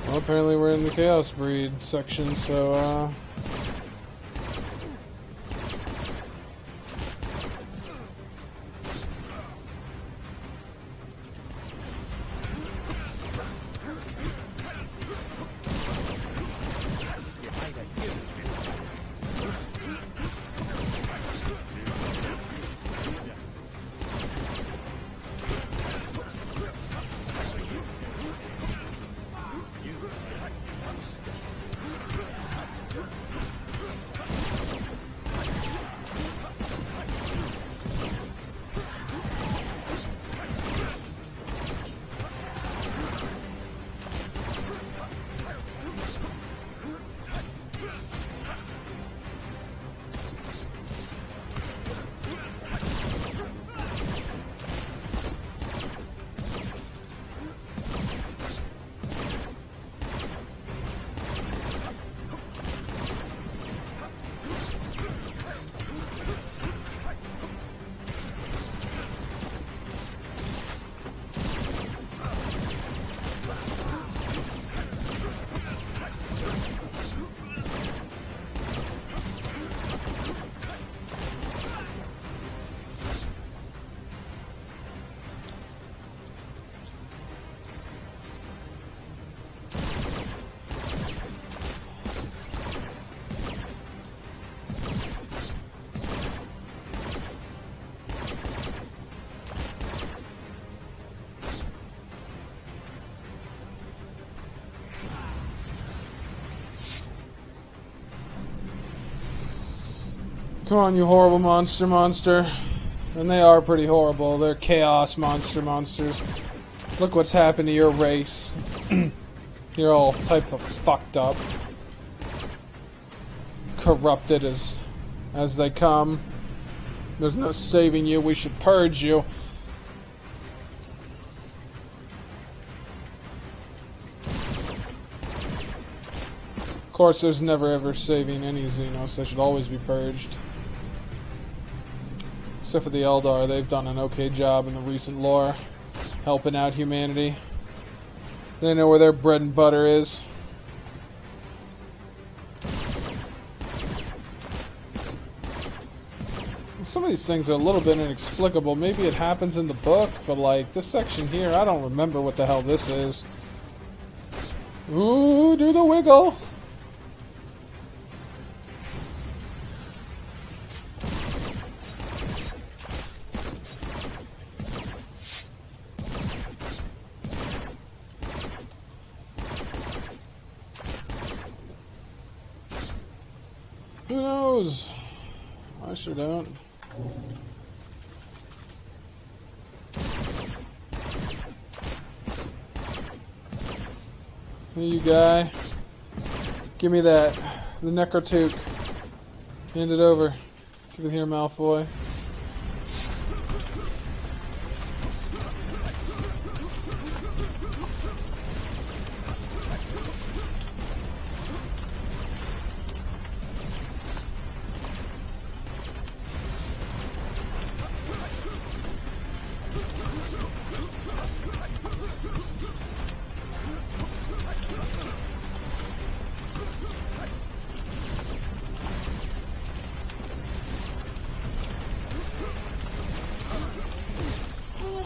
Well, apparently we're in the Chaos Breed section, so, come on, you horrible monster. And they are pretty horrible. They're chaos monsters. Look what's happened to your race. You're all type of fucked up. Corrupted as they come. There's no saving you. We should purge you. Of course, there's never ever saving any Xenos. They should always be purged. Except for the Eldar, they've done an okay job in the recent lore, helping out humanity. They know where their bread and butter is. Some of these things are a little bit inexplicable. Maybe it happens in the book, but like this section here, I don't remember what the hell this is. Ooh, do the wiggle! Who knows? I sure don't. Here you guy. Give me that. The Necrotuke. Hand it over. Give it here, Malfoy.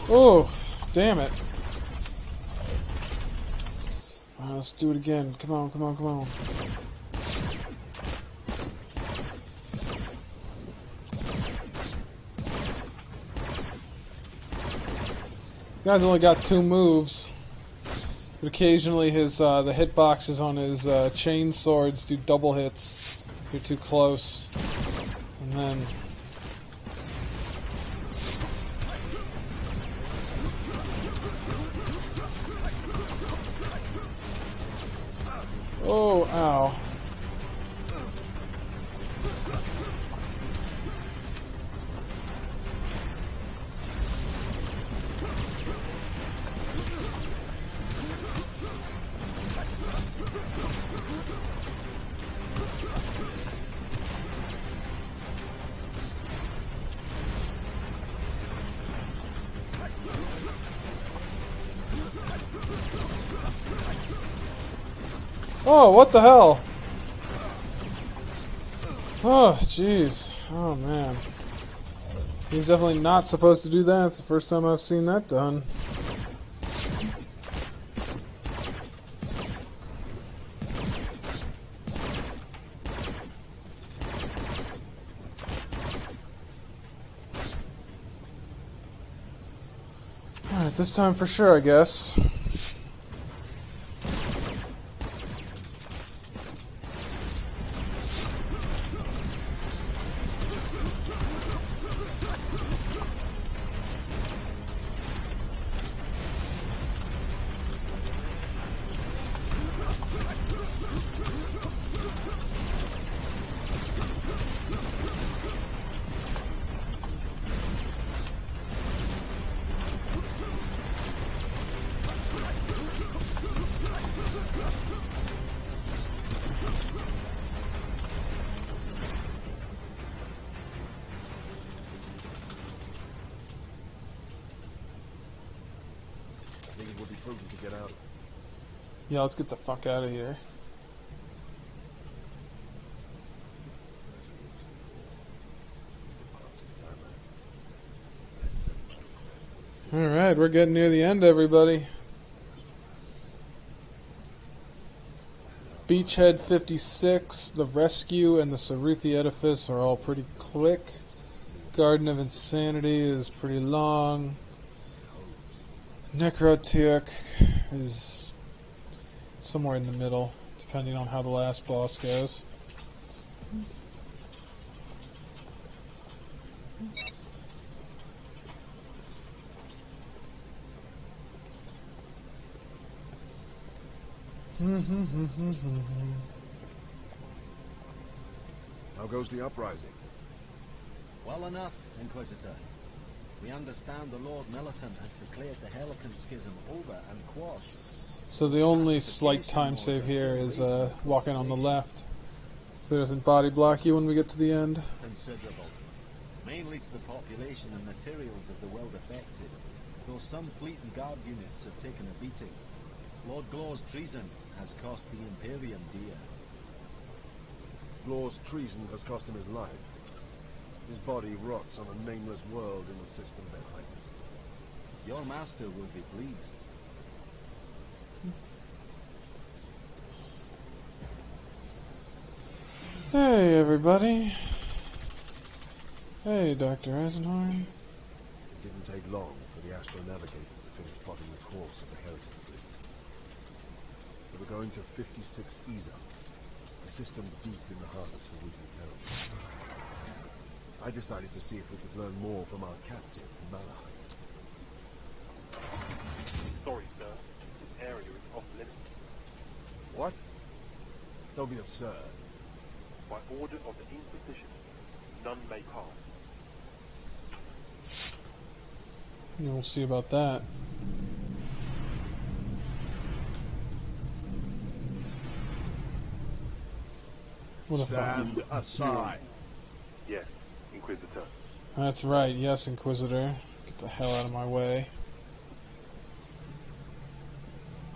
Oh, damn it. Let's do it again. Come on, come on, come on. Guy's only got 2 moves. But occasionally his the hitboxes on his chain swords do double hits if you're too close. And then oh, ow. Oh, what the hell? Oh, jeez. Oh, man. He's definitely not supposed to do that. It's the first time I've seen that done. Alright, this time for sure, I guess. To get out. Yeah, let's get the fuck out of here. Alright, we're getting near the end, everybody. Beachhead 56, the Rescue, and the Saruthi Edifice are all pretty quick. Garden of Insanity is pretty long. Necrotuke is somewhere in the middle, depending on how the last boss goes. How goes the uprising? Well enough, Inquisitor. We understand the Lord Militant has declared the Helican Schism over and quashed. So the only slight time save here is walking on the left, so it doesn't body block you when we get to the end. Considerable. Mainly to the population and materials of the world affected, though some fleet and guard units have taken a beating. Lord Glor's treason has cost the Imperium dear. Glor's treason has cost him his life. His body rots on a nameless world in the system behind us. Your master will be pleased. Hey, everybody. Hey, Dr. Eisenhorn. It didn't take long for the astronavigators to finish plotting the course of the heretic fleet. They were going to 56 Isa, a system deep in the heart of Saruti territory. I decided to see if we could learn more from our captive, Malahite. Sorry, sir. This area is off limits. What? Don't be absurd. By order of the Inquisition, none may pass. We'll see about that. What a Stand aside. Yes, Inquisitor. That's right, yes, Inquisitor. Get the hell out of my way.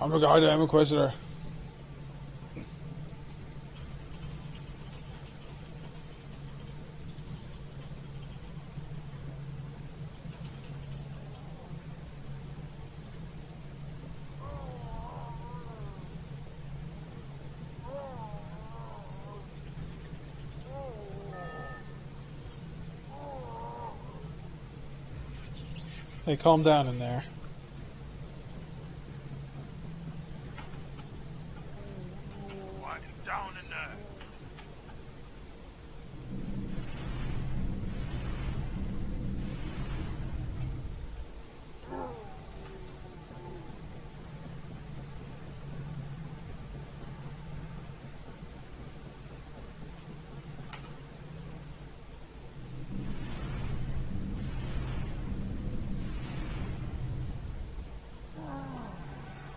I'm a goddamn Inquisitor. Hey, calm down in there. Quiet down in there.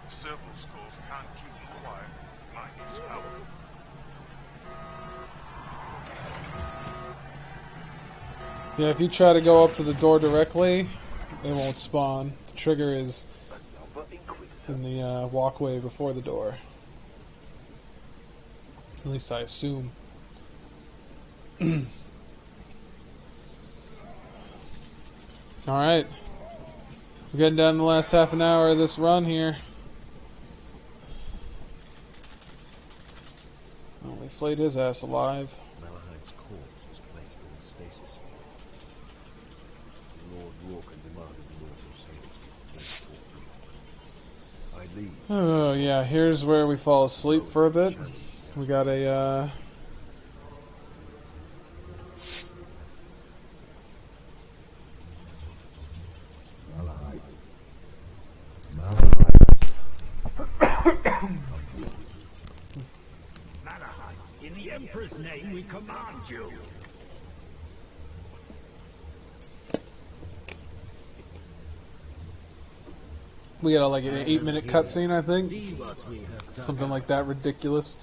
Several skulls can't keep him quiet. Might need some help. Yeah, if you try to go up to the door directly, they won't spawn. The trigger is in the walkway before the door. At least I assume. Alright. We're getting down to the last half an hour of this run here. Well, we flayed his ass alive. Malahite's corpse was placed in a stasis field. Lord Walker demanded the mortal saints be placed for I leave. Oh, yeah, here's where we fall asleep for a bit. We got a, In the Emperor's name, we command you. we got like an 8-minute cutscene, I think. See what we have done. Something like that ridiculous.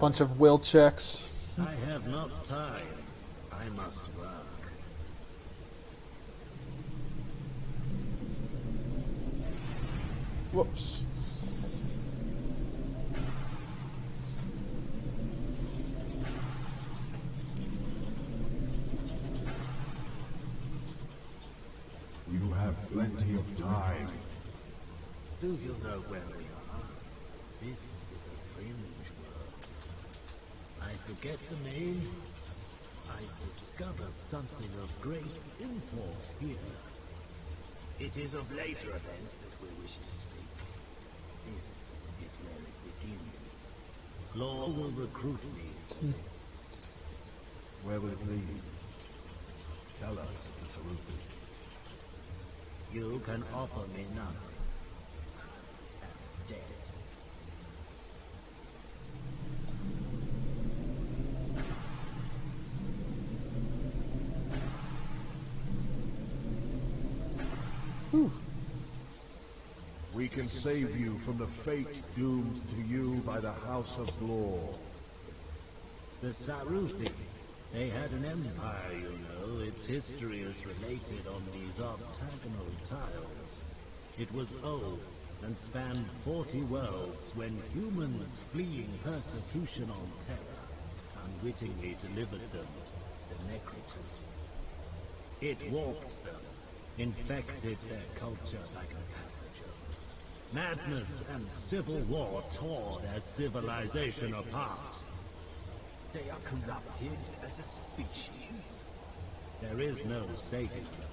Bunch of will checks. I have not time. I must work. Whoops. You have plenty of time. Do you know where we are? This is a fringe world. I forget the name. I discover something of great import here. It is of later events that we wish to speak. This is where it begins. Law will recruit me for this. Where will it lead? Tell us, the Saruti. You can offer me nothing. I'm dead. We can save you from the fate doomed to you by the House of Glor. The Saruthi. They had an empire, you know. Its history is related on these octagonal tiles. It was old, and spanned 40 worlds when humans fleeing persecution on Terra unwittingly delivered them the Necrotooth. It warped them, infected their culture like a pathogen. Madness and civil war tore their civilization apart. They are corrupted as a species. There is no saving them.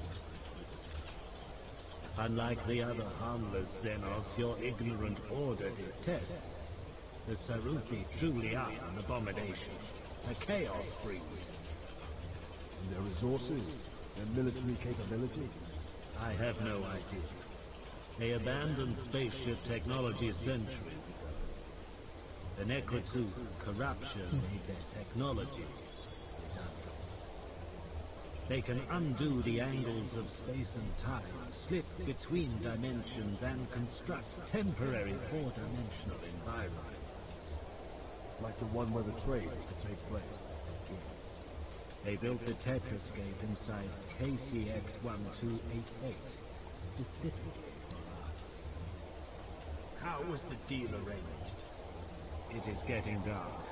Unlike the other harmless Xenos your ignorant order detests, the Sarufi truly are an abomination, a chaos breed. And their resources, their military capability? I have no idea. They abandoned spaceship technology centuries ago. The Necrotooth corruption made their technology redundant. They can undo the angles of space and time, slip between dimensions, and construct temporary four-dimensional environments. Like the one where the trade could take place? Yes. They built the Tetrascape inside KCX-1288, specifically for us. How was the deal arranged? It is getting dark.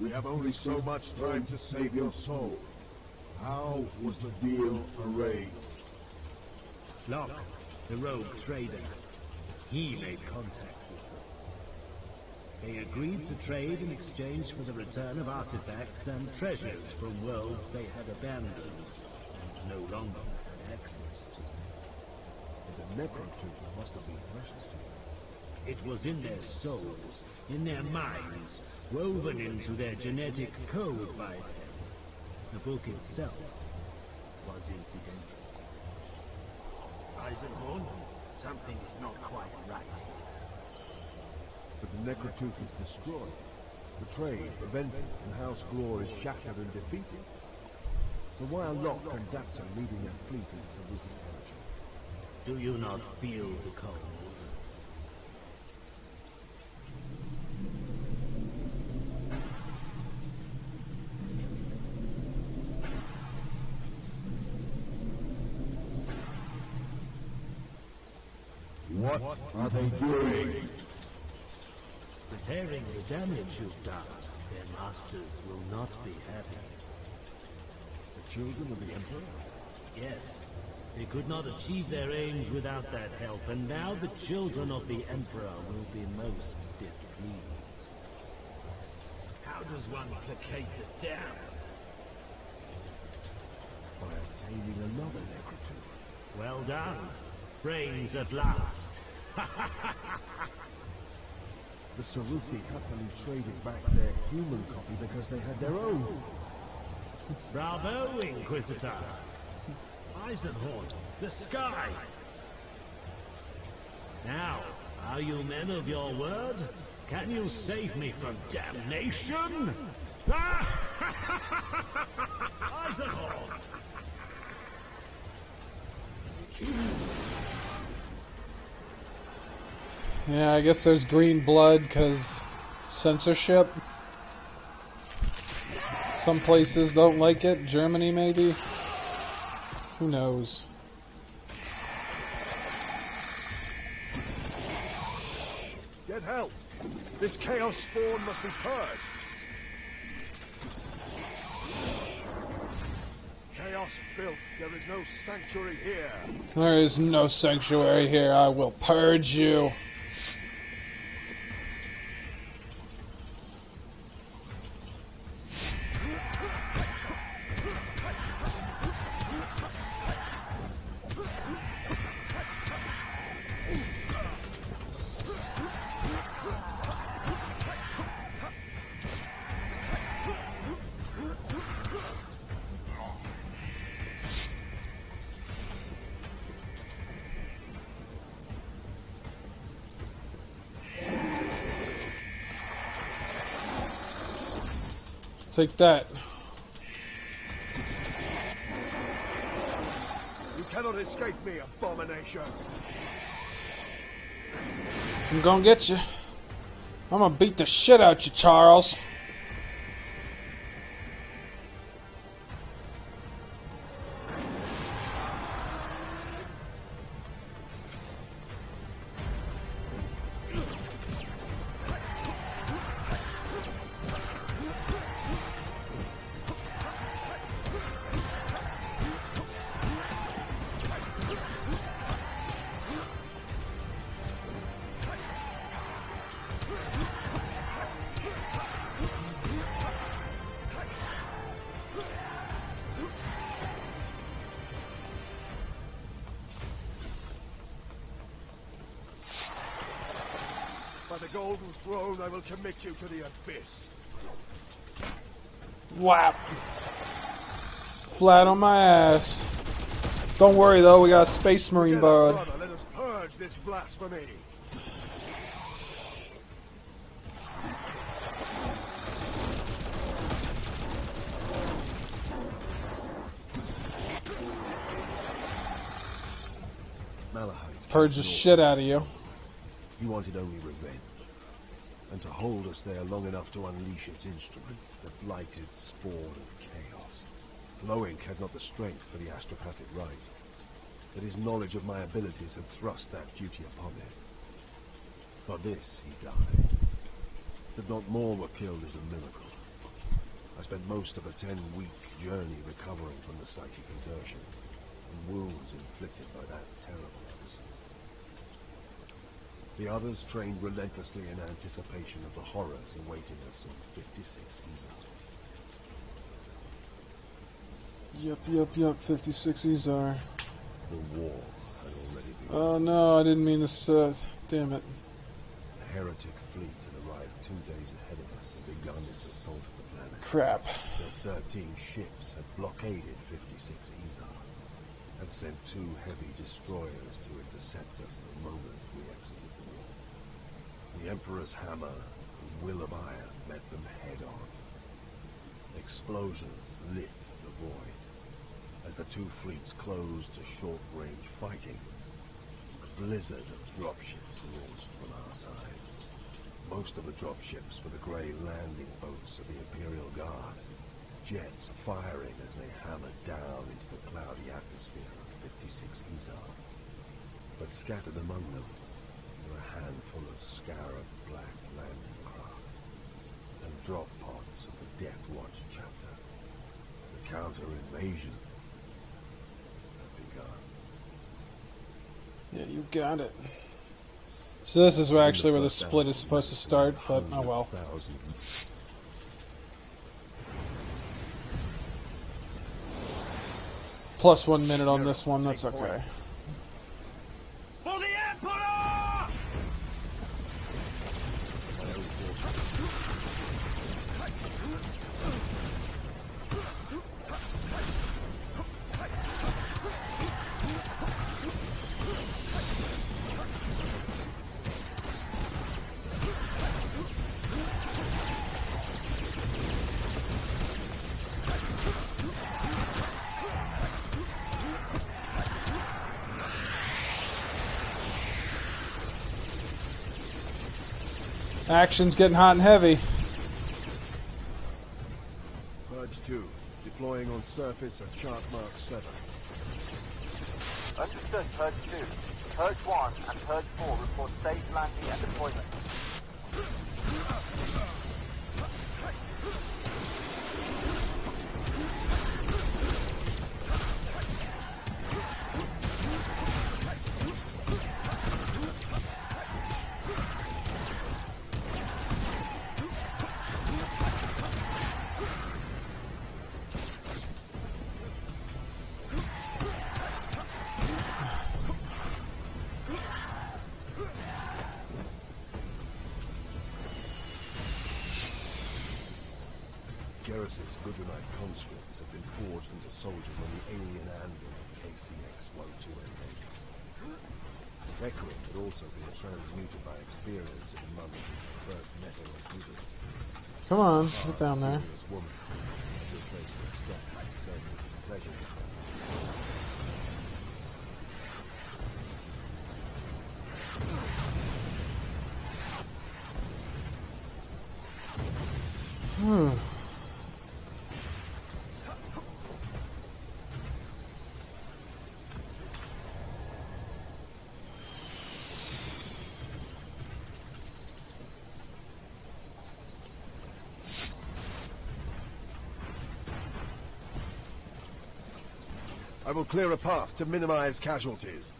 We have only so much time to save your soul. How was the deal arranged? Locke, the rogue trader, he made contact with them. They agreed to trade in exchange for the return of artifacts and treasures from worlds they had abandoned and no longer had access to. And the Necrotooth must have been precious to them. It was in their souls, in their minds, woven into their genetic code by them. The book itself was incidental. Eisenhorn, something is not quite right here. But the Necrotooth is destroyed. The trade, prevented, and House Glor is shattered and defeated. So why are Locke and Daxa leading their fleet into Sarufi territory? Do you not feel the cold? What are they doing? Repairing the damage you've done. Their masters will not be happy. The children of the Emperor? Yes. They could not achieve their aims without that help, and now the children of the Emperor will be most displeased. How does one placate the damned? By obtaining another Necrotooth. Well done. Brains at last. The Sarufi happily traded back their human copy because they had their own. Bravo, Inquisitor. Eisenhorn, the sky. Now, are you men of your word? Can you save me from damnation? Eisenhorn! Yeah, I guess there's green blood because censorship. Some places don't like it. Germany, maybe? Who knows? Get help! This chaos spawn must be purged! Chaos built. There is no sanctuary here. There is no sanctuary here. I will purge you. Take that. You cannot escape me, abomination! I'm gonna get you. I'm gonna beat the shit out you, Charles. By the golden throne, I will commit you to the abyss. Whap. Flat on my ass. Don't worry though, we got a Space Marine Together, bud. brother, let us purge this blasphemy. Malahide. Purge the shit out of you. You wanted only revenge, and to hold us there long enough to unleash its instrument, the blighted spawn of chaos. Loink had not the strength for the astropathic rite, but his knowledge of my abilities had thrust that duty upon him. For this he died. That not more were killed is a miracle. I spent most of a 10-week journey recovering from the psychic exertion, and wounds inflicted by that terrible episode. The others trained relentlessly in anticipation of the horrors awaiting us in 56 Eva. Yep, 56 Ezar. The war had already begun. Oh no, I didn't mean this, damn it. The heretic fleet had arrived 2 days ahead of us and begun its assault of the planet. Crap. Their 13 ships had blockaded 56 Ezar, and sent 2 heavy destroyers to intercept us the moment we exited the war. The Emperor's hammer and will of iron met them head-on. Explosions lit the void. As the 2 fleets closed to short-range fighting, a blizzard of dropships launched from our side. Most of the dropships were the grey landing boats of the Imperial Guard, jets firing as they hammered down into the cloudy atmosphere of 56 Ezar. But scattered among them were a handful of scarab black landing craft and drop pods of the Death Watch chapter. The counter-invasion had begun. Yeah, you got it. So this is actually where the split is supposed to start, but oh well. Plus 1 minute on this one, that's okay. For the Emperor! Action's getting hot and heavy. Purge 2, deploying on surface at chart mark 7. Understood, Purge 2. Purge 1 and Purge 4 report safe landing and deployment. Geras' Gudrunite conscripts have been forged into soldiers on the alien anvil of KCX-1288. Echoing had also been transmuted by experience in months since the first metal of Judas. Come on, sit down there. Serious woman had replaced the static servant of pleasure. I will clear a path to minimize casualties.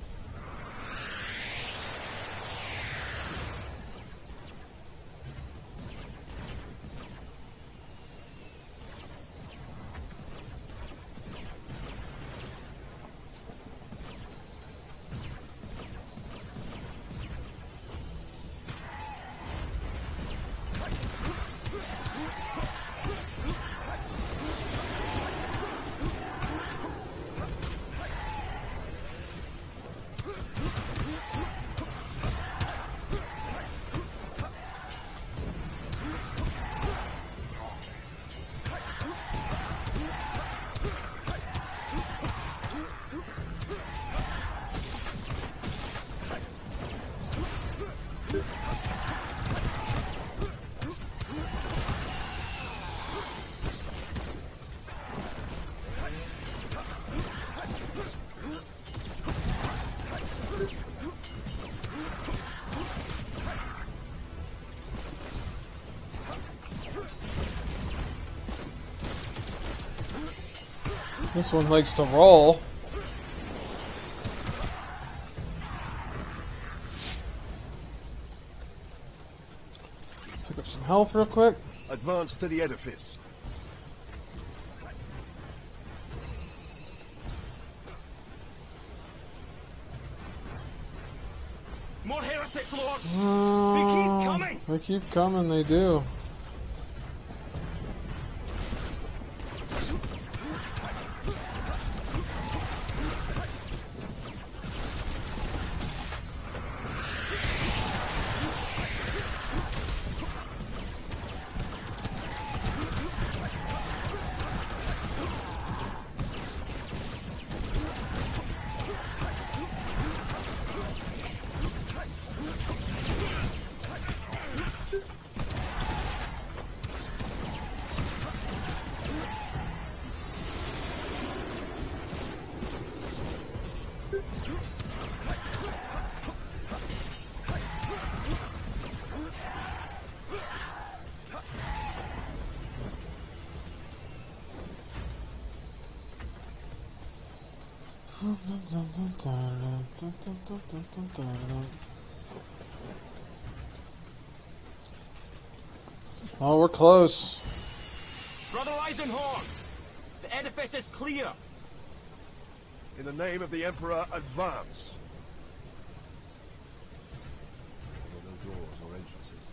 This one likes to roll. Pick up some health real quick. Advance to the edifice. More heretics, Lord! They keep coming! They keep coming, they do. Oh, we're close. Brother Eisenhorn! The edifice is clear! In the name of the Emperor, advance! There were no doors or entrances,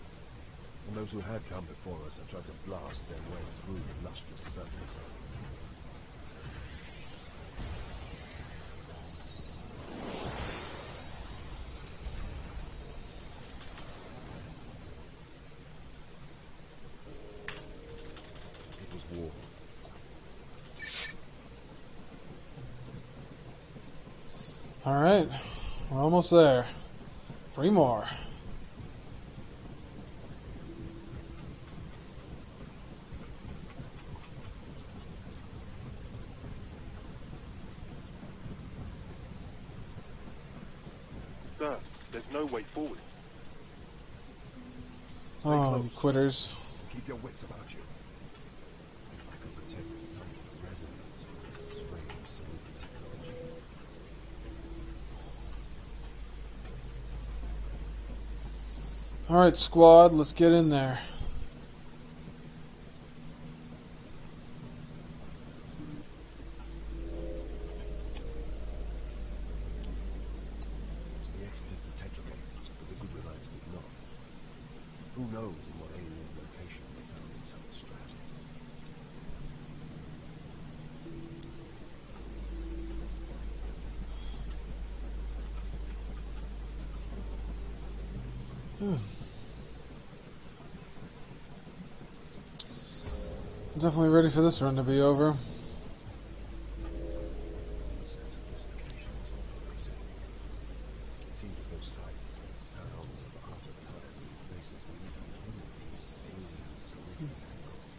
and those who had come before us had tried to blast their way through the lustrous surface. It was war. Alright, we're almost there. 3 more. Sir, there's no way forward. Oh, you quitters. Keep your wits about you. I can protect the sonic resonance from this strange saluting technology. Alright, squad, let's get in there. We exited the Tetragate, but the Goodwillites did not. Who knows in what alien location they found themselves stranded? I'm definitely ready for this run to be over. The sense of dislocation was all-pervasive. It seemed as though sights and sounds of after time places leading through these alien saluting angles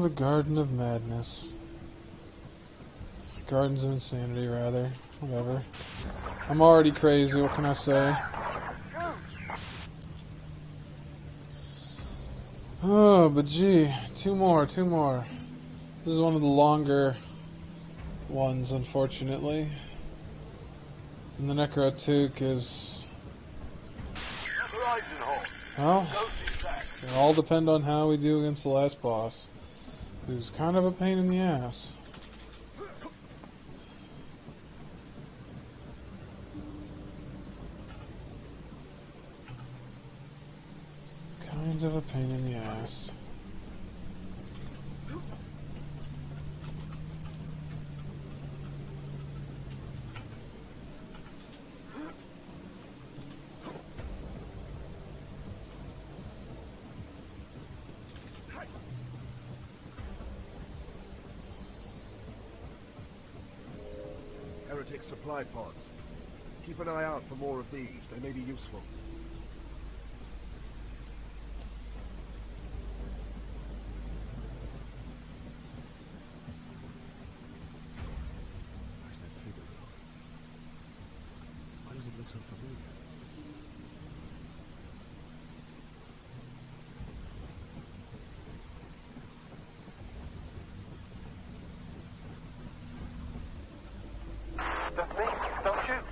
the Garden of Madness. Gardens of Insanity, rather. Whatever. I'm already crazy, what can I say? Oh, but gee, two more. This is one of the longer ones, unfortunately. And the Necrotook is... well, it'll all depend on how we do against the last boss, who's kind of a pain in the ass. Kind of a pain in the ass. Heretic supply pods. Keep an eye out for more of these. They may be useful. Where's that figure going? Why does it look so familiar? That's me. Don't shoot.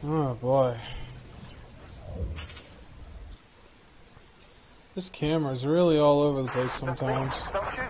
Oh boy. This camera's really all over the place sometimes. Don't shoot.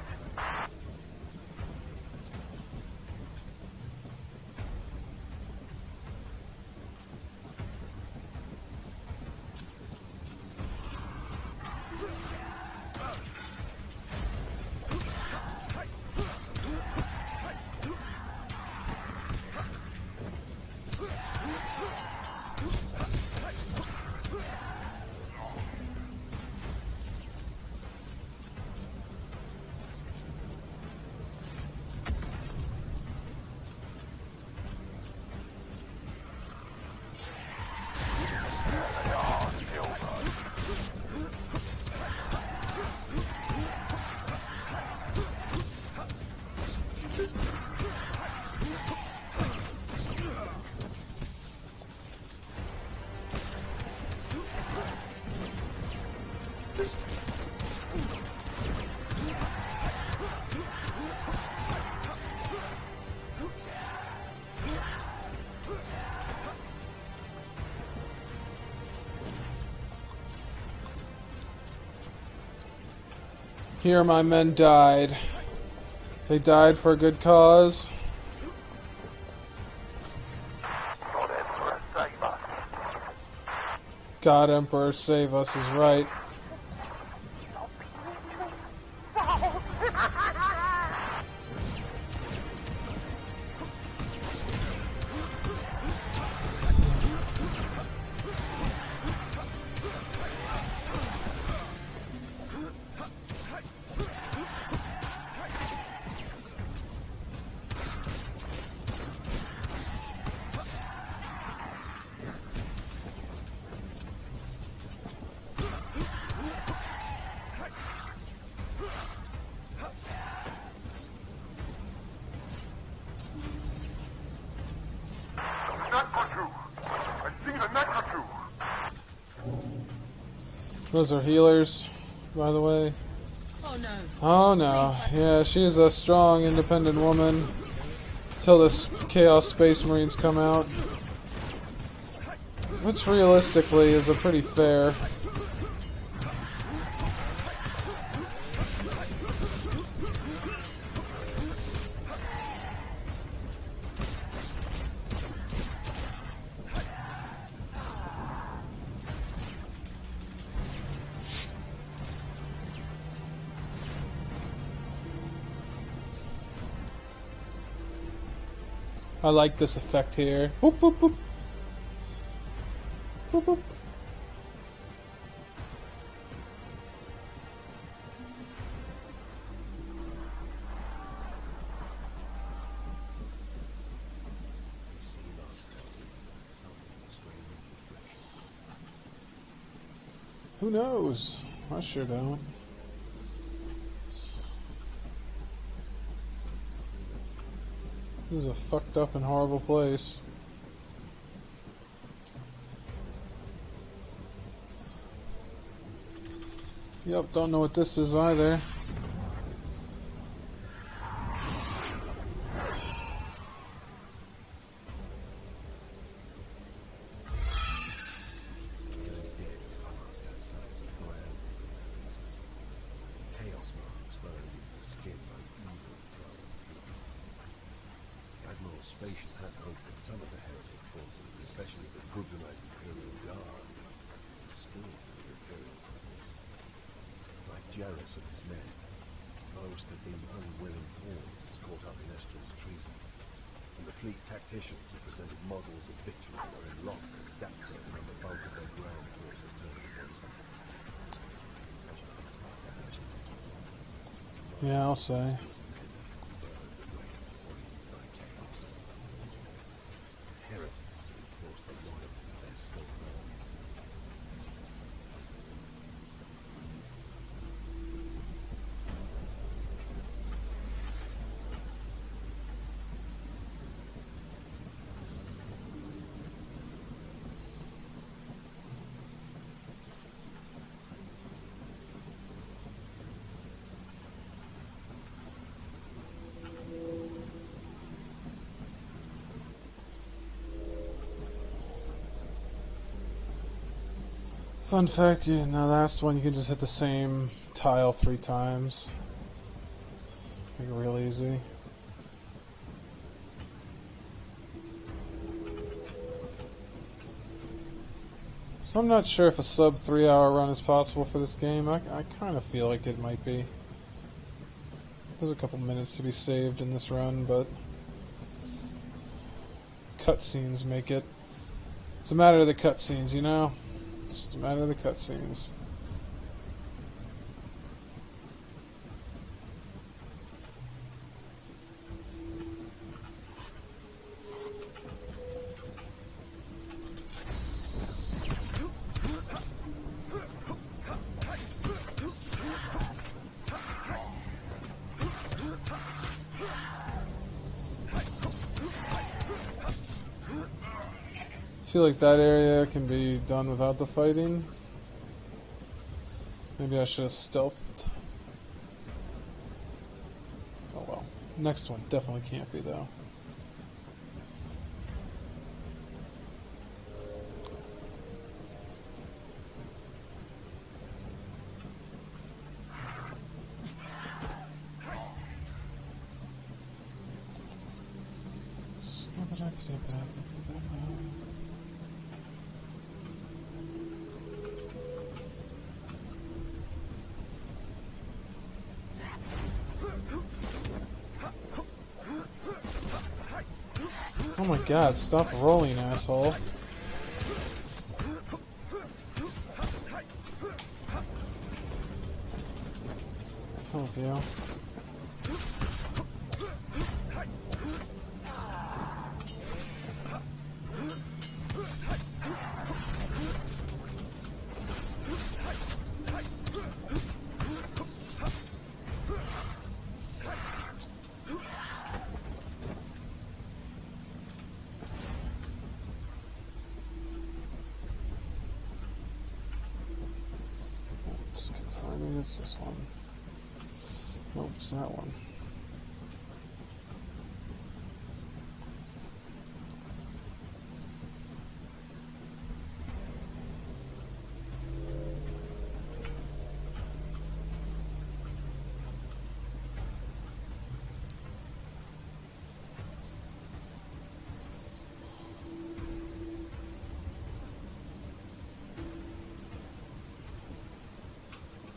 Here my men died. They died for a good cause. God Emperor save us is right. Those are healers, by the way. Oh no. Oh no. Yeah, she's a strong, independent woman. Till the Chaos Space Marines come out. Which realistically is a pretty fair. I like this effect here. Boop, boop, boop. Boop, boop. Who knows? I sure don't. This is a fucked up and horrible place. Yep, don't know what this is either. Spatial had hoped that some of the heretic forces, especially the Gudrunite Imperial Guard, would still be Imperial purpose. Like Jarrus and his men, most had been unwilling pawns caught up in Estra's treason, and the fleet tacticians who presented models of victory were in Locke and Daxon when the bulk of their ground forces turned against them. Yeah, I'll say. Fun fact, in the last one you can just hit the same tile 3 times. Make it real easy. So I'm not sure if a sub 3-hour run is possible for this game. I kind of feel like it might be. There's a couple minutes to be saved in this run, but cutscenes make it. It's a matter of the cutscenes, you know? It's just a matter of the cutscenes. I feel like that area can be done without the fighting. Maybe I should have stealthed. Oh well. Next one definitely can't be though. Oh my god, stop rolling, asshole. Hell's you. maybe it's this one. Nope, it's that one.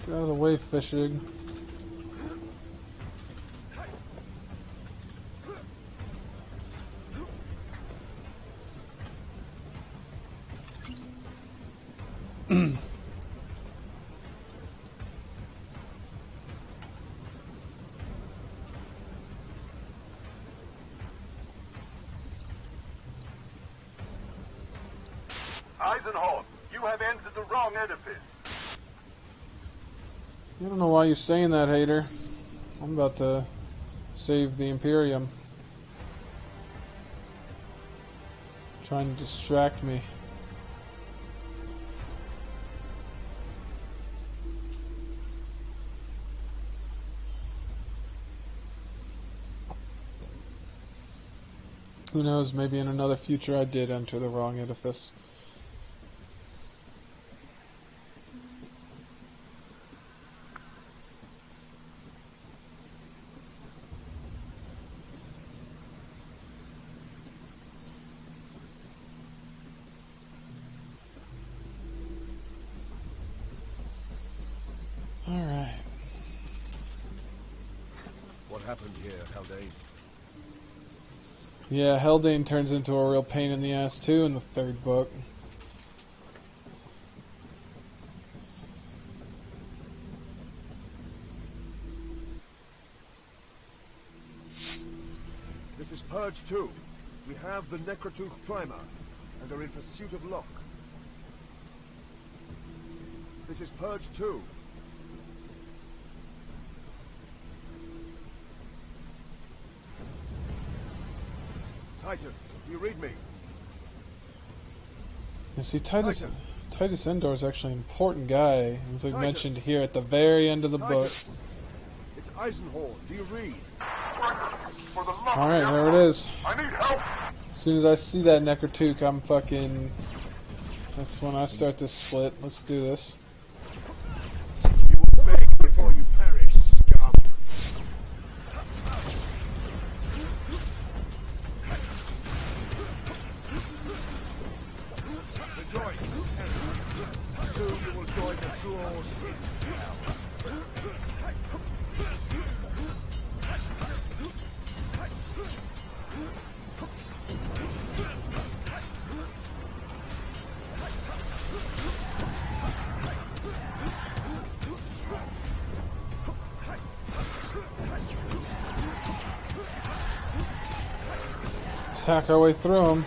Get out of the way, fishing. Eisenhorn, you have entered the wrong edifice. I don't know why you're saying that, hater. I'm about to save the Imperium. Trying to distract me. Who knows, maybe in another future I did enter the wrong edifice. Alright. What happened here, Haldane? Yeah, Haldane turns into a real pain in the ass too in the third book. This is Purge 2. We have the Necrotooth Primer, and are in pursuit of Locke. This is Purge 2. Titus, do you read me? You see, Titus Endor is actually an important guy. He's like mentioned here at the very end of the book. It's Eisenhorn. Do you read? Alright, there it is. I need help. As soon as I see that Necrotook, I'm fucking... That's when I start this split. Let's do this. You will beg before you perish, scum. Rejoice, soon you will join the thralls in hell. Hack our way through them.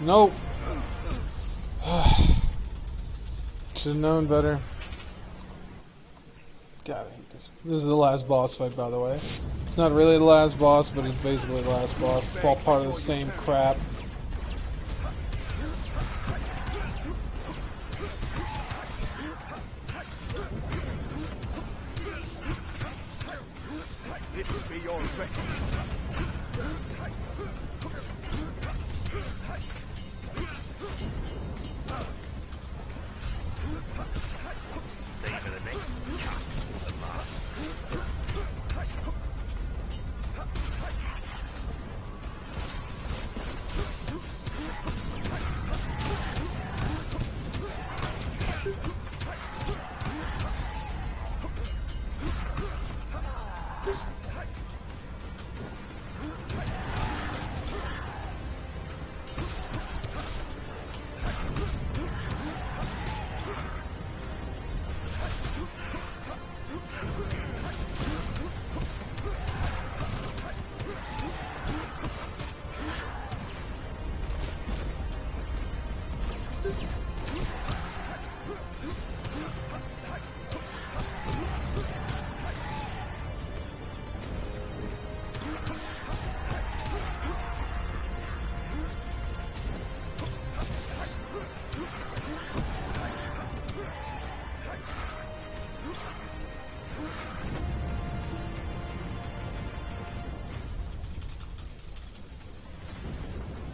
Nope. Should have known better. God, I hate this. This is the last boss fight, by the way. It's not really the last boss, but it's basically the last boss. It's all part of the same crap. This be your reckoning. Saving the next cut for the last.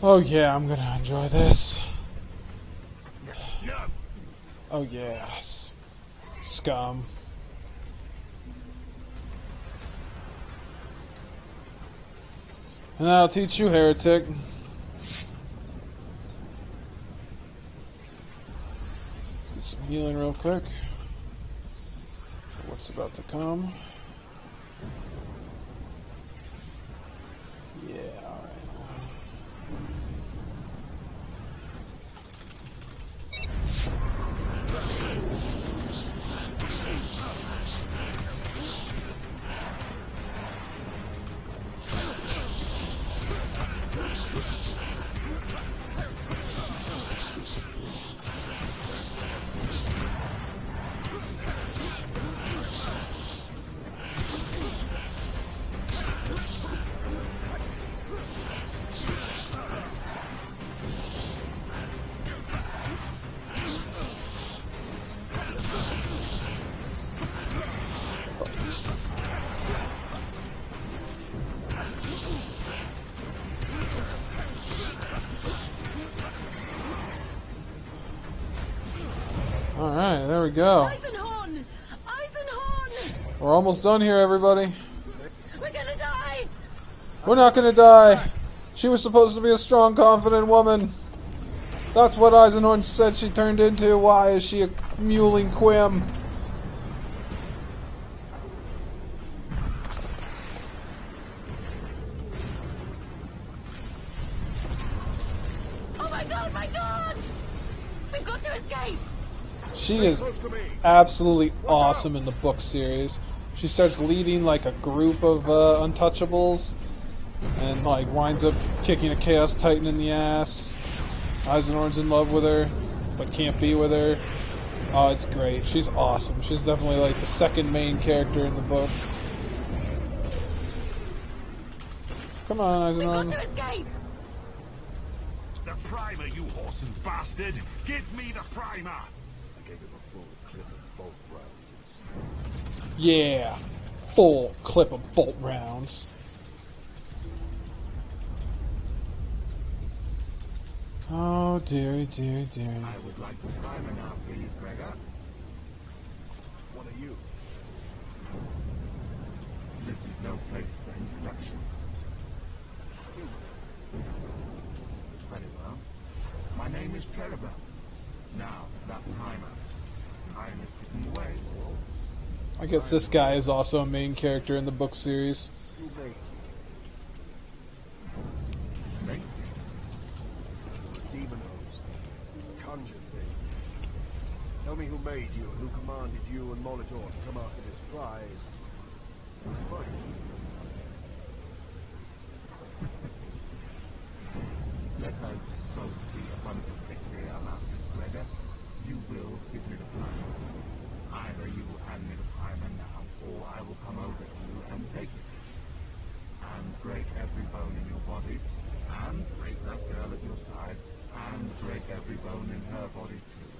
Oh yeah, I'm gonna enjoy this. Oh yes. Scum. And I'll teach you, heretic. Get some healing real quick for what's about to come. Yeah, alright. Alright, there we go. Eisenhorn! Eisenhorn! We're almost done here, everybody. We're gonna die! We're not gonna die. She was supposed to be a strong, confident woman. That's what Eisenhorn said she turned into. Why is she a mewling quim? Oh my god, my god! We've got to escape! She is absolutely awesome in the book series. She starts leading like a group of untouchables and like winds up kicking a Chaos Titan in the ass. Eisenhorn's in love with her, but can't be with her. Oh, it's great. She's awesome. She's definitely like the second main character in the book. Come on, Eisenhorn. We've got to escape! The primer, you whoreson bastard! Give me the primer! I gave him a full clip of bolt rounds instead. Yeah, full clip of bolt rounds. Oh, dearie, dearie, dearie. I would like the primer now, please, Gregor. What are you? This is no place for introductions. Very well. My name is Trevor. Now, that primer. Time is ticking away. I guess this guy is also a main character in the book series. Who made you? Make A demon host. A conjured thing. Tell me who made you and who commanded you and Molitor to come after this prize. Fight. Let us both be upon the victory about this, Gregor. You will give me the primer. Either you will hand me the primer now, or I will come over to you and take it. And break every bone in your body, and break that girl at your side, and break every bone in her body too.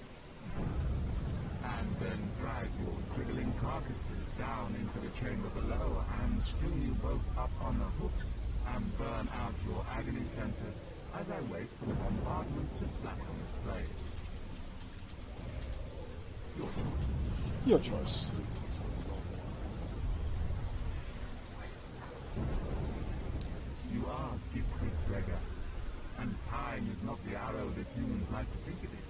And then drag your wriggling carcasses down into the chamber below, and string you both up on the hooks, and burn out your agony centers as I wait for the bombardment to flatten its blade. Your choice. Your choice. You are gifted, Gregor, and time is not the arrow that humans like to think it is.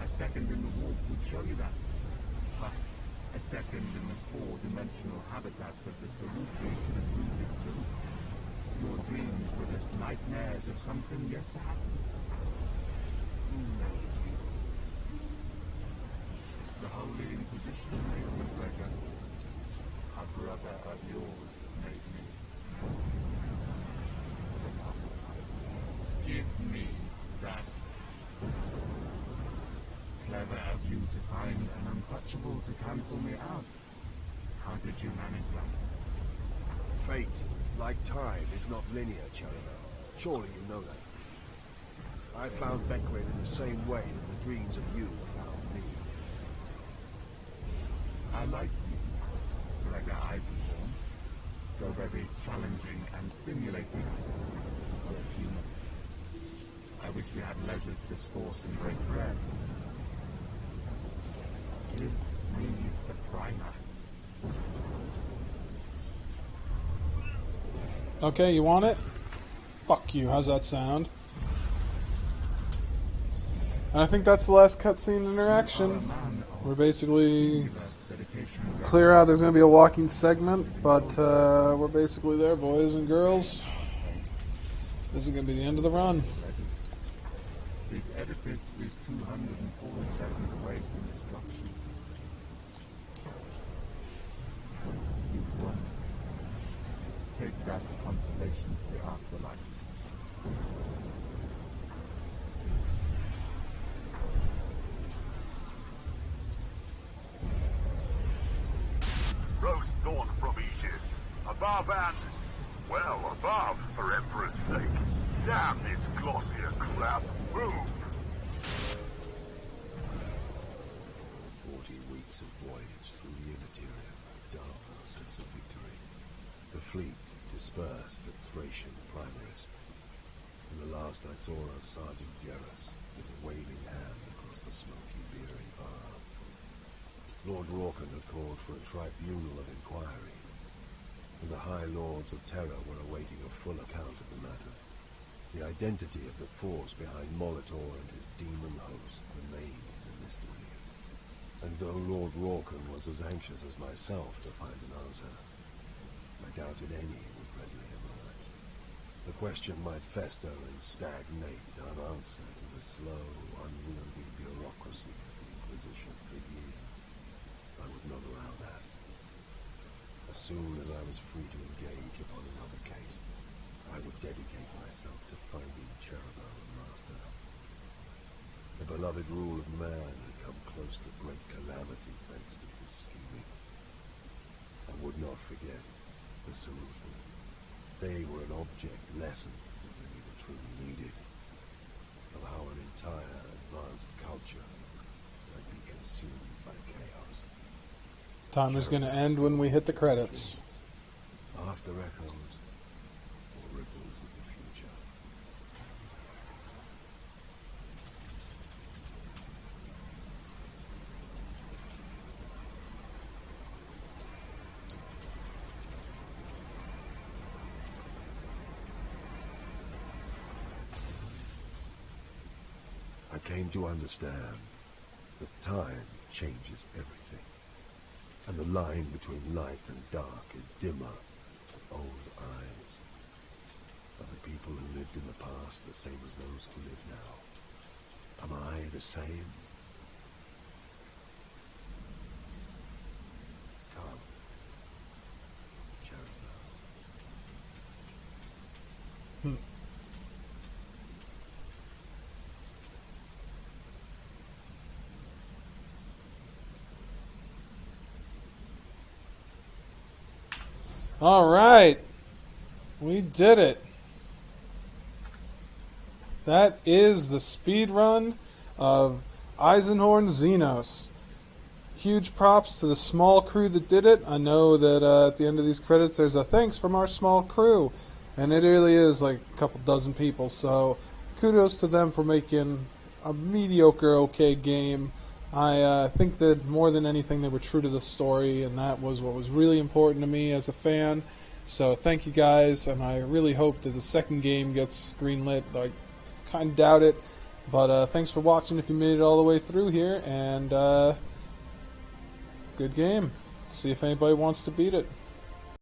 A second in the warp would show you that. But a second in the four-dimensional habitats of the Sarufi should have proved it too. Your dreams were just nightmares of something yet to happen. The Holy Inquisition made me, Gregor. A brother of yours made me. Give me that. Clever of you to find an untouchable to cancel me out. How did you manage that? Fate, like time, is not linear, Challenger. Surely you know that. I found Beckwith in the same way that the dreams of you found me. I like you, Gregor Eisenhorn. So very challenging and stimulating for a human. I wish we had leisure to discourse and break bread. Give me the primer. Okay, you want it? Fuck you, how's that sound? And I think that's the last cutscene interaction. We're basically clear out, there's going to be a walking segment, but we're basically there, boys and girls. This is going to be the end of the run. This edifice is 247 away from destruction. You've won. Take that consolation to the afterlife. Roast dawn from Aegis. Above and, well, above, for Emperor's sake. Damn this glossier crap. Move! 40 weeks of voyage through the interior, dull sense of victory. The fleet dispersed at Thracian Primaris. And the last I saw of Sergeant Jerris with a waving hand across the smoky Beery farm. Lord Rorken had called for a tribunal of inquiry, and the High Lords of Terror were awaiting a full account of the matter. The identity of the force behind Molitor and his demon host remained a mystery. And though Lord Rorken was as anxious as myself to find an answer, I doubted any would readily emerge. The question might fester and stagnate unanswered in the slow, unwieldy bureaucracy of the Inquisition for years. I would not allow that. As soon as I was free to engage upon another case, I would dedicate myself to finding Cherubel and Master. The beloved rule of man had come close to great calamity thanks to his scheming. I would not forget the Saluthan. They were an object lesson that we were truly needed, of how an entire advanced culture might be consumed by chaos. Timer's going to end when we hit the credits. After echoes or ripples of the future. I came to understand that time changes everything, and the line between light and dark is dimmer to old eyes. Are the people who lived in the past the same as those who live now? Am I the same? Come, Cherubel. All right, we did it. That is the speed run of Eisenhorn Xenos. Huge props to the small crew that did it. I know that at the end of these credits there's a thanks from our small crew, and it really is like a couple dozen people, so kudos to them for making a mediocre okay game. I think that more than anything they were true to the story, and that was what was really important to me as a fan. So thank you guys, and I really hope that the second game gets greenlit. I kind of doubt it, but thanks for watching if you made it all the way through here, and good game. See if anybody wants to beat it.